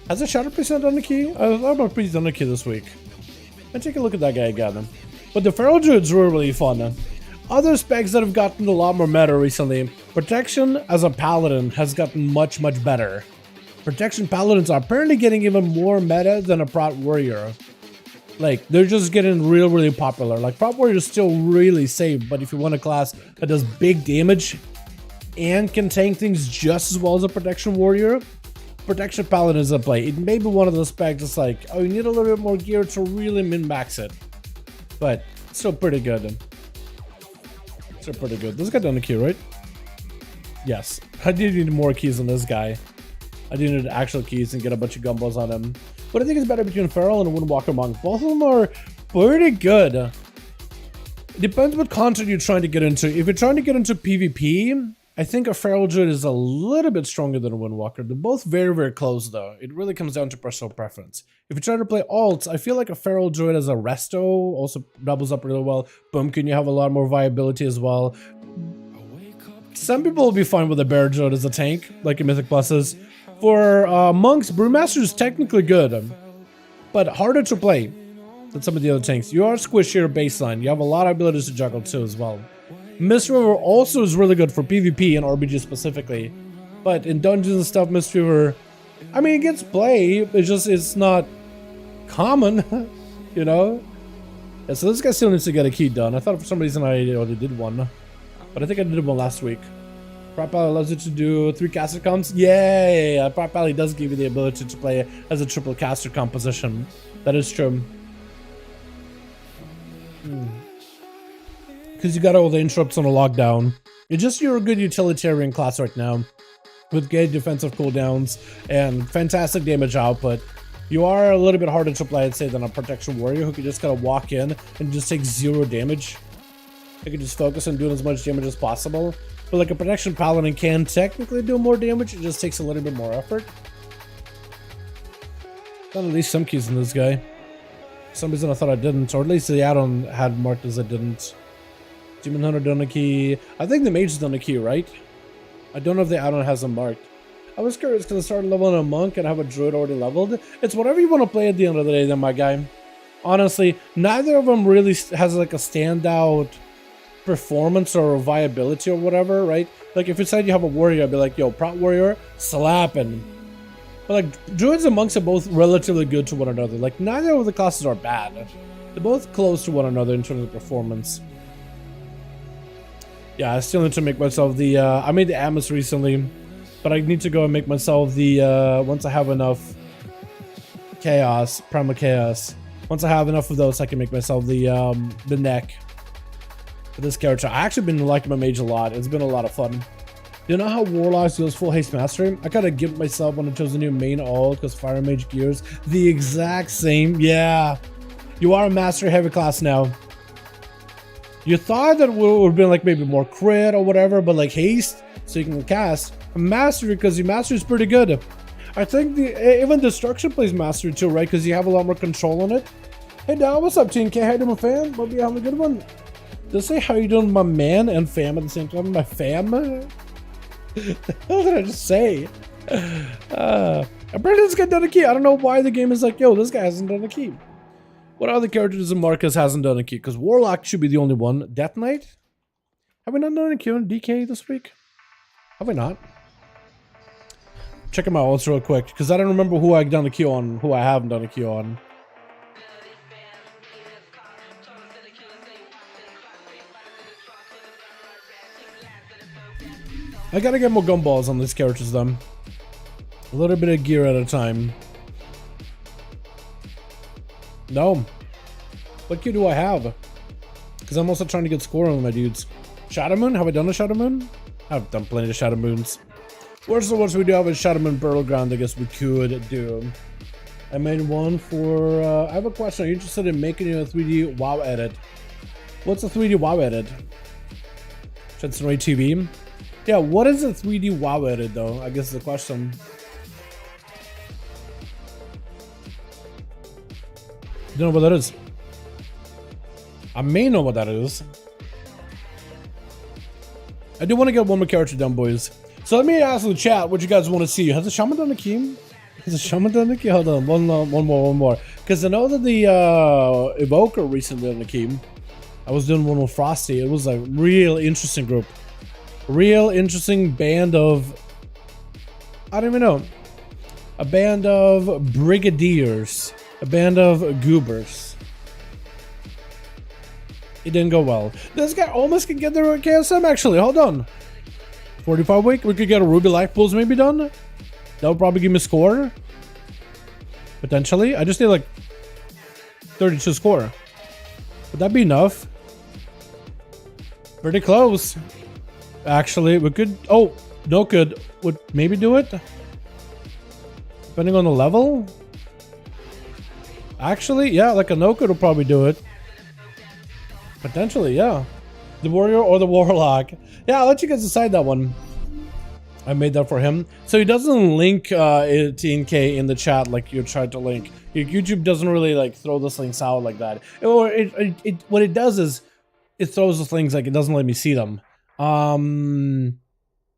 Has the Shatter Priest done the key? I'm a Priest done the key this week. Let's take a look at that guy again. But the Feral Druids were really fun. Other specs that have gotten a lot more meta recently. Protection as a Paladin has gotten much better. Protection Paladins are apparently getting even more meta than a Prot Warrior. Like, they're just getting really popular. Like, Prot Warrior is still really safe, but if you want a class that does big damage and can tank things just as well as a Protection Warrior, Protection Paladin is a play. It may be one of those specs that's like, oh, you need a little bit more gear to really min-max it. But, still pretty good. Still pretty good. This guy done the key, right? Yes. I do need more keys on this guy. I do need actual keys and get a bunch of gumbos on him. But I think it's better between Feral and a Windwalker Monk. Both of them are pretty good. It depends what content you're trying to get into. If you're trying to get into PvP, I think a Feral Druid is a little bit stronger than a Windwalker. They're both very close though. It really comes down to personal preference. If you're trying to play alts, I feel like a Feral Druid as a resto also doubles up really well. Bumpkin, you have a lot more viability as well. Some people will be fine with a Bear Druid as a tank, like in Mythic Pluses. For monks, Brewmaster is technically good, but harder to play than some of the other tanks. You are squishier baseline. You have a lot of abilities to juggle too as well. Mistweaver also is really good for PvP and RBG specifically, but in dungeons and stuff, Mistweaver, I mean, it gets play. It's not common, you know. Yeah, so this guy still needs to get a key done. I thought for some reason I already did one, but I think I did one last week. Prop Alley allows you to do 3 caster comps. Yay! Prop Alley does give you the ability to play as a triple caster composition. That is true. Because you got all the interrupts on a lockdown. You're a good utilitarian class right now. With good defensive cooldowns and fantastic damage output. You are a little bit harder to play, I'd say, than a Protection Warrior who can just kind of walk in and just take 0 damage. You can just focus on doing as much damage as possible. But like a Protection Paladin can technically do more damage, it just takes a little bit more effort. Got at least some keys in this guy. For some reason I thought I didn't, or at least the add-on had marked as I didn't. Demon Hunter done a key. I think the mage has done a key, right? I don't know if the add-on has them marked. I was curious because I started leveling a monk and I have a druid already leveled. It's whatever you want to play at the end of the day then, my guy. Honestly, neither of them really has like a standout performance or viability or whatever, right? Like if you said you have a warrior, I'd be like, yo, prot warrior, slapping. But like druids and monks are both relatively good to one another. Like neither of the classes are bad. They're both close to one another in terms of performance. Yeah, I still need to make myself the I made the Amos recently, but I need to go and make myself the once I have enough chaos, perma chaos. Once I have enough of those, I can make myself the neck for this character. I actually been liking my mage a lot. It's been a lot of fun. You know how Warlocks goes full haste mastery? I gotta give myself when I chose the new main ult because Fire Mage gears the exact same. Yeah, you are a mastery heavy class now. You thought that it would have been like maybe more crit or whatever, but like haste so you can cast mastery because your mastery is pretty good. I think even destruction plays mastery too, right? Because you have a lot more control on it. Hey Dal, what's up, TNK? How you doing, my fam? Hope you having a good one. Did I say how you doing, my man and fam at the same time? My fam? The hell did I just say? Apparently this guy done a key. I don't know why the game is like, yo, this guy hasn't done a key. What other characters in Marcus hasn't done a key? Because Warlock should be the only one. Death Knight? Have we not done a key on DK this week? Have we not? Checking my ults real quick, because I don't remember who I've done a key on, who I haven't done a key on. I gotta get more gumballs on these characters then. A little bit of gear at a time. No. What key do I have? Because I'm also trying to get score on my dudes. Shadow Moon? Have I done a Shadow Moon? I've done plenty of Shadow Moons. What's the worst we do have a Shadow Moon Burial Ground? I guess we could do. I made one for... I have a question. Are you interested in making a 3D WoW edit? What's a 3D WoW edit? Chancery TV? Yeah, what is a 3D WoW edit though? I guess is the question. Don't know what that is. I may know what that is. I do want to get one more character done, boys. So let me ask in the chat what you guys want to see. Has the Shaman done a key? Has the Shaman done a key? Hold on, one more. Because I know that the Evoker recently done a key. I was doing one with Frosty. It was a real interesting group. Real interesting band of... I don't even know. A band of brigadiers. A band of goobers. It didn't go well. This guy almost can get the KSM actually. Hold on. 45 week. We could get a Ruby Life Pools maybe done. That would probably give me a score. Potentially. I just need like 32 score. Would that be enough? Pretty close. Actually, we could... Oh, no good. Would maybe do it. Depending on the level. Actually, yeah, like a no-good will probably do it. Potentially, yeah. The warrior or the warlock. Yeah, I'll let you guys decide that one. I made that for him. So he doesn't link TNK in the chat like you tried to link. YouTube doesn't really like throw those links out like that. Or what it does is it throws the things like it doesn't let me see them.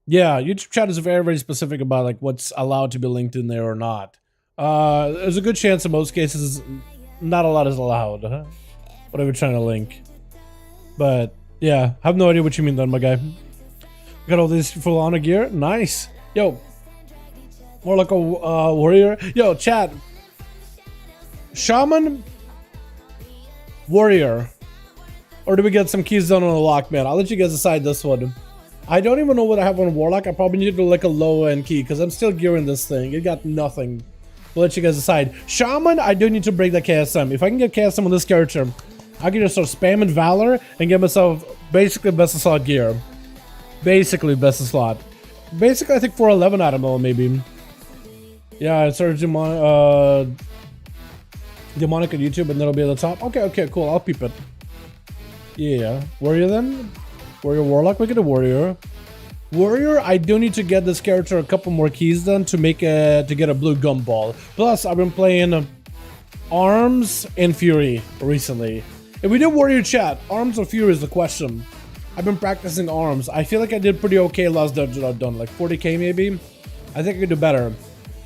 Yeah, YouTube chat is very, very specific about like what's allowed to be linked in there or not. There's a good chance in most cases not a lot is allowed. Whatever you're trying to link. But yeah, I have no idea what you mean then, my guy. Got all this full honor gear. Nice. Yo. More like a warrior. Yo, chat. Shaman? Warrior? Or do we get some keys done on a lock, man? I'll let you guys decide this one. I don't even know what I have on Warlock. I probably need to do like a low-end key because I'm still gearing this thing. It got nothing. We'll let you guys decide. Shaman, I do need to break that KSM. If I can get KSM on this character, I can just start spamming Valor and get myself basically best of slot gear. Basically best of slot. Basically, I think 411 out of Mo, maybe. Yeah, I started demonic on YouTube and that'll be at the top. Okay, cool. I'll peep it. Yeah. Warrior then? Warrior Warlock? We get a Warrior. Warrior, I do need to get this character a couple more keys done to make to get a blue gumball. Plus, I've been playing Arms and Fury recently. If we did Warrior chat, Arms or Fury is the question. I've been practicing Arms. I feel like I did pretty okay last dungeon I've done, like 40k maybe. I think I could do better.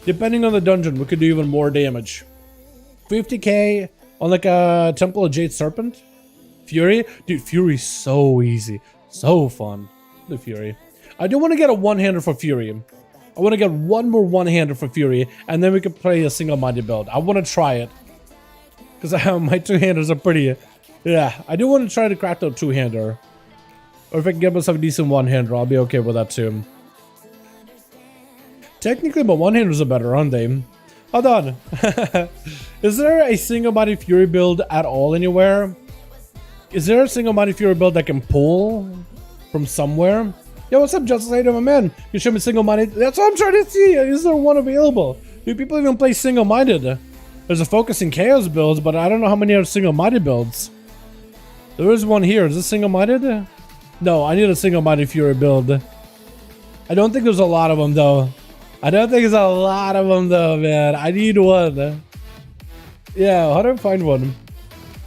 Depending on the dungeon, we could do even more damage. 50k on like a Temple of Jade Serpent. Fury? Dude, Fury's so easy. So fun. The Fury. I do want to get a one-hander for Fury. I want to get one more one-hander for Fury, and then we can play a single-minded build. I want to try it. Because my two-handers are pretty... Yeah, I do want to try to crack out two-hander. Or if I can get myself a decent one-hander, I'll be okay with that too. Technically, my one-handers are better, aren't they? Hold on. Is there a single-minded Fury build at all anywhere? Is there a single-minded Fury build that can pull from somewhere? Yo, what's up, Justice Hater, my man? You show me single-minded. That's what I'm trying to see. Is there one available? Do people even play single-minded? There's a Focus and Chaos build, but I don't know how many are single-minded builds. There is one here. Is this single-minded? No, I need a single-minded Fury build. I don't think there's a lot of them, though. I don't think there's a lot of them, though, man. I need one. Yeah, how do I find one?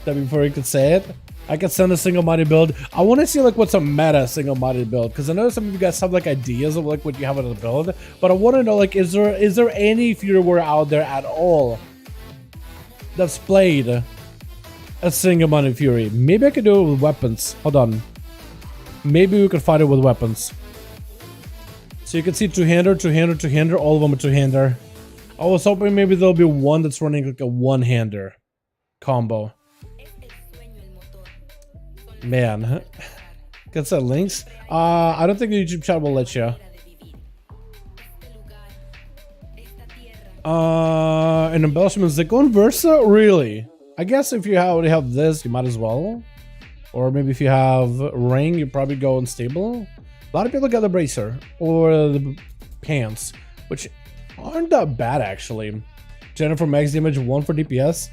That before you could say it. I could send a single-minded build. I want to see like what's a meta single-minded build, because I know some of you guys have like ideas of like what you have in the build, but I want to know like is there any Fury Warrior out there at all that's played a single-minded Fury? Maybe I could do it with weapons. Hold on. Maybe we could fight it with weapons. So you can see two-hander, two-hander, two-hander. All of them are two-hander. I was hoping maybe there'll be one that's running like a one-hander combo. Man, get some links. I don't think the YouTube chat will let you. And embellishments that go in Versa? Really? I guess if you already have this, you might as well. Or maybe if you have ring, you probably go unstable. A lot of people get the bracer or the pants, which aren't that bad actually. Jennifer max damage 1 for DPS.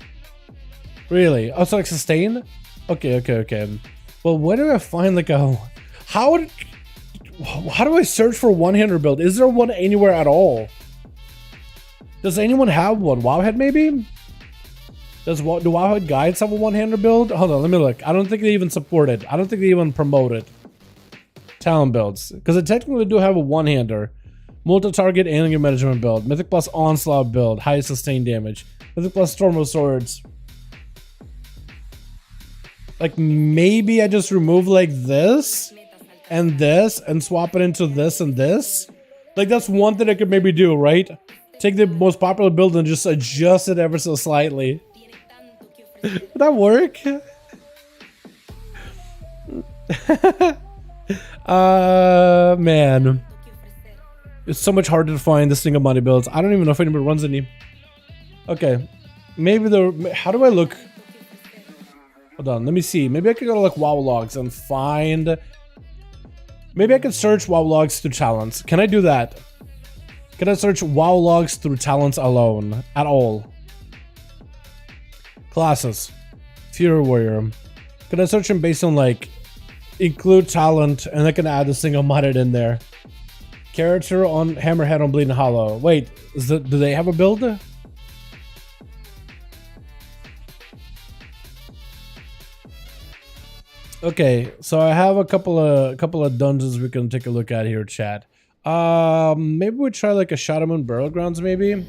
Really? Oh, so like sustain? Okay. Well, where do I find like a... How do I search for one-hander build? Is there one anywhere at all? Does anyone have one? Wowhead maybe? Do Wowhead guides have a one-hander build? Hold on, let me look. I don't think they even support it. I don't think they even promote it. Talent builds. Because they technically do have a one-hander. Multi-target alien management build. Mythic plus onslaught build. High sustained damage. Mythic plus storm of swords. Like, maybe I just remove, like, this and swap it into this and this. Like, that's one thing I could maybe do, right? Take the most popular build and just adjust it ever so slightly. Would that work? Man. It's so much harder to find the single-minded builds. I don't even know if anybody runs any. Okay. Maybe the... How do I look... Hold on, let me see. Maybe I could go to like WoW logs and find... Maybe I could search WoW logs through talents. Can I do that? Can I search WoW logs through talents alone? At all? Classes. Fury Warrior. Can I search them based on like... Include talent, and I can add a single-minded in there. Character on Hammerhead on Bleeding Hollow. Wait, do they have a build? Okay, so I have a couple of dungeons we can take a look at here, chat. Maybe we try like a Shadowmoon Burial Grounds, maybe.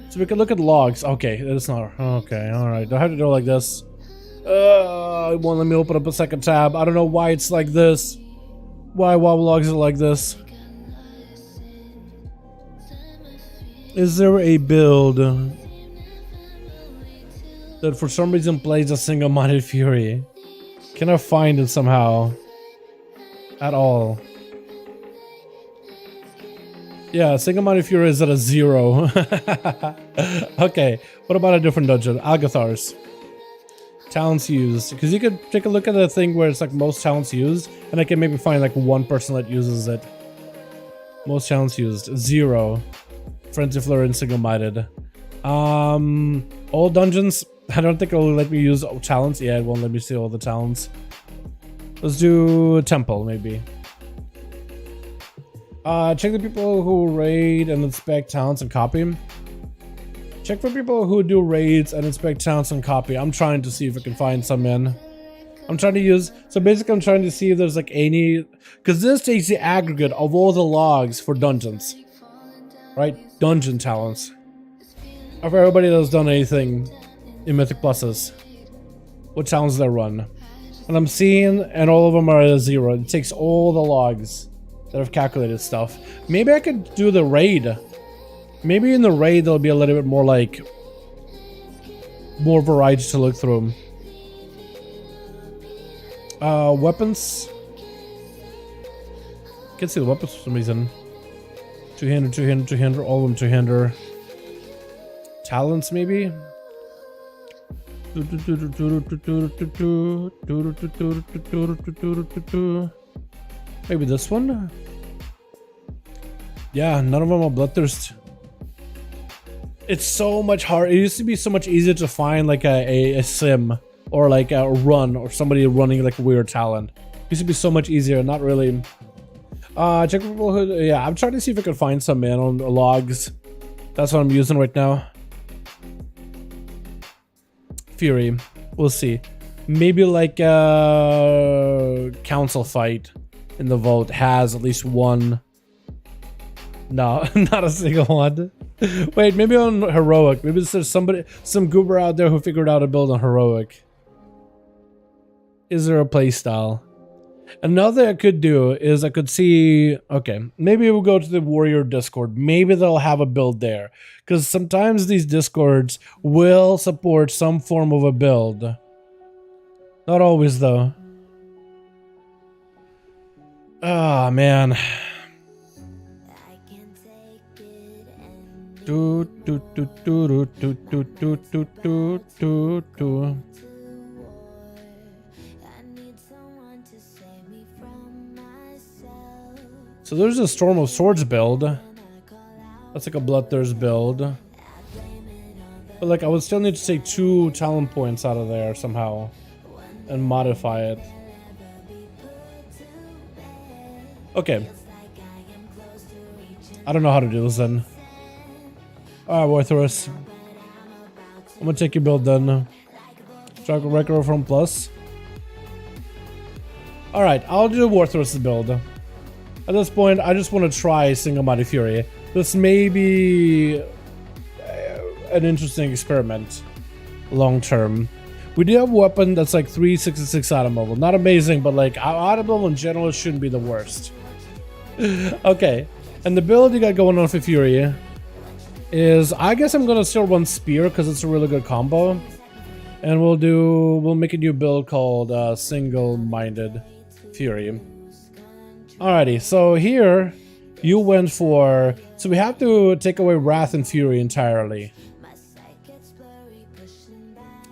So we can look at logs. Okay, that's not okay. All right, do I have to do it like this? It won't let me open up a second tab. I don't know why it's like this. Why WoW logs are like this? Is there a build that for some reason plays a single-minded Fury? Can I find it somehow? At all? Yeah, single-minded Fury is at a 0. Okay, what about a different dungeon? Algathar's. Talents used. Because you could take a look at the thing where it's like most talents used, and I can maybe find like one person that uses it. Most talents used. 0. Frenzy Flare and single-minded. All dungeons. I don't think it'll let me use talents. Yeah, it won't let me see all the talents. Let's do Temple, maybe. Check the people who raid and inspect talents and copy. Check for people who do raids and inspect talents and copy. I'm trying to see if I can find some in. I'm trying to use, so basically I'm trying to see if there's like any, because this takes the aggregate of all the logs for dungeons, right? Dungeon talents. Of everybody that's done anything in Mythic Pluses, what talents they run. And I'm seeing, and all of them are at a 0. It takes all the logs that have calculated stuff. Maybe I could do the raid. Maybe in the raid there'll be a little bit more like, more variety to look through. Weapons. Can't see the weapons for some reason. Two-hander, two-hander, two-hander, all of them two-hander. Talents maybe? Maybe this one? Yeah, none of them are bloodthirst. It's so much hard. It used to be so much easier to find like a sim or like a run or somebody running like a weird talent. It used to be so much easier. Not really. Check people who, yeah, I'm trying to see if I can find some man on the logs. That's what I'm using right now. Fury. We'll see. Maybe like a council fight in the vote has at least one. No, not a single one. Wait, maybe on heroic. Maybe there's somebody, some goober out there who figured out a build on heroic. Is there a playstyle? Another thing I could do is I could see, okay, maybe we'll go to the warrior discord. Maybe they'll have a build there, because sometimes these discords will support some form of a build. Not always though. Ah, man. Do do do do do do do do do do do. So there's a Storm of Swords build. That's like a Bloodthirst build. But like I would still need to take 2 talent points out of there somehow and modify it. Okay. I don't know how to do this then. Alright, Warthorus. I'm gonna take your build then. Dragon Record from Plus. Alright, I'll do Warthorus' build. At this point, I just want to try Single Mighty Fury. This may be an interesting experiment long term. We do have a weapon that's like 366 item level. Not amazing, but like item level in general shouldn't be the worst. Okay, and the build you got going on for Fury is, I guess I'm gonna still run Spear because it's a really good combo, and we'll make a new build called Single-Minded Fury. Alrighty, so here you went for, so we have to take away Wrath and Fury entirely.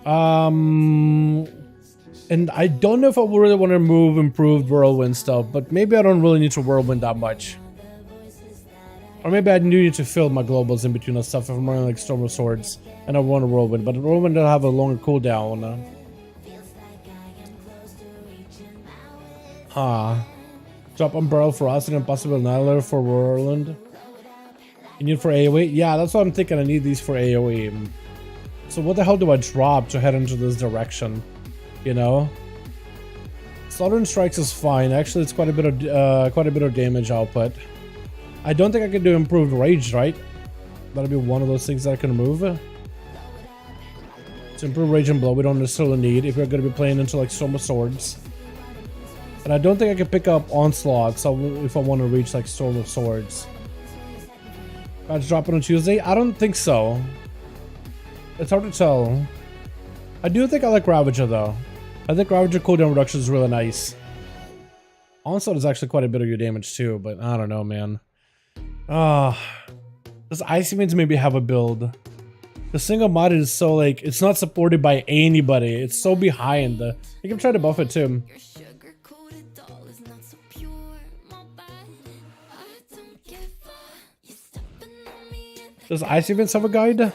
And I don't know if I really want to move improved Whirlwind stuff, but maybe I don't really need to Whirlwind that much. Or maybe I do need to fill my globals in between the stuff if I'm running like Storm of Swords and I want a Whirlwind, but Whirlwind will have a longer cooldown. Drop Umbrella for us and Impossible Annihilator for Whirlwind. You need for AoE? Yeah, that's what I'm thinking. I need these for AoE. So what the hell do I drop to head into this direction? You know? Southern Strikes is fine. Actually, it's quite a bit of damage output. I don't think I can do improved rage, right? That'll be one of those things that I can remove. To improve rage and blow, we don't necessarily need if we're going to be playing into like Storm of Swords. And I don't think I can pick up Onslaught, so if I want to reach like Storm of Swords. I'd drop it on Tuesday? I don't think so. It's hard to tell. I do think I like Ravager though. I think Ravager cooldown reduction is really nice. Onslaught is actually quite a bit of your damage too, but I don't know, man. Does Icy Veins maybe have a build? The single mod is so like, it's not supported by anybody. It's so behind. You can try to buff it too. Does Icy Veins have a guide?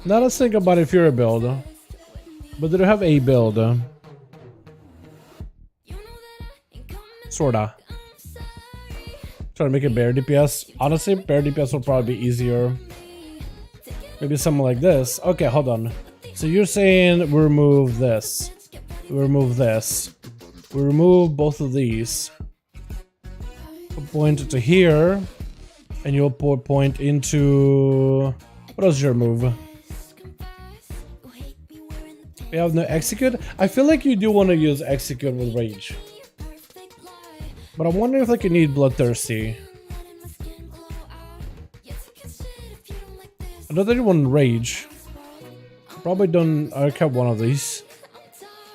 Now let's think about if you're a build. But do they have a build? Sorta. Try to make it bear DPS. Honestly, bear DPS will probably be easier. Maybe something like this. Okay, hold on. So you're saying we remove this. We remove this. We remove both of these. Point it to here. And you'll point into... What else did you remove? We have no execute. I feel like you do want to use execute with rage. But I'm wondering if like you need bloodthirsty. I don't think you want rage. Probably don't. I kept one of these.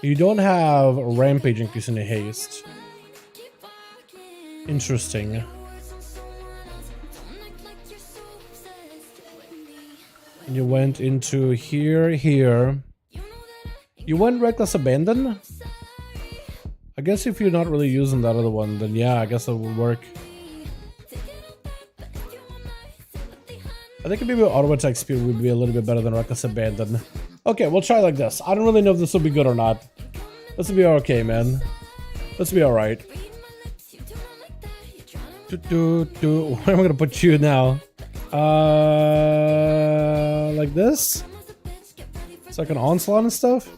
You don't have rampage increase in haste. Interesting. And you went into here. You went reckless abandon. I guess if you're not really using that other one, then yeah, I guess that would work. I think maybe auto attack speed would be a little bit better than reckless abandon. Okay, we'll try like this. I don't really know if this will be good or not. This will be okay, man. This will be alright. Where am I gonna put you now? Like this? It's like an onslaught and stuff.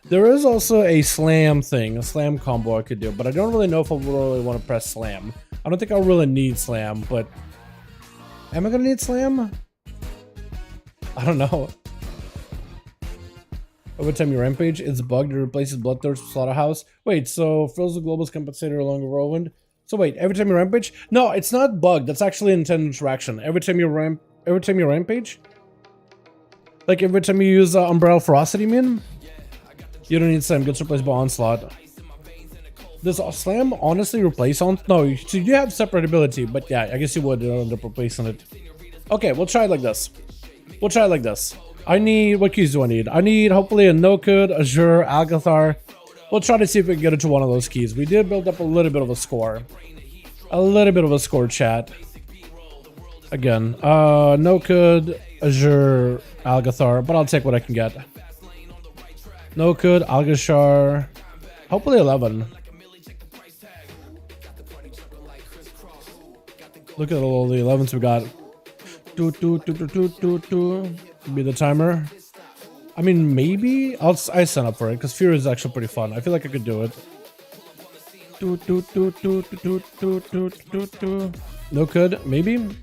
There is also a slam thing, a slam combo I could do, but I don't really know if I really want to press slam. I don't think I really need slam, but... Am I gonna need slam? I don't know. Every time you rampage, it's bugged, it replaces Bloodthirst with Slaughterhouse. Wait, so fills the global's compensator along with Whirlwind? So wait, every time you rampage? No, it's not bugged, that's actually intended interaction. Every time you rampage? Like every time you use Umbrella Ferocity, man? You don't need slam, gets replaced by onslaught. Does slam honestly replace on? No, so you have separate ability, but yeah, I guess you would end up replacing it. Okay, we'll try it like this. We'll try it like this. I need, what keys do I need? I need hopefully a no-code, Azure, Algathar. We'll try to see if we can get into one of those keys. We did build up a little bit of a score. A little bit of a score, chat. Again, no-code, Azure, Algathar, but I'll take what I can get. No-code, Algashar, hopefully 11. Look at all the 11s we got. Be the timer. I mean, maybe I sign up for it because Fury is actually pretty fun. I feel like I could do it. No good, maybe.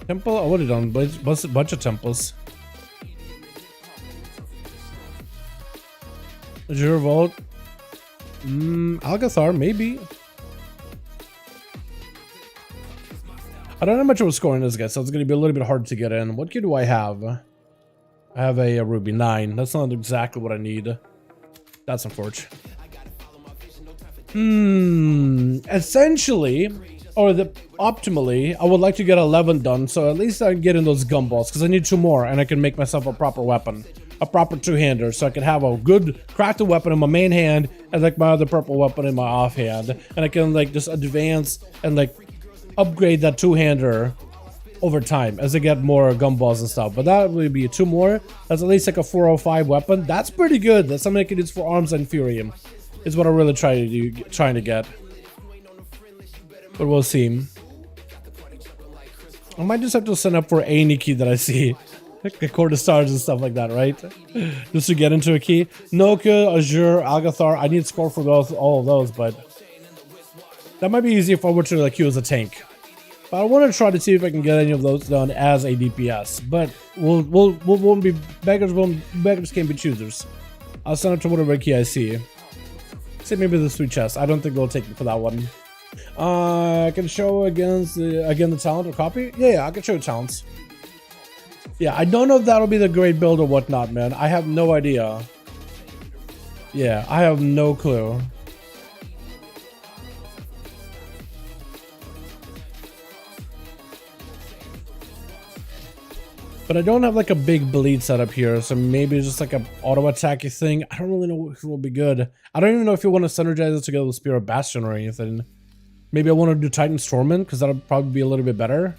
Temple. I would have done a bunch of temples. Azure Vault. Algathar, maybe. I don't know how much of a score in this guy, so it's going to be a little bit hard to get in. What key do I have? I have a Ruby 9. That's not exactly what I need. That's unfortunate. Essentially, or optimally, I would like to get 11 done, so at least I can get in those gumballs, because I need 2 more, and I can make myself a proper weapon. A proper two-hander, so I can have a good crafted weapon in my main hand, and like my other purple weapon in my offhand. And I can like just advance and like upgrade that two-hander over time as I get more gumballs and stuff. But that would be 2 more. That's at least like a 405 weapon. That's pretty good. That's something I can use for arms and Furium. Is what I really trying to get. But we'll see. I might just have to sign up for any key that I see. Like quarter stars and stuff like that, right? Just to get into a key. Noka, Azure, Algathar. I need score for all of those, but that might be easy if I were to like use a tank. But I want to try to see if I can get any of those done as a DPS. But won't be beggars can't be choosers. I'll sign up to whatever key I see. Say maybe the sweet chest. I don't think they'll take me for that one. I can show again the talent or copy. Yeah, I can show talents. Yeah, I don't know if that'll be the great build or whatnot, man. I have no idea. Yeah, I have no clue. But I don't have like a big bleed setup here, so maybe it's just like an auto attacky thing. I don't really know if it will be good. I don't even know if you want to synergize it together with Spear of Bastion or anything. Maybe I want to do Titan Stormman, because that'll probably be a little bit better.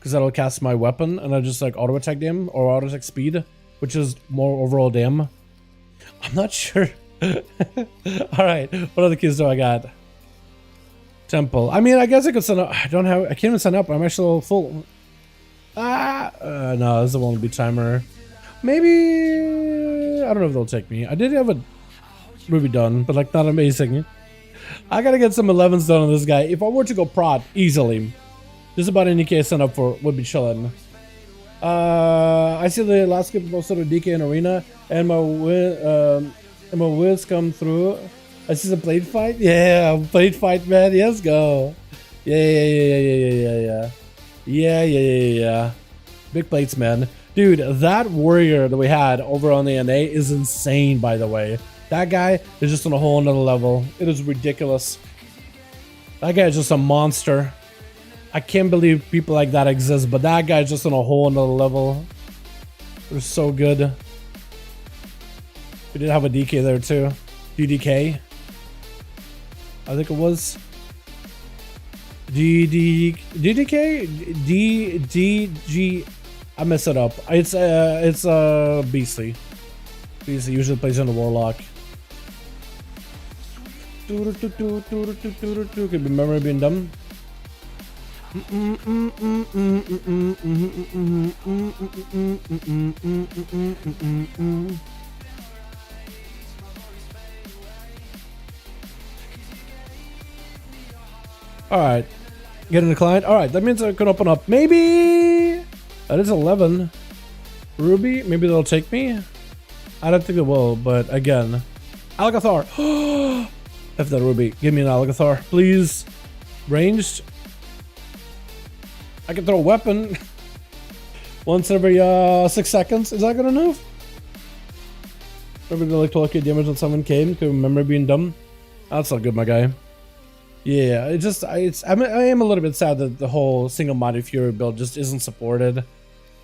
because that'll cast my weapon and I just like auto attack them or auto attack speed, which is more overall dam. I'm not sure. All right, what other keys do I got? Temple. I mean, I guess I could sign up. I can't even sign up. I'm actually full. No, this won't be timer. Maybe I don't know if they'll take me. I did have a Ruby done, but like not amazing. I gotta get some 11s done on this guy. If I were to go prod easily, just about any case sign up for would be chilling. I see the last skip posted of DK in arena, and my whiz come through. I see the blade fight. Yeah, blade fight, man. Yes, go. Yeah. Big plates, man. Dude, that warrior that we had over on the NA is insane, by the way. That guy is just on a whole nother level. It is ridiculous. That guy is just a monster. I can't believe people like that exist, but that guy is just on a whole nother level. They're so good. We did have a DK there too. DDK. I think it was. DDK? DDG. I mess it up. It's Beastly. Beastly usually plays on the Warlock. Could be memory being dumb. Alright. Getting declined? Alright, that means I can open up. Maybe! That is 11. Ruby? Maybe they'll take me? I don't think they will, but again. Alagathar! F that Ruby. Give me an Alagathar, please. Ranged? I can throw a weapon. Once every 6 seconds. Is that good enough? Maybe they like to look at damage on someone came to remember being dumb. That's not good, my guy. Yeah, I am a little bit sad that the whole single Mighty Fury build just isn't supported.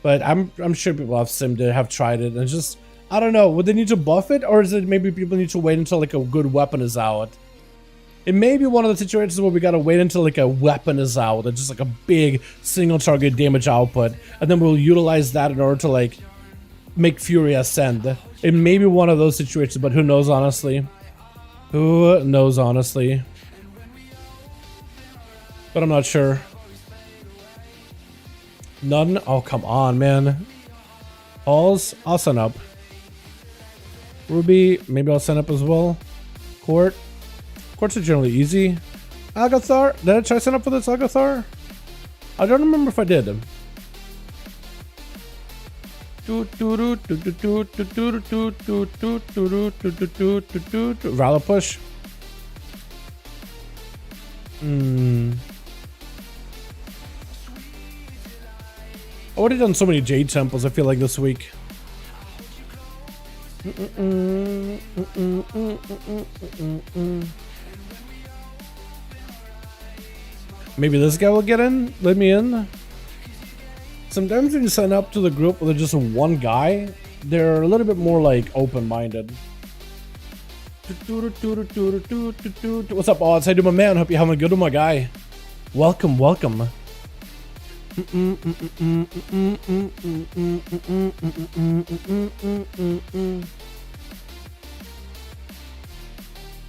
But I'm sure people have simmed it, have tried it, and it's just, I don't know, would they need to buff it, or is it maybe people need to wait until like a good weapon is out? It may be one of the situations where we gotta wait until like a weapon is out, and just like a big single target damage output, and then we'll utilize that in order to like make Fury ascend. It may be one of those situations, but who knows honestly? Who knows honestly? But I'm not sure. None? Oh, come on, man. Halls? I'll sign up. Ruby? Maybe I'll sign up as well. Court? Courts are generally easy. Alagathar? Did I try to sign up for this Alagathar? I don't remember if I did. Valor push? I've already done so many Jade Temples, I feel like, this week. Maybe this guy will get in? Let me in? Sometimes when you sign up to the group with just one guy, they're a little bit more like open-minded. What's up, odds? How you doing, my man? Hope you're having a good one, my guy. Welcome, welcome.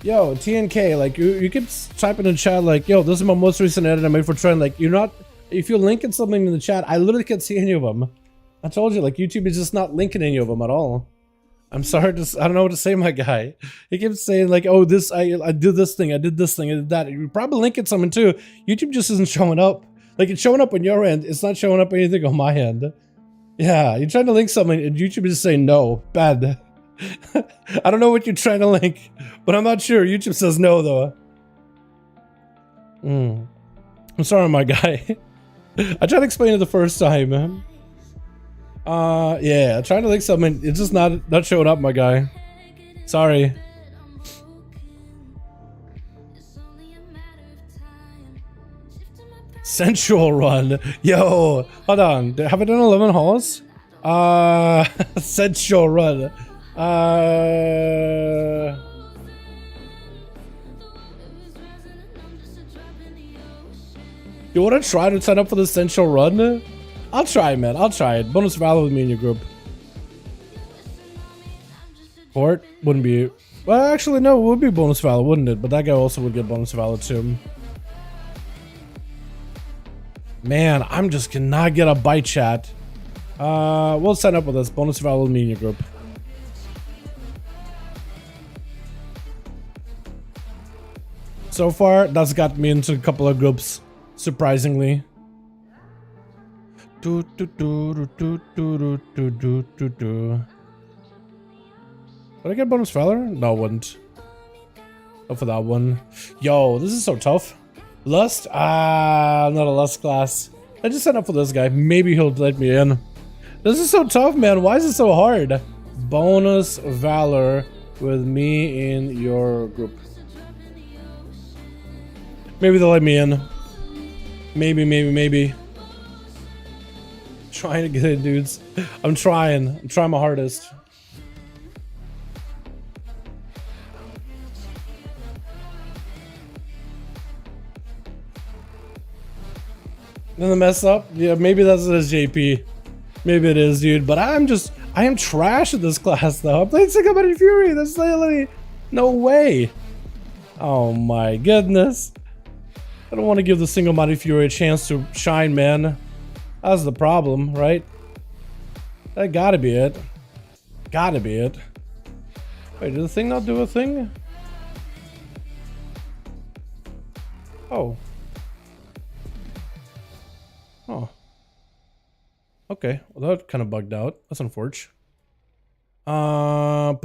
Yo, TNK, like you can type in the chat like, yo, this is my most recent edit I made for trend. Like, you're not, if you're linking something in the chat, I literally can't see any of them. I told you, like, YouTube is just not linking any of them at all. I'm sorry, I don't know what to say, my guy. He keeps saying like, oh, this, I did this thing, I did this thing, I did that. You're probably linking something too. YouTube just isn't showing up. Like, it's showing up on your end, it's not showing up anything on my end. Yeah, you're trying to link something and YouTube is just saying no, bad. I don't know what you're trying to link, but I'm not sure. YouTube says no, though. I'm sorry, my guy. I tried to explain it the first time, man. Yeah, trying to link something, it's just not showing up, my guy. Sorry. Sensual run. Yo, hold on. Have I done 11 halls? Sensual run. You want to try to sign up for the Sensual run? I'll try, man. I'll try it. Bonus valor with me in your group. Port wouldn't be. Well, actually, no, it would be bonus valor, wouldn't it? But that guy also would get bonus valor too. Man, I'm just cannot get a bite chat. We'll sign up with this. Bonus valor with me in your group. So far, that's got me into a couple of groups, surprisingly. Would I get bonus valor? No, I wouldn't. Not for that one. Yo, this is so tough. Lust? Ah, not a lust class. I just signed up for this guy. Maybe he'll let me in. This is so tough, man. Why is it so hard? Bonus valor with me in your group. Maybe they'll let me in. Maybe. Trying to get in, dudes. I'm trying my hardest. Then the mess up? Yeah, maybe that's his JP. Maybe it is, dude. But I am trash at this class, though. I played Single Body Fury. That's literally no way. Oh my goodness. I don't want to give the Single Body Fury a chance to shine, man. That's the problem, right? That gotta be it. Gotta be it. Wait, did the thing not do a thing? Oh. Oh. Okay, well that kind of bugged out. That's unfortunate. Algathar,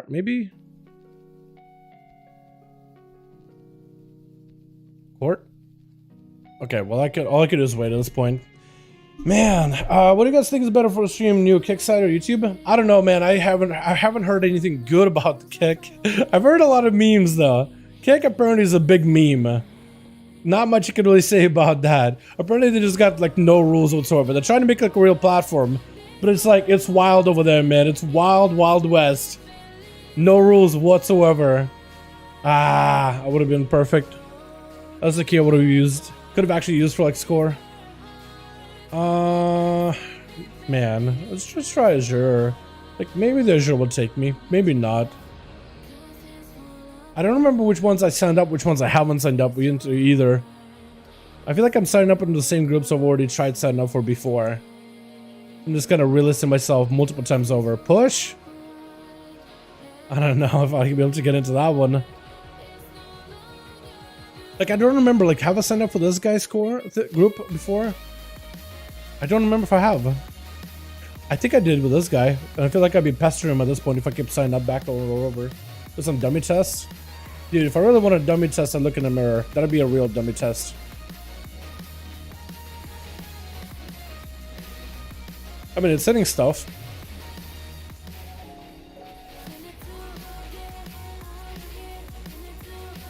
maybe? Court? Okay, well all I could do is wait at this point. Man, what do you guys think is better for a stream? New Kickstarter or YouTube? I don't know, man. I haven't heard anything good about the Kick. I've heard a lot of memes though. Kick apparently is a big meme. Not much you can really say about that. Apparently they just got like no rules whatsoever. They're trying to make like a real platform, but it's like it's wild over there, man. It's wild west. No rules whatsoever. Ah, I would have been perfect. That's the key I would have used. Could have actually used for like score. Man, let's just try Azure. Like maybe the Azure will take me, maybe not. I don't remember which ones I signed up, which ones I haven't signed up into either. I feel like I'm signing up into the same groups I've already tried signing up for before. I'm just gonna re-listen myself multiple times over. Push? I don't know if I can be able to get into that one. Like I don't remember, like have I signed up for this guy's group before? I don't remember if I have. I think I did with this guy. And I feel like I'd be pestering him at this point if I kept signing up back over. With some dummy tests. Dude, if I really want a dummy test, I look in the mirror. That'd be a real dummy test. I mean, it's setting stuff.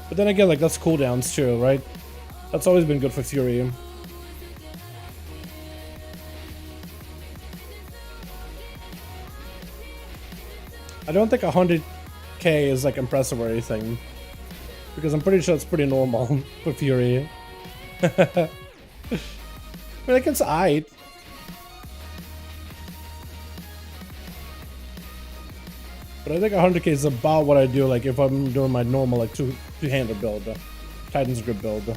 But then again, like, that's cooldowns too, right? That's always been good for Fury. I don't think 100k is like impressive or anything, because I'm pretty sure it's pretty normal for Fury. I mean, like it's aight. But I think 100k is about what I do, like if I'm doing my normal like two-hander build, Titan's Grip build.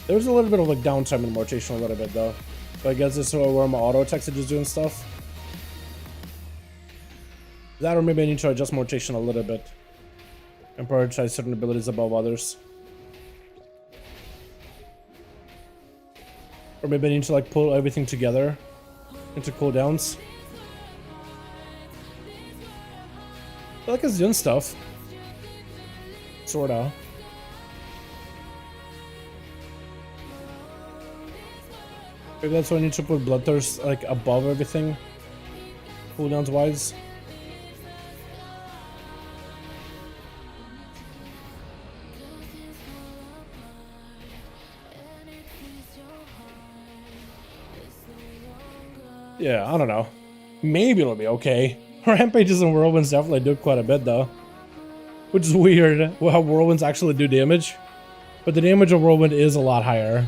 There's a little bit of like downtime in the rotation a little bit though. So I guess this is where my auto attacks are just doing stuff. That or maybe I need to adjust my rotation a little bit and prioritize certain abilities above others. Or maybe I need to like pull everything together into cooldowns. I feel like it's doing stuff. Sorta. Maybe that's why I need to put Bloodthirst like above everything, cooldowns wise. Yeah, I don't know. Maybe it'll be okay. Rampages and Whirlwinds definitely do quite a bit though. Which is weird, how Whirlwinds actually do damage. But the damage of Whirlwind is a lot higher.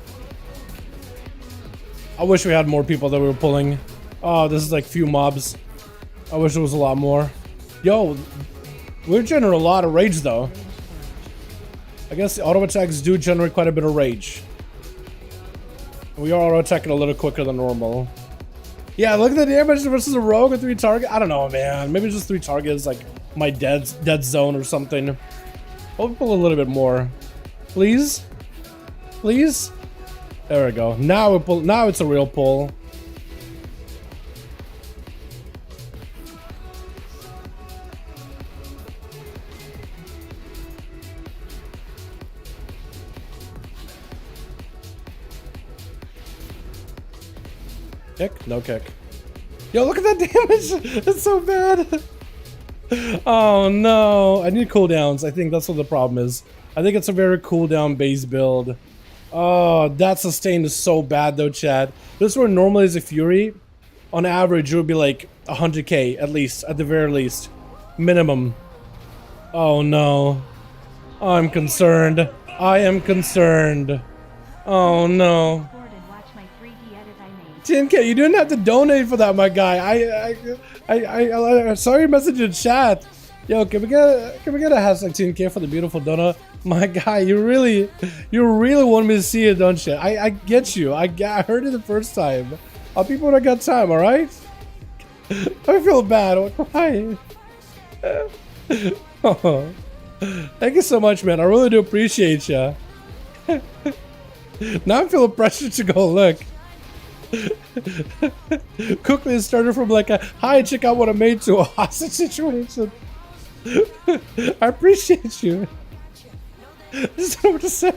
I wish we had more people that we were pulling. Oh, this is like few mobs. I wish there was a lot more. Yo, we're generating a lot of rage though. I guess the auto attacks do generate quite a bit of rage. We are auto attacking a little quicker than normal. Yeah, look at the damage versus a rogue with 3 targets. I don't know, man. Maybe just 3 targets, like my dead zone or something. I'll pull a little bit more. Please? Please? There we go. Now we pull. Now it's a real pull. Kick? No kick. Yo, look at that damage! It's so bad! Oh no! I need cooldowns. I think that's what the problem is. I think it's a very cooldown based build. Oh, that sustain is so bad though, chat. This one normally is a Fury. On average, it would be like 100k at least, at the very least. Minimum. Oh no. I'm concerned. I am concerned. Oh no. 10k, you didn't have to donate for that, my guy. I saw your message in chat. Yo, can we get a hashtag 10k for the beautiful donut? My guy, you really want me to see it, don't you? I get you. I heard it the first time. I'll people when I got time, all right? I feel bad. Why? Oh, thank you so much, man. I really do appreciate you. Now I'm feeling pressure to go look. Quickly started from like a hi, check out what I made to a hostage situation. I appreciate you. I just don't know what to say.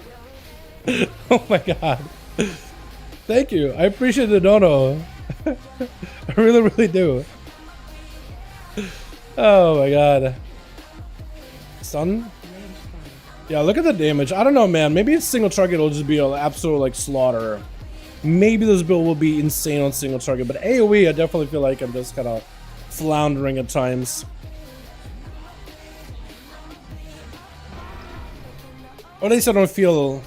Oh my god. Thank you. I appreciate the dono. I really do. Oh my god. Stun? Yeah, look at the damage. I don't know, man. Maybe a single target will just be an absolute like slaughter. Maybe this build will be insane on single target, but AoE, I definitely feel like I'm just kind of floundering at times. Or at least I don't feel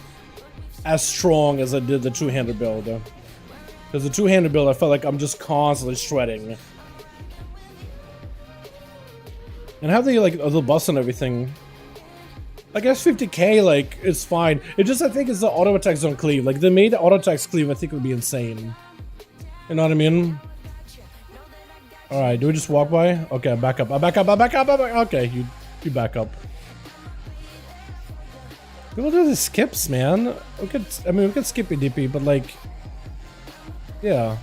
as strong as I did the two-handed build. Because the two-handed build, I felt like I'm just constantly shredding. And how they like the buffs and everything. I guess 50k, like, it's fine. It just, I think, it's the auto attacks don't cleave. Like, they made the auto attacks cleave, I think it would be insane. You know what I mean? Alright, do we just walk by? Okay, back up. I back up. Okay, you back up. People do the skips, man. We could skip DP, but like, yeah.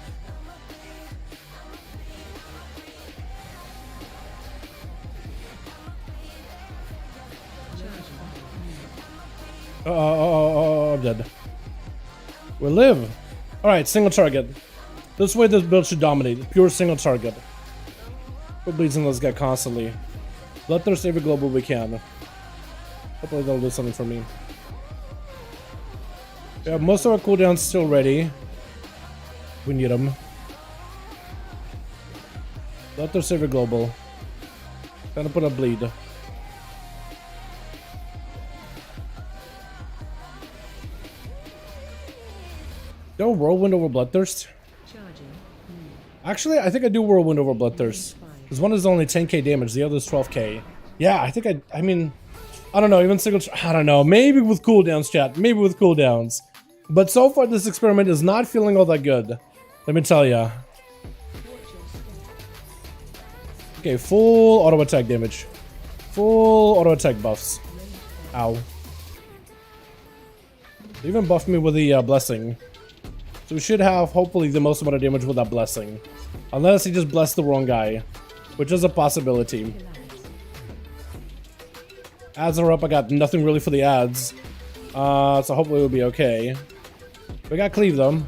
I'm dead. We live. Alright, single target. This way this build should dominate. Pure single target. We're bleeding this guy constantly. Bloodthirst every global we can. Hopefully they'll do something for me. Yeah, most of our cooldowns still ready. We need them. Bloodthirst every global. Gonna put a bleed. No whirlwind over bloodthirst. Actually, I think I do whirlwind over bloodthirst. Because one is only 10k damage, the other is 12k. Yeah, I think I mean, I don't know, even single, I don't know, maybe with cooldowns, chat, maybe with cooldowns. But so far, this experiment is not feeling all that good. Let me tell ya. Okay, full auto attack damage. Full auto attack buffs. Ow. They even buffed me with the blessing. So we should have, hopefully, the most amount of damage with that blessing. Unless he just blessed the wrong guy. Which is a possibility. Ads are up. I got nothing really for the ads. So hopefully we'll be okay. We got cleave, though.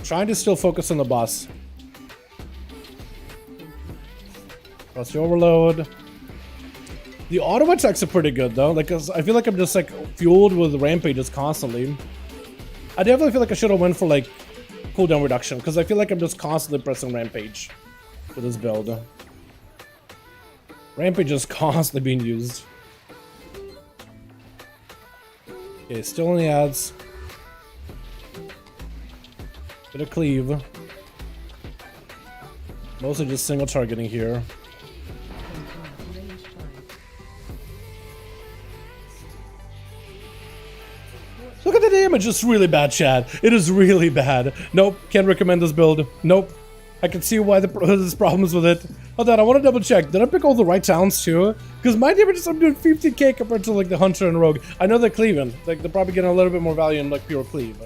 Trying to still focus on the boss. Plus the overload. The auto attacks are pretty good though, like, 'cause I feel like I'm just like fueled with rampages constantly. I definitely feel like I should have went for like cooldown reduction, because I feel like I'm just constantly pressing rampage with this build. Rampage is constantly being used. Okay, still in the ads. Bit of cleave. Mostly just single targeting here. Look at the damage, it's really bad, chat. It is really bad. Nope, can't recommend this build. Nope. I can see why there's problems with it. Hold on, I want to double check. Did I pick all the right towns too? Because my damage is I'm doing 50k compared to like the Hunter and Rogue. I know they're cleaving. Like they're probably getting a little bit more value in like pure cleave.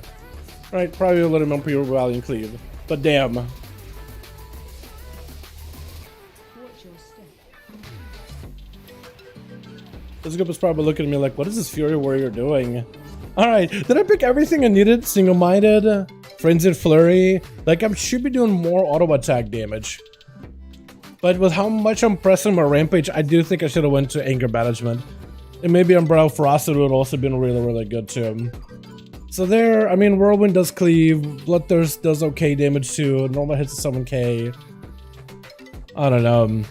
Right, probably a little more pure value in cleave. But damn. This group is probably looking at me like, what is this Fury Warrior doing? Alright, did I pick everything I needed? Single-minded, Frenzied Flurry. Like, I should be doing more auto attack damage. But with how much I'm pressing my Rampage, I do think I should have went to Anger Management. And maybe Umbrella Ferocity would also been really, really good too. So there, I mean, Whirlwind does cleave, Bloodthirst does okay damage too, normal hits is 7k. I don't know.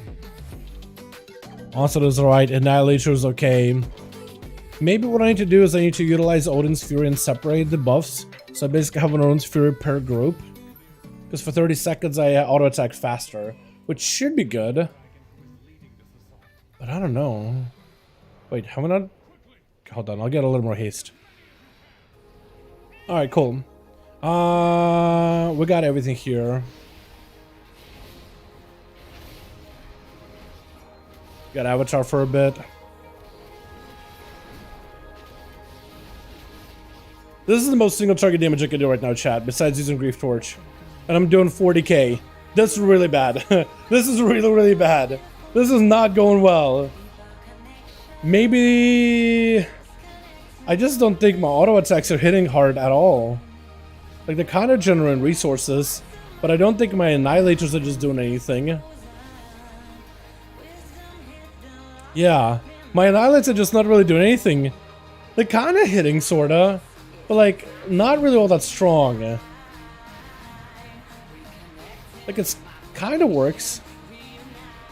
Onslaught is alright, Annihilator is okay. Maybe what I need to do is I need to utilize Odin's Fury and separate the buffs. So I basically have an Odin's Fury per group. Because for 30 seconds I auto attack faster, which should be good. But I don't know. Wait, have I not? Hold on, I'll get a little more haste. Alright, cool. We got everything here. Got Avatar for a bit. This is the most single target damage I can do right now, chat, besides using Grief Torch. And I'm doing 40k. That's really bad. This is really, really bad. This is not going well. Maybe... I just don't think my auto attacks are hitting hard at all. Like, they're kind of generating resources, but I don't think my Annihilators are just doing anything. Yeah, my Annihilators are just not really doing anything. They're kind of hitting, sorta. But like, not really all that strong. Like, it's kind of works,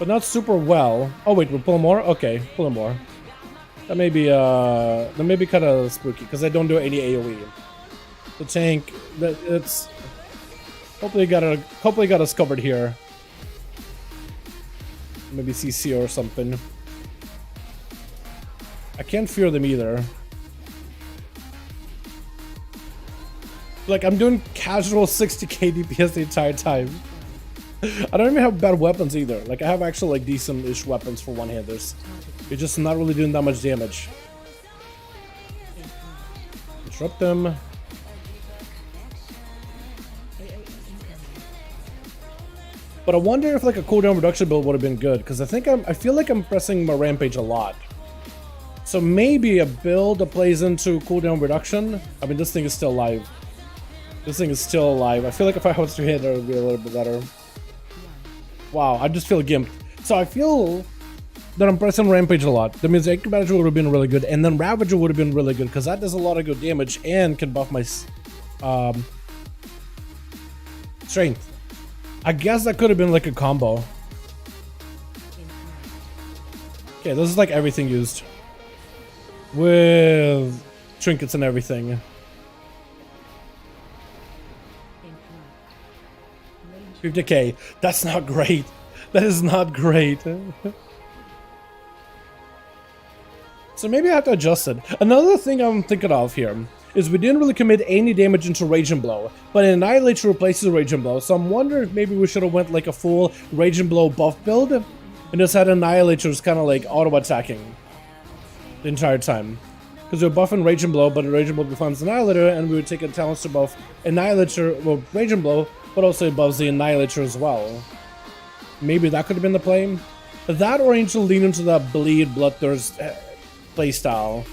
but not super well. Oh wait, we're pulling more? Okay, pulling more. That may be kind of spooky, because I don't do any AoE. The tank, it's... Hopefully got us covered here. Maybe CC or something. I can't fear them either. Like, I'm doing casual 60k DPS the entire time. I don't even have bad weapons either. Like, I have actually like decent-ish weapons for one-handers. You're just not really doing that much damage. Disrupt them. But I wonder if like a cooldown reduction build would have been good, because I feel like I'm pressing my Rampage a lot. So maybe a build that plays into cooldown reduction. I mean, this thing is still alive. This thing is still alive. I feel like if I was to hit, it would be a little bit better. Wow, I just feel gimped. So I feel that I'm pressing Rampage a lot. That means Anchor Manager would have been really good, and then Ravager would have been really good, because that does a lot of good damage and can buff my strength. I guess that could have been like a combo. Okay, this is like everything used. With trinkets and everything. $50k. That's not great. That is not great. So maybe I have to adjust it. Another thing I'm thinking of here is we didn't really commit any damage into Rage and Blow, but Annihilator replaces Rage and Blow, so I'm wondering if maybe we should have went like a full Rage and Blow buff build and just had Annihilators kind of like auto-attacking the entire time. Because we're buffing Rage and Blow, but Rage and Blow becomes Annihilator, and we would take a talents to buff Annihilator, well, Rage and Blow, but also it buffs the Annihilator as well. Maybe that could have been the play. That, or Angel lean into that Bleed, Bloodthirst playstyle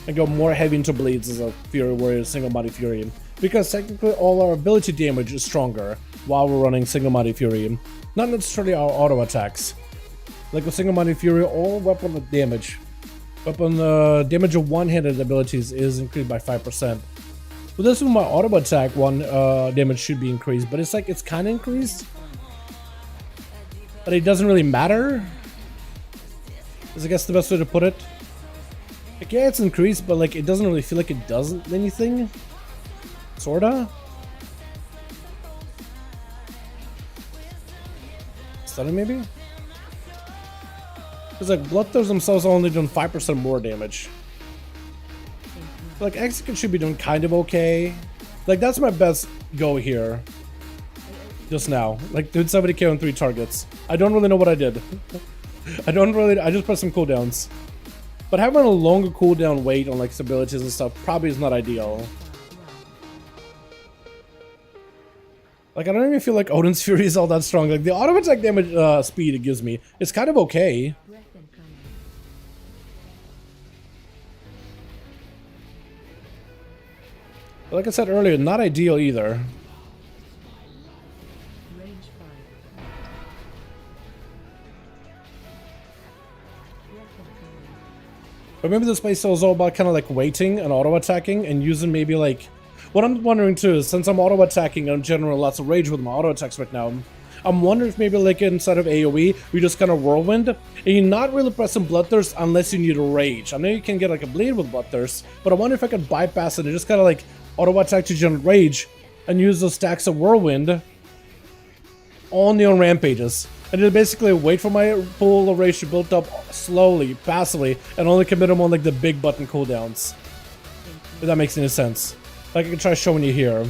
and go more heavy into bleeds as a Fury Warrior, Single Mighty Fury. Because technically all our ability damage is stronger while we're running Single Mighty Fury. Not necessarily our auto attacks. Like with Single Mighty Fury, all weapon damage. Weapon damage of one-handed abilities is increased by 5%. With this one, my auto attack damage should be increased, but it's like it's kind of increased. But it doesn't really matter. Is I guess the best way to put it. Like, yeah, it's increased, but like it doesn't really feel like it does anything. Sorta. Stunning maybe? Because like Bloodthirst themselves are only doing 5% more damage. So, like Execute should be doing kind of okay. Like that's my best go here. Just now. Like did 70k on 3 targets. I don't really know what I did. I just pressed some cooldowns. But having a longer cooldown wait on like abilities and stuff probably is not ideal. Like I don't even feel like Odin's Fury is all that strong. Like the auto attack damage speed it gives me is kind of okay. But like I said earlier, not ideal either. But maybe this playstyle is all about kind of like waiting and auto-attacking and using maybe like... What I'm wondering too is since I'm auto-attacking, I'm generating lots of rage with my auto-attacks right now. I'm wondering if maybe like inside of AoE, we just kind of whirlwind and you're not really pressing Bloodthirst unless you need a rage. I know you can get like a bleed with Bloodthirst, but I wonder if I could bypass it and just kind of like auto-attack to generate rage and use those stacks of whirlwind on the rampages. And just basically wait for my pool of rage to build up slowly, passively, and only commit them on like the big button cooldowns. If that makes any sense. Like I can try showing you here.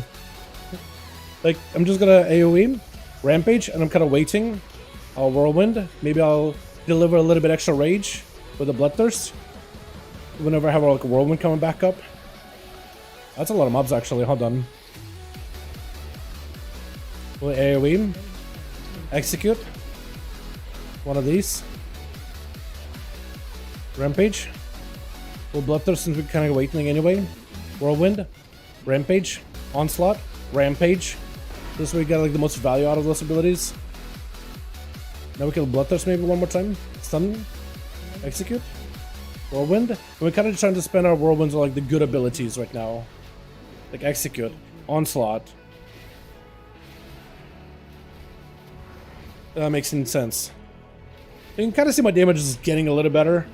Like I'm just gonna AoE, rampage, and I'm kind of waiting. I'll whirlwind. Maybe I'll deliver a little bit extra rage with a Bloodthirst. Whenever I have like a whirlwind coming back up. That's a lot of mobs actually, hold on. We'll AoE. Execute. One of these. Rampage. We'll Bloodthirst since we're kind of waiting anyway. Whirlwind. Rampage. Onslaught. Rampage. This way we get like the most value out of those abilities. Now we kill Bloodthirst maybe one more time. Stun. Execute. Whirlwind. And we're kind of trying to spend our whirlwinds on like the good abilities right now. Like Execute. Onslaught. That makes any sense. You can kind of see my damage is getting a little better.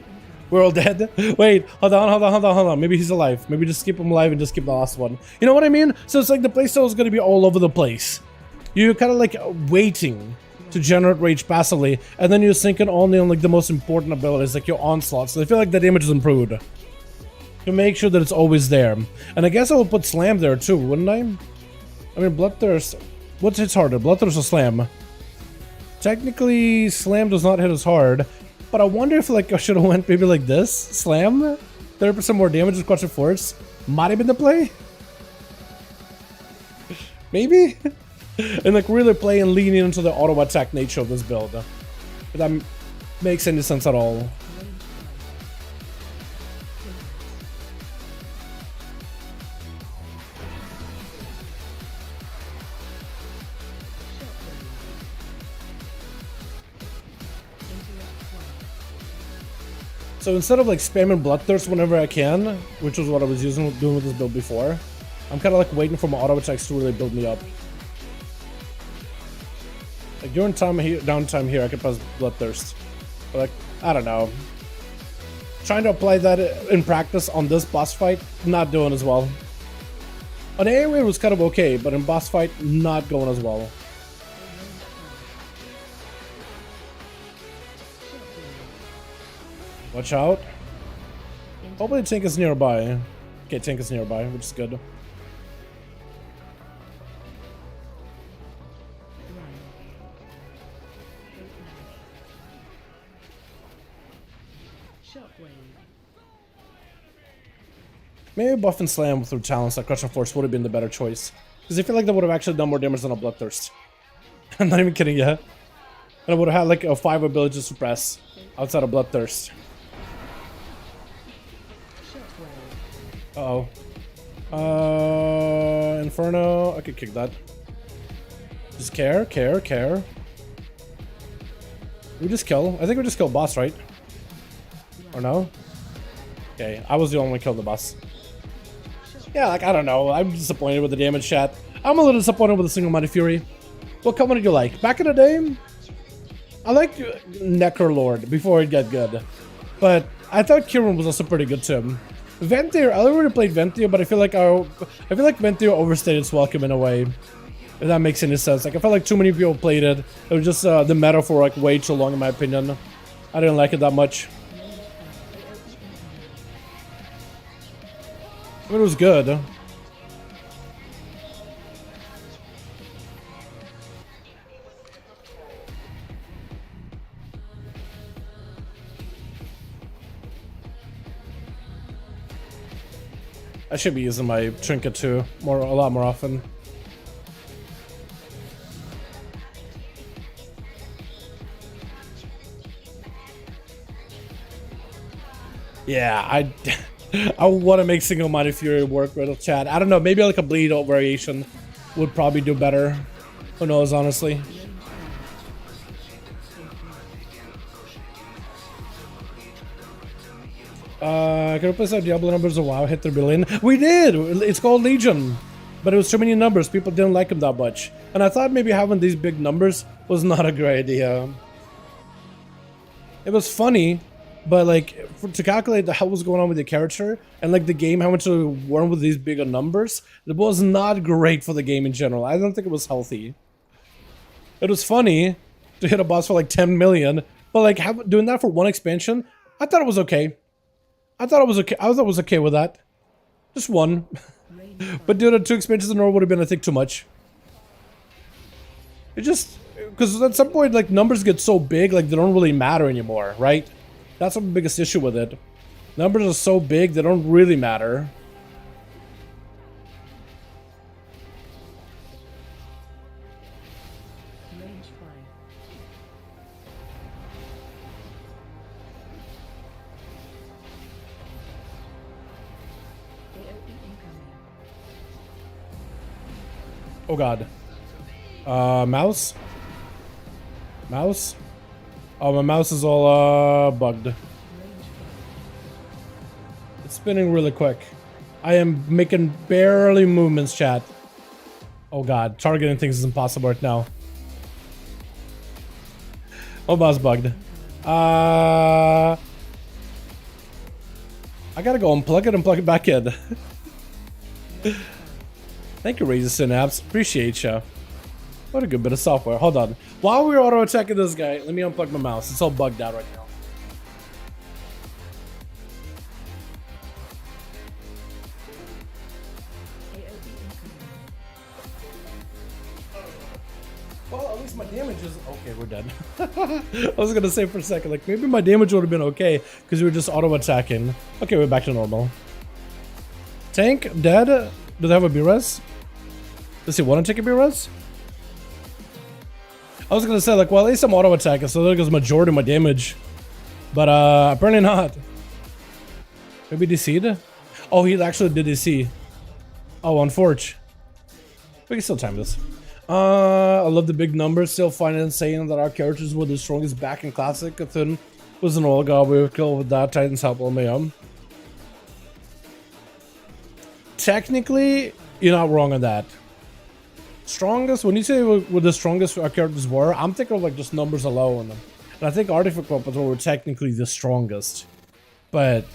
We're all dead. Wait, hold on. Maybe he's alive. Maybe just keep him alive and just keep the last one. You know what I mean? So it's like the playstyle is going to be all over the place. You're kind of like waiting to generate rage passively, and then you're sinking only on like the most important abilities, like your onslaught. So I feel like the damage is improved. To make sure that it's always there. And I guess I would put slam there too, wouldn't I? I mean, Bloodthirst. What's hits harder, Bloodthirst or slam? Technically, slam does not hit as hard, but I wonder if like I should have went maybe like this, slam, 30% more damage with Crushing Force, might have been the play. Maybe, and like really play and lean into the auto attack nature of this build. If that makes any sense at all. So instead of like spamming Bloodthirst whenever I can, which was what I was doing with this build before, I'm kind of like waiting for my auto attacks to really build me up. Like during downtime here, I could press Bloodthirst. But like, I don't know. Trying to apply that in practice on this boss fight, not doing as well. On AoE it was kind of okay, but in boss fight, not going as well. Watch out. Hopefully tank is nearby. Okay, tank is nearby, which is good. Maybe buff and slam through talents like Crushing Force would have been the better choice. Because I feel like that would have actually done more damage than a Bloodthirst. I'm not even kidding you. And I would have had like a 5 ability to suppress outside of Bloodthirst. Uh-oh. Inferno. I could kick that. Just care. We just kill. I think we just killed boss, right? Or no? Okay, I was the only one who killed the boss. Yeah, like, I don't know. I'm disappointed with the damage chat. I'm a little disappointed with the single-minded Fury. What common did you like? Back in the day, I liked Necrolord before it got good. But I thought Kieran was also pretty good too. Venthyr, I already played Venthyr, but I feel like Venthyr overstayed its welcome in a way. If that makes any sense. Like, I felt like too many people played it. It was just the meta for like way too long, in my opinion. I didn't like it that much. I mean, it was good. I should be using my trinket too, a lot more often. Yeah, I want to make single-minded fury work with chat. I don't know, maybe like a bleed out variation would probably do better. Who knows, honestly. Can we place our Diablo numbers of WoW hit 3 billion? We did! It's called Legion. But it was too many numbers. People didn't like them that much. And I thought maybe having these big numbers was not a great idea. It was funny, but like, to calculate the hell was going on with the character, and like the game, how much to work with these bigger numbers, it was not great for the game in general. I don't think it was healthy. It was funny to hit a boss for like 10 million, but like doing that for one expansion, I thought it was okay. I thought it was okay with that. Just one. But doing it 2 expansions in a row would have been, I think, too much. It just... Because at some point, like, numbers get so big, like, they don't really matter anymore, right? That's the biggest issue with it. Numbers are so big, they don't really matter. Oh god. Mouse? Mouse? Oh, my mouse is all, bugged. It's spinning really quick. I am making barely movements, chat. Oh god, targeting things is impossible right now. Oh, mouse bugged. I gotta go unplug it and plug it back in. Thank you, Razor Synapse. Appreciate ya. What a good bit of software. Hold on. While we're auto-attacking this guy, let me unplug my mouse. It's all bugged out right now. Well, at least my damage is... Okay, we're dead. I was gonna say for a second, like, maybe my damage would have been okay, because we were just auto-attacking. Okay, we're back to normal. Tank, dead. Do they have a B-res? Does he want to take a B-res? I was gonna say, like, well, at least I'm auto-attacking, so there goes majority of my damage. But, apparently not. Maybe DC'd? Oh, he actually did DC. Oh, on Forge. We can still time this. I love the big numbers. Still find it insane that our characters were the strongest back in Classic. Cthulhu was an old god. We were killed with that. Titans help me. Technically, you're not wrong on that. Strongest, when you say what the strongest our characters were, I'm thinking of like just numbers alone. And I think Artifact Weapons were technically the strongest. But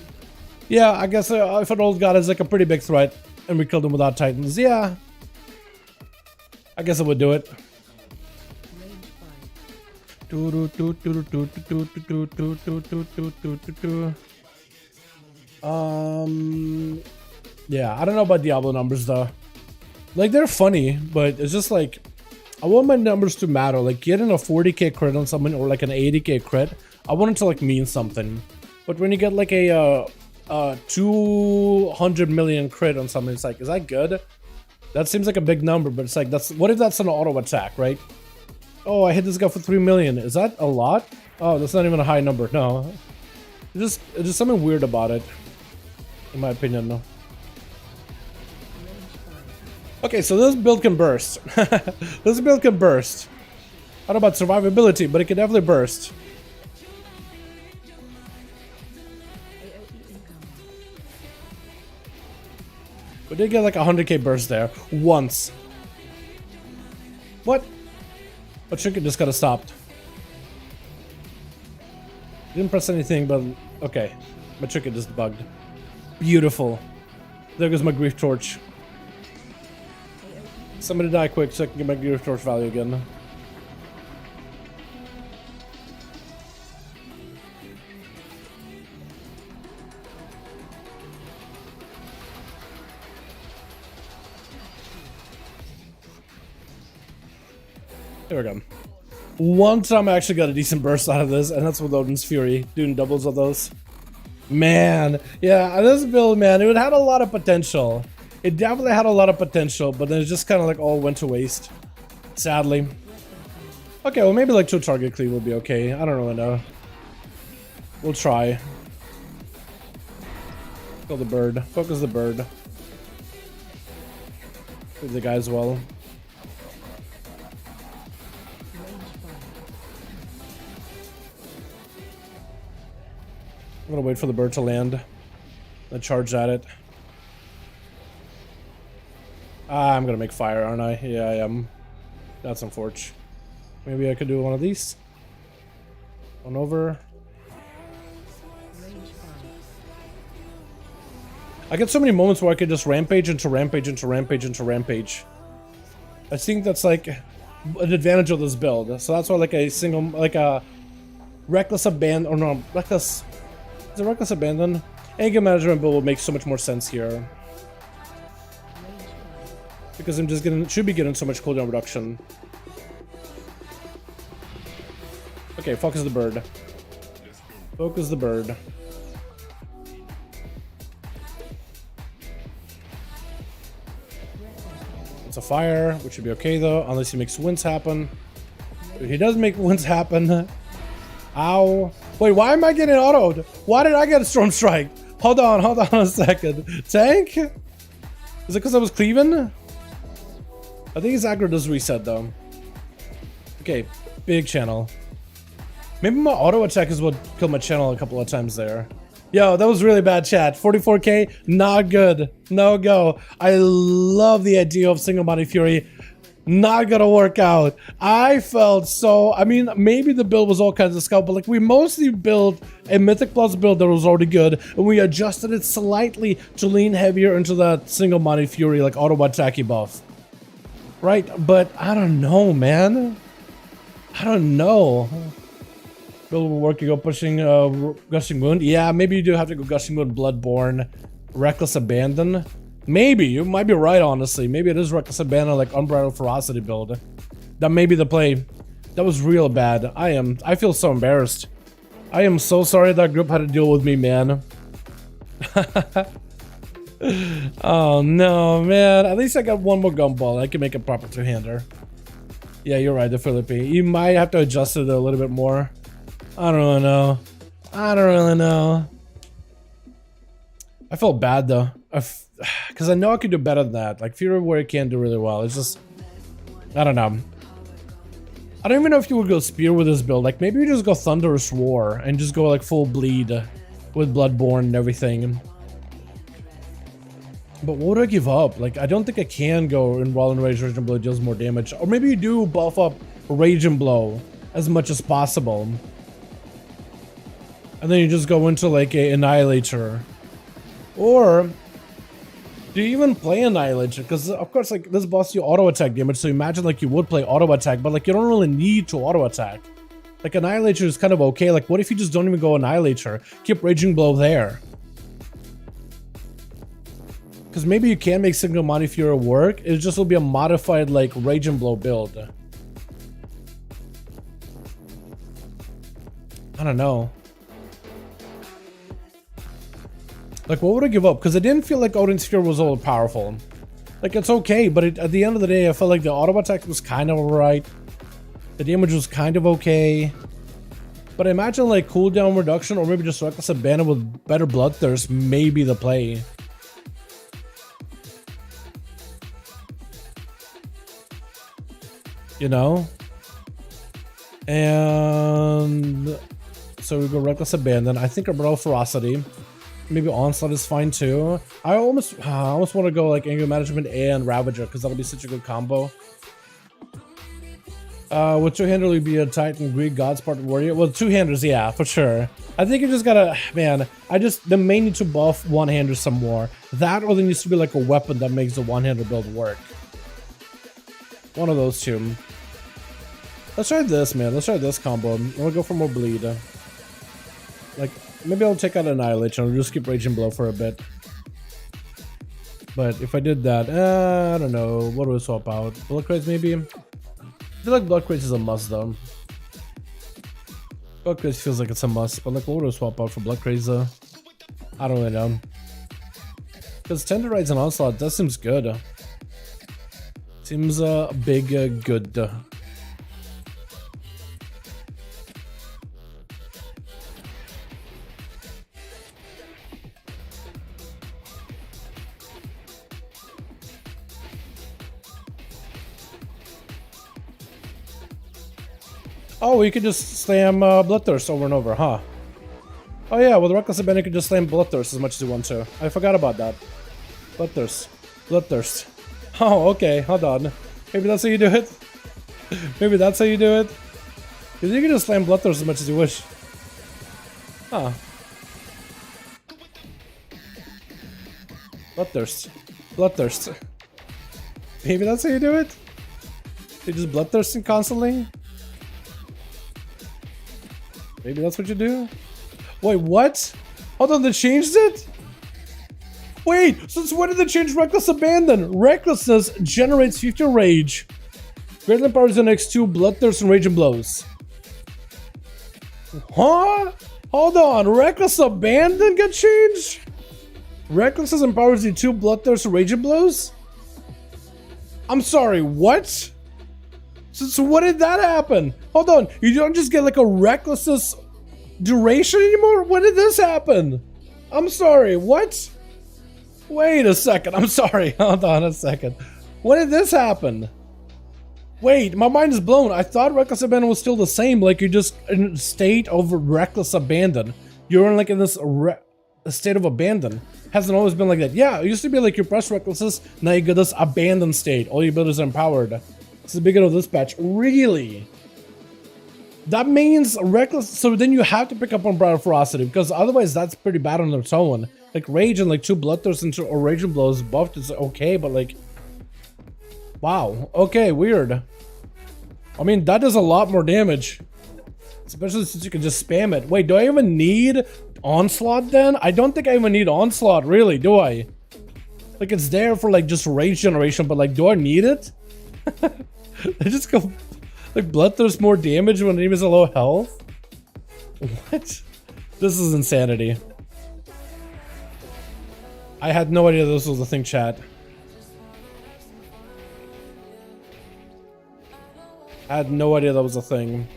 yeah, I guess if an old god is like a pretty big threat and we killed him without Titans, yeah, I guess I would do it. Yeah, I don't know about Diablo numbers though. Like, they're funny, but it's just like, I want my numbers to matter. Like, getting a 40k crit on someone or like an 80k crit, I want it to like mean something. But when you get like a 200 million crit on someone, it's like, is that good? That seems like a big number, but it's like, what if that's an auto attack, right? Oh, I hit this guy for 3 million. Is that a lot? Oh, that's not even a high number. No, it's just something weird about it, in my opinion. No. Okay, so this build can burst. This build can burst. I don't know about survivability, but it can definitely burst. We did get like a 100k burst there. Once. What? My trinket just got stopped. Didn't press anything, but... Okay. My trinket just bugged. Beautiful. There goes my grief torch. Somebody die quick so I can get my gear torch value again. There we go. One time I actually got a decent burst out of this, and that's with Odin's Fury, doing doubles of those. Man, yeah, this build, man, it had a lot of potential. It definitely had a lot of potential, but then it just kind of like all went to waste, sadly. Okay, well maybe like 2 target cleave will be okay. I don't really know. We'll try. Kill the bird. Focus the bird. Leave the guy as well. I'm gonna wait for the bird to land. Then charge at it. Ah, I'm gonna make fire, aren't I? Yeah, I am. That's unfortunate. Maybe I could do one of these. One over. I get so many moments where I could just rampage into rampage into rampage into rampage. I think that's like an advantage of this build. So that's why like a single, like a reckless abandon, or no, reckless. Is it reckless abandon? Anger management build would make so much more sense here. Because I'm just getting, should be getting so much cooldown reduction. Okay, focus the bird. Focus the bird. It's a fire, which should be okay though, unless he makes winds happen. If he does make winds happen. Ow. Wait, why am I getting autoed? Why did I get a storm strike? Hold on a second. Tank? Is it because I was cleaving? I think his aggro does reset though. Okay, big channel. Maybe my auto attack is what killed my channel a couple of times there. Yo, that was really bad, chat. 44k, not good. No go. I love the idea of single body fury. Not gonna work out. I felt so, I mean, maybe the build was all kinds of scout, but like we mostly built a Mythic Plus build that was already good, and we adjusted it slightly to lean heavier into that single body fury, like auto attacky buff. Right, but I don't know, man. I don't know. Build will work, you go pushing Gushing Wound. Yeah, maybe you do have to go Gushing Wound, Bloodborne, Reckless Abandon. Maybe, you might be right, honestly. Maybe it is Reckless Abandon, like Unbridled Ferocity build. That may be the play. That was real bad. I feel so embarrassed. I am so sorry that group had to deal with me, man. Oh no, man. At least I got one more gumball. I can make a proper two-hander. Yeah, you're right, the Philippi. You might have to adjust it a little bit more. I don't really know. I don't really know. I felt bad though. Because I know I could do better than that. Like Fury Warrior can do really well. It's just, I don't know. I don't even know if you would go Spear with this build. Like maybe you just go Thunderous Roar and just go like full bleed with Bloodborne and everything. But what would I give up? Like I don't think I can go in Roll and Rage and Blow, deals more damage. Or maybe you do buff up Rage and Blow as much as possible. And then you just go into like a Annihilator. Or do you even play Annihilator? Because of course like this buffs you auto attack damage, so imagine like you would play auto attack, but like you don't really need to auto attack. Like Annihilator is kind of okay. Like what if you just don't even go Annihilator? Keep Raging Blow there. Because maybe you can make Single Body Fury work. It just will be a modified like Raging Blow build. I don't know. Like, what would I give up? Because I didn't feel like Odin's Fury was all powerful. Like, it's okay, but at the end of the day, I felt like the auto attack was kind of alright. The damage was kind of okay. But I imagine, like, cooldown reduction or maybe just Reckless Abandon with better Bloodthirst may be the play. You know? And so we go Reckless Abandon. I think Unbridled Ferocity. Maybe Onslaught is fine too. I almost want to go like Anger Management and Ravager because that'll be such a good combo. With two-hander will be a Titan, Greek, Godspart, Warrior. Well, two-handers, yeah, for sure. I think you just gotta, man, they may need to buff one-handers some more. That or there needs to be like a weapon that makes the one-hander build work. One of those two. Let's try this, man. Let's try this combo. I'm gonna go for more bleed. Like, maybe I'll take out Annihilation. I'll just keep Rage and Blow for a bit. But if I did that, I don't know. What do I swap out? Blood Craze, maybe? I feel like Blood Craze is a must, though. Blood Craze feels like it's a must. But, like, what would I swap out for Blood Craze, I don't really know. Because Tenderize and Onslaught, that seems good. Seems big good. Oh, you could just slam Bloodthirst over and over, huh? Oh yeah, with Reckless Abandon you could just slam Bloodthirst as much as you want to. I forgot about that. Bloodthirst. Bloodthirst. Oh, okay, hold on. Maybe that's how you do it? Maybe that's how you do it? Because you can just slam Bloodthirst as much as you wish. Huh. Bloodthirst. Bloodthirst. Maybe that's how you do it? You just Bloodthirsting constantly? Maybe that's what you do? Wait, what? Hold on, they changed it? Wait, since when did they change Reckless Abandon? Recklessness generates future rage. Greatly empowers the next 2 Bloodthirst and Rage and Blows. Huh? Hold on, Reckless Abandon got changed? Recklessness empowers the 2 Bloodthirst and Rage and Blows? I'm sorry, what? So what did that happen? Hold on, you don't just get like a Recklessness duration anymore? When did this happen? I'm sorry, what? Wait a second, I'm sorry. Hold on a second. When did this happen? Wait, my mind is blown. I thought Reckless Abandon was still the same, like you're just in a state of Reckless Abandon. You're in like in this state of abandon. Hasn't always been like that. Yeah, it used to be like you press Recklessness, now you get this abandoned state. All your abilities are empowered. It's the beginning of this patch. Really? That means Reckless, so then you have to pick up on Unbridled Ferocity, because otherwise that's pretty bad on its own. Like Rage and like 2 Bloodthirsts or Rage and Blows buffed is okay, but like, wow, okay, weird. I mean, that does a lot more damage, especially since you can just spam it. Wait, do I even need Onslaught then? I don't think I even need Onslaught, really, do I? Like, it's there for like just Rage generation, but like, do I need it? I just go like Bloodthirst more damage when it is a low health? What? This is insanity. I had no idea this was a thing, chat. I had no idea that was a thing.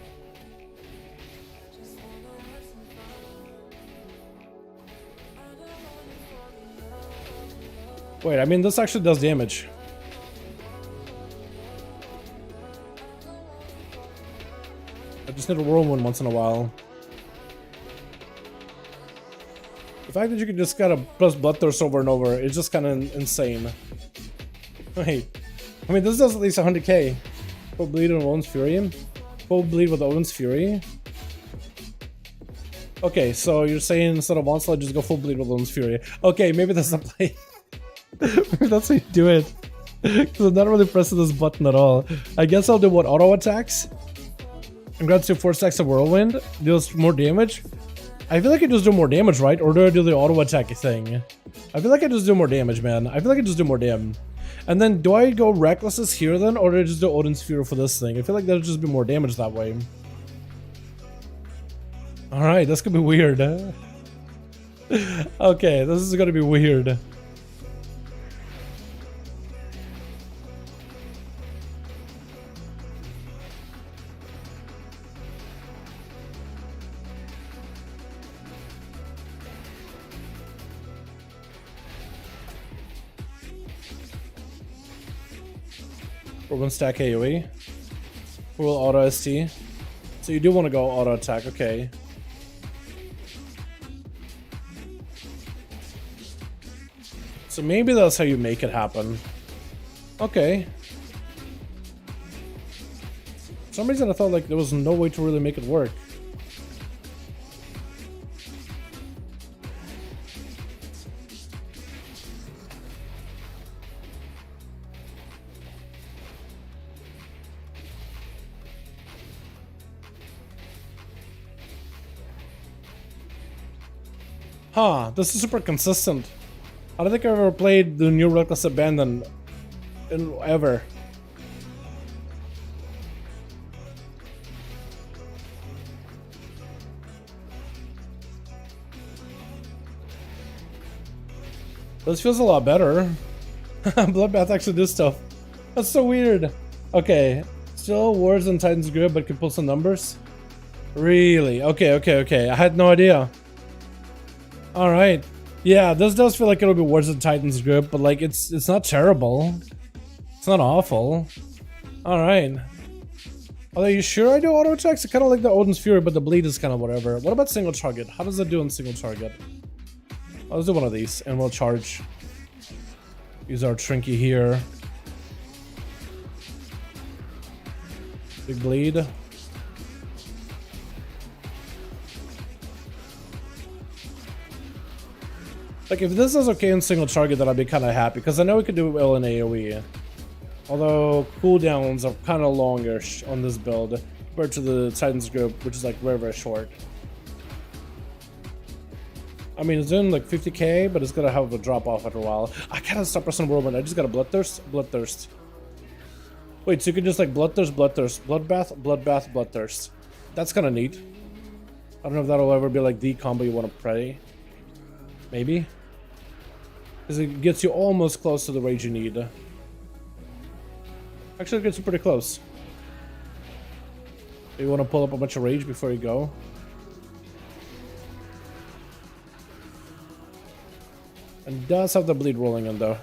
Wait, I mean, this actually does damage. I just need a whirlwind once in a while. The fact that you can just gotta press Bloodthirst over and over is just kind of insane. Wait, I mean, this does at least 100k. Full bleed with Odin's Fury. Full bleed with Odin's Fury. Okay, so you're saying instead of Onslaught, just go full bleed with Odin's Fury. Okay, maybe that's the play. Maybe that's how you do it. Because I'm not really pressing this button at all. I guess I'll do what? Auto attacks? And grabs 2 4 stacks of Whirlwind. Deals more damage. I feel like I just do more damage, right? Or do I do the auto attack thing? I feel like I just do more damage, man. I feel like I just do more damage. And then do I go Recklessness here then? Or do I just do Odin's Fury for this thing? I feel like that'll just be more damage that way. Alright, this could be weird. Okay, this is gonna be weird. For 1 stack AoE. Full auto ST. So you do want to go auto attack, okay. So maybe that's how you make it happen. Okay. For some reason I thought like there was no way to really make it work. Huh, this is super consistent. I don't think I've ever played the new Reckless Abandon in ever. This feels a lot better. Bloodbath actually does stuff. That's so weird. Okay, still Wars and Titans Grid, but can pull some numbers. Really? Okay. I had no idea. All right. Yeah, this does feel like it'll be Wars and Titans Grid, but like it's not terrible. It's not awful. All right. Are you sure I do auto attacks? I kind of like the Odin's Fury, but the bleed is kind of whatever. What about single target? How does it do in single target? Let's do one of these and we'll charge. Use our Trinky here. Big bleed. Like if this is okay in single target, then I'd be kind of happy because I know we could do it well in AoE. Although cooldowns are kind of longish on this build compared to the Titans group, which is like very short. I mean, it's doing like 50k, but it's gonna have a drop off after a while. I can't stop pressing whirlwind. I just got a bloodthirst. Wait, so you can just like bloodthirst, bloodbath. That's kind of neat. I don't know if that'll ever be like the combo you want to play. Maybe, because it gets you almost close to the rage you need. Actually, it gets you pretty close. You want to pull up a bunch of rage before you go. And it does have the bleed rolling in though.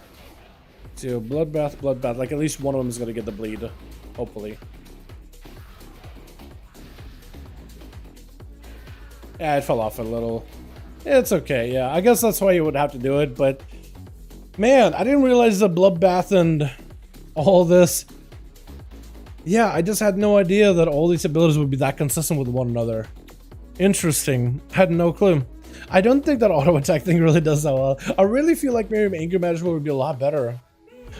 So bloodbath, like at least one of them is gonna get the bleed, hopefully. Yeah, it fell off a little. It's okay, yeah. I guess that's why you would have to do it, but man, I didn't realize the bloodbath and all this. Yeah, I just had no idea that all these abilities would be that consistent with one another. Interesting. Had no clue. I don't think that auto attack thing really does that well. I really feel like maybe anger management would be a lot better.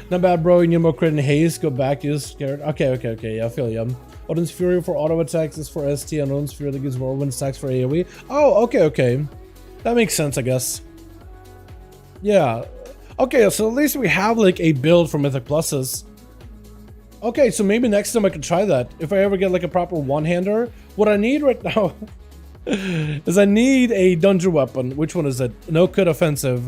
Not bad, bro. You need more crit and haste. Go back. You're scared. Okay. Yeah, I feel you. Odin's Fury for auto attacks is for ST, and Odin's Fury that gives whirlwind stacks for AoE. Oh, okay. That makes sense, I guess. Yeah. Okay, so at least we have like a build for Mythic Pluses. Okay, so maybe next time I could try that. If I ever get like a proper one-hander. What I need right now is I need a dungeon weapon. Which one is it? No crit offensive.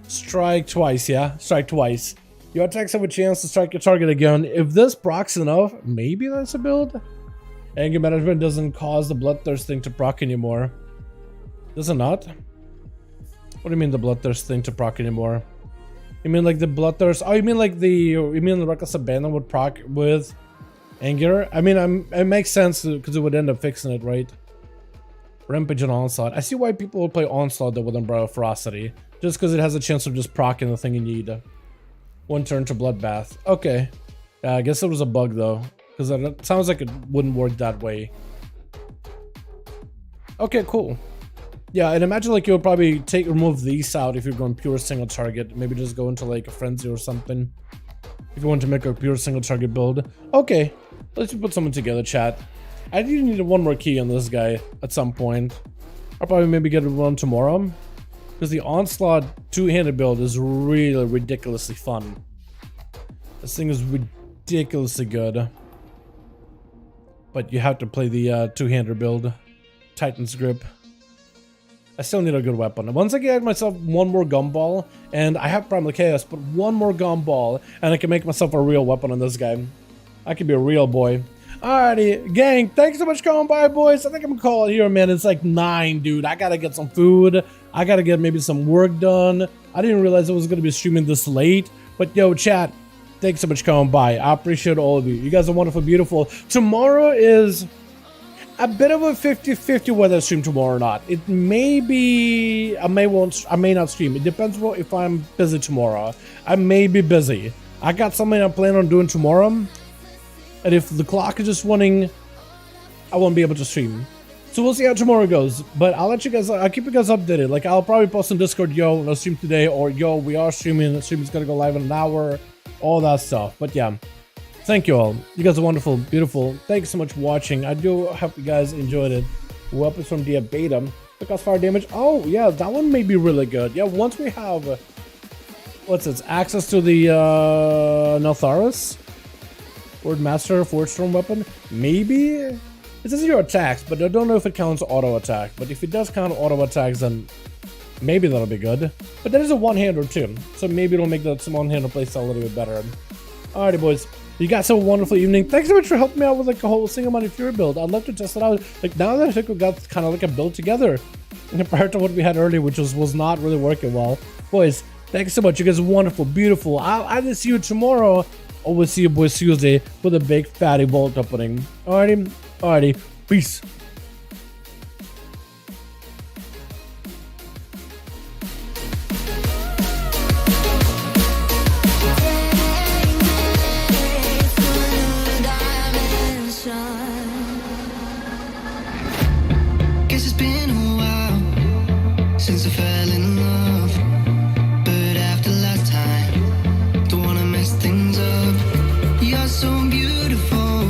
Strike twice, yeah? Strike twice. Your attacks have a chance to strike your target again. If this procs enough, maybe that's a build. Anger management doesn't cause the bloodthirst thing to proc anymore. Does it not? What do you mean the bloodthirst thing to proc anymore? You mean like the bloodthirst? Oh, you mean like the Reckless Abandon would proc with anger? I mean, it makes sense because it would end up fixing it, right? Rampage and Onslaught. I see why people would play Onslaught though with Umbrella of Ferocity. Just because it has a chance of just proccing the thing you need. One turn to Bloodbath. Okay. Yeah, I guess it was a bug though. Because it sounds like it wouldn't work that way. Okay, cool. Yeah, and imagine like you'll probably remove these out if you're going pure single target. Maybe just go into like a frenzy or something. If you want to make a pure single target build. Okay, let's put something together, chat. I do need one more key on this guy at some point. I'll probably maybe get it run tomorrow. Because the Onslaught two-handed build is really ridiculously fun. This thing is ridiculously good. But you have to play the two-hander build. Titan's Grip. I still need a good weapon. Once I get myself one more gumball, and I have Primal Chaos, but one more gumball, and I can make myself a real weapon on this guy. I can be a real boy. Alrighty, gang, thanks so much for coming by, boys. I think I'm gonna call it here, man. It's like 9, dude. I gotta get some food. I gotta get maybe some work done. I didn't realize I was gonna be streaming this late. But yo, chat, thanks so much for coming by. I appreciate all of you. You guys are wonderful, beautiful. Tomorrow is a bit of a 50-50 whether I stream tomorrow or not. It may be, I may not stream. It depends if I'm busy tomorrow. I may be busy. I got something I plan on doing tomorrow. And if the clock is just running, I won't be able to stream. So we'll see how tomorrow goes. But I'll let you guys, I'll keep you guys updated. Like I'll probably post on Discord, yo, no stream today, or yo, we are streaming. The stream is gonna go live in an hour. All that stuff. But yeah, thank you all. You guys are wonderful, beautiful. Thanks so much for watching. I do hope you guys enjoyed it. Weapons from the beta. Because fire damage. Oh, yeah, that one may be really good. Yeah, once we have... what's this? Access to the Notharus? Word Master, Forge Storm weapon? Maybe? It says your attacks, but I don't know if it counts auto attack. But if it does count auto attacks, then maybe that'll be good. But that is a one-hander too, so maybe it'll make that one-hander playstyle a little bit better. Alrighty, boys. You guys have a wonderful evening. Thanks so much for helping me out with like a whole single money Fury build. I'd love to test it out. Like now that I think we got kind of like a build together compared to what we had earlier, which was not really working well. Boys, thanks so much. You guys are wonderful, beautiful. I'll either see you tomorrow or we'll see you boys Tuesday with a big fatty vault opening. Alrighty, peace. Guess it's been a while since I fell in love, but after last time, don't wanna mess things up. You're so beautiful,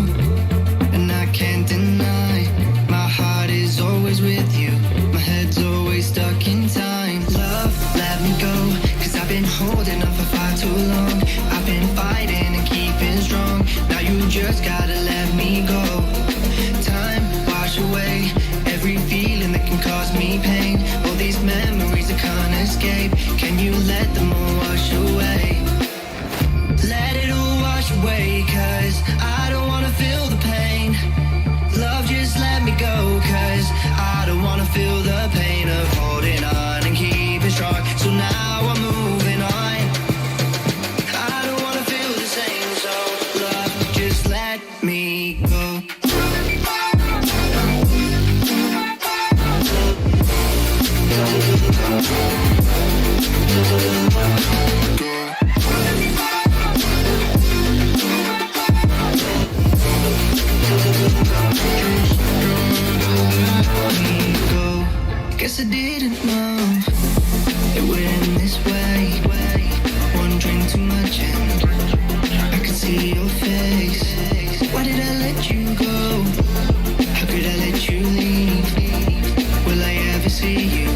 and I can't deny. My heart is always with you, my head's always stuck in time. Love, let me go, cause I've been holding on for far too long. I've been fighting and keeping strong, now you just gotta let me go. Time, wash away every feeling that can cause me pain. All these memories I can't escape, can you let them all wash away? Let it all wash away, cause I don't wanna feel the pain. Love, just let me go, cause I don't wanna feel the pain of holding on and keeping strong. So now I'm moving on, I don't wanna feel the same. So love, just let me go. Guess I didn't know it would end this way. One drink too much and I could see your face. Why did I let you go? How could I let you leave? Will I ever see you?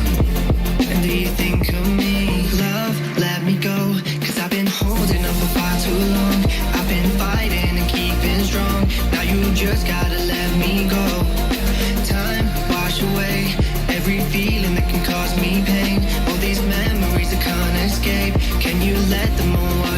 And do you think of me? Love, let me go, cause I've been holding on for far too long. I've been fighting and keeping strong, now you just gotta let me go. Time, wash away every feeling that can cause me pain. All these memories I can't escape, can you let them all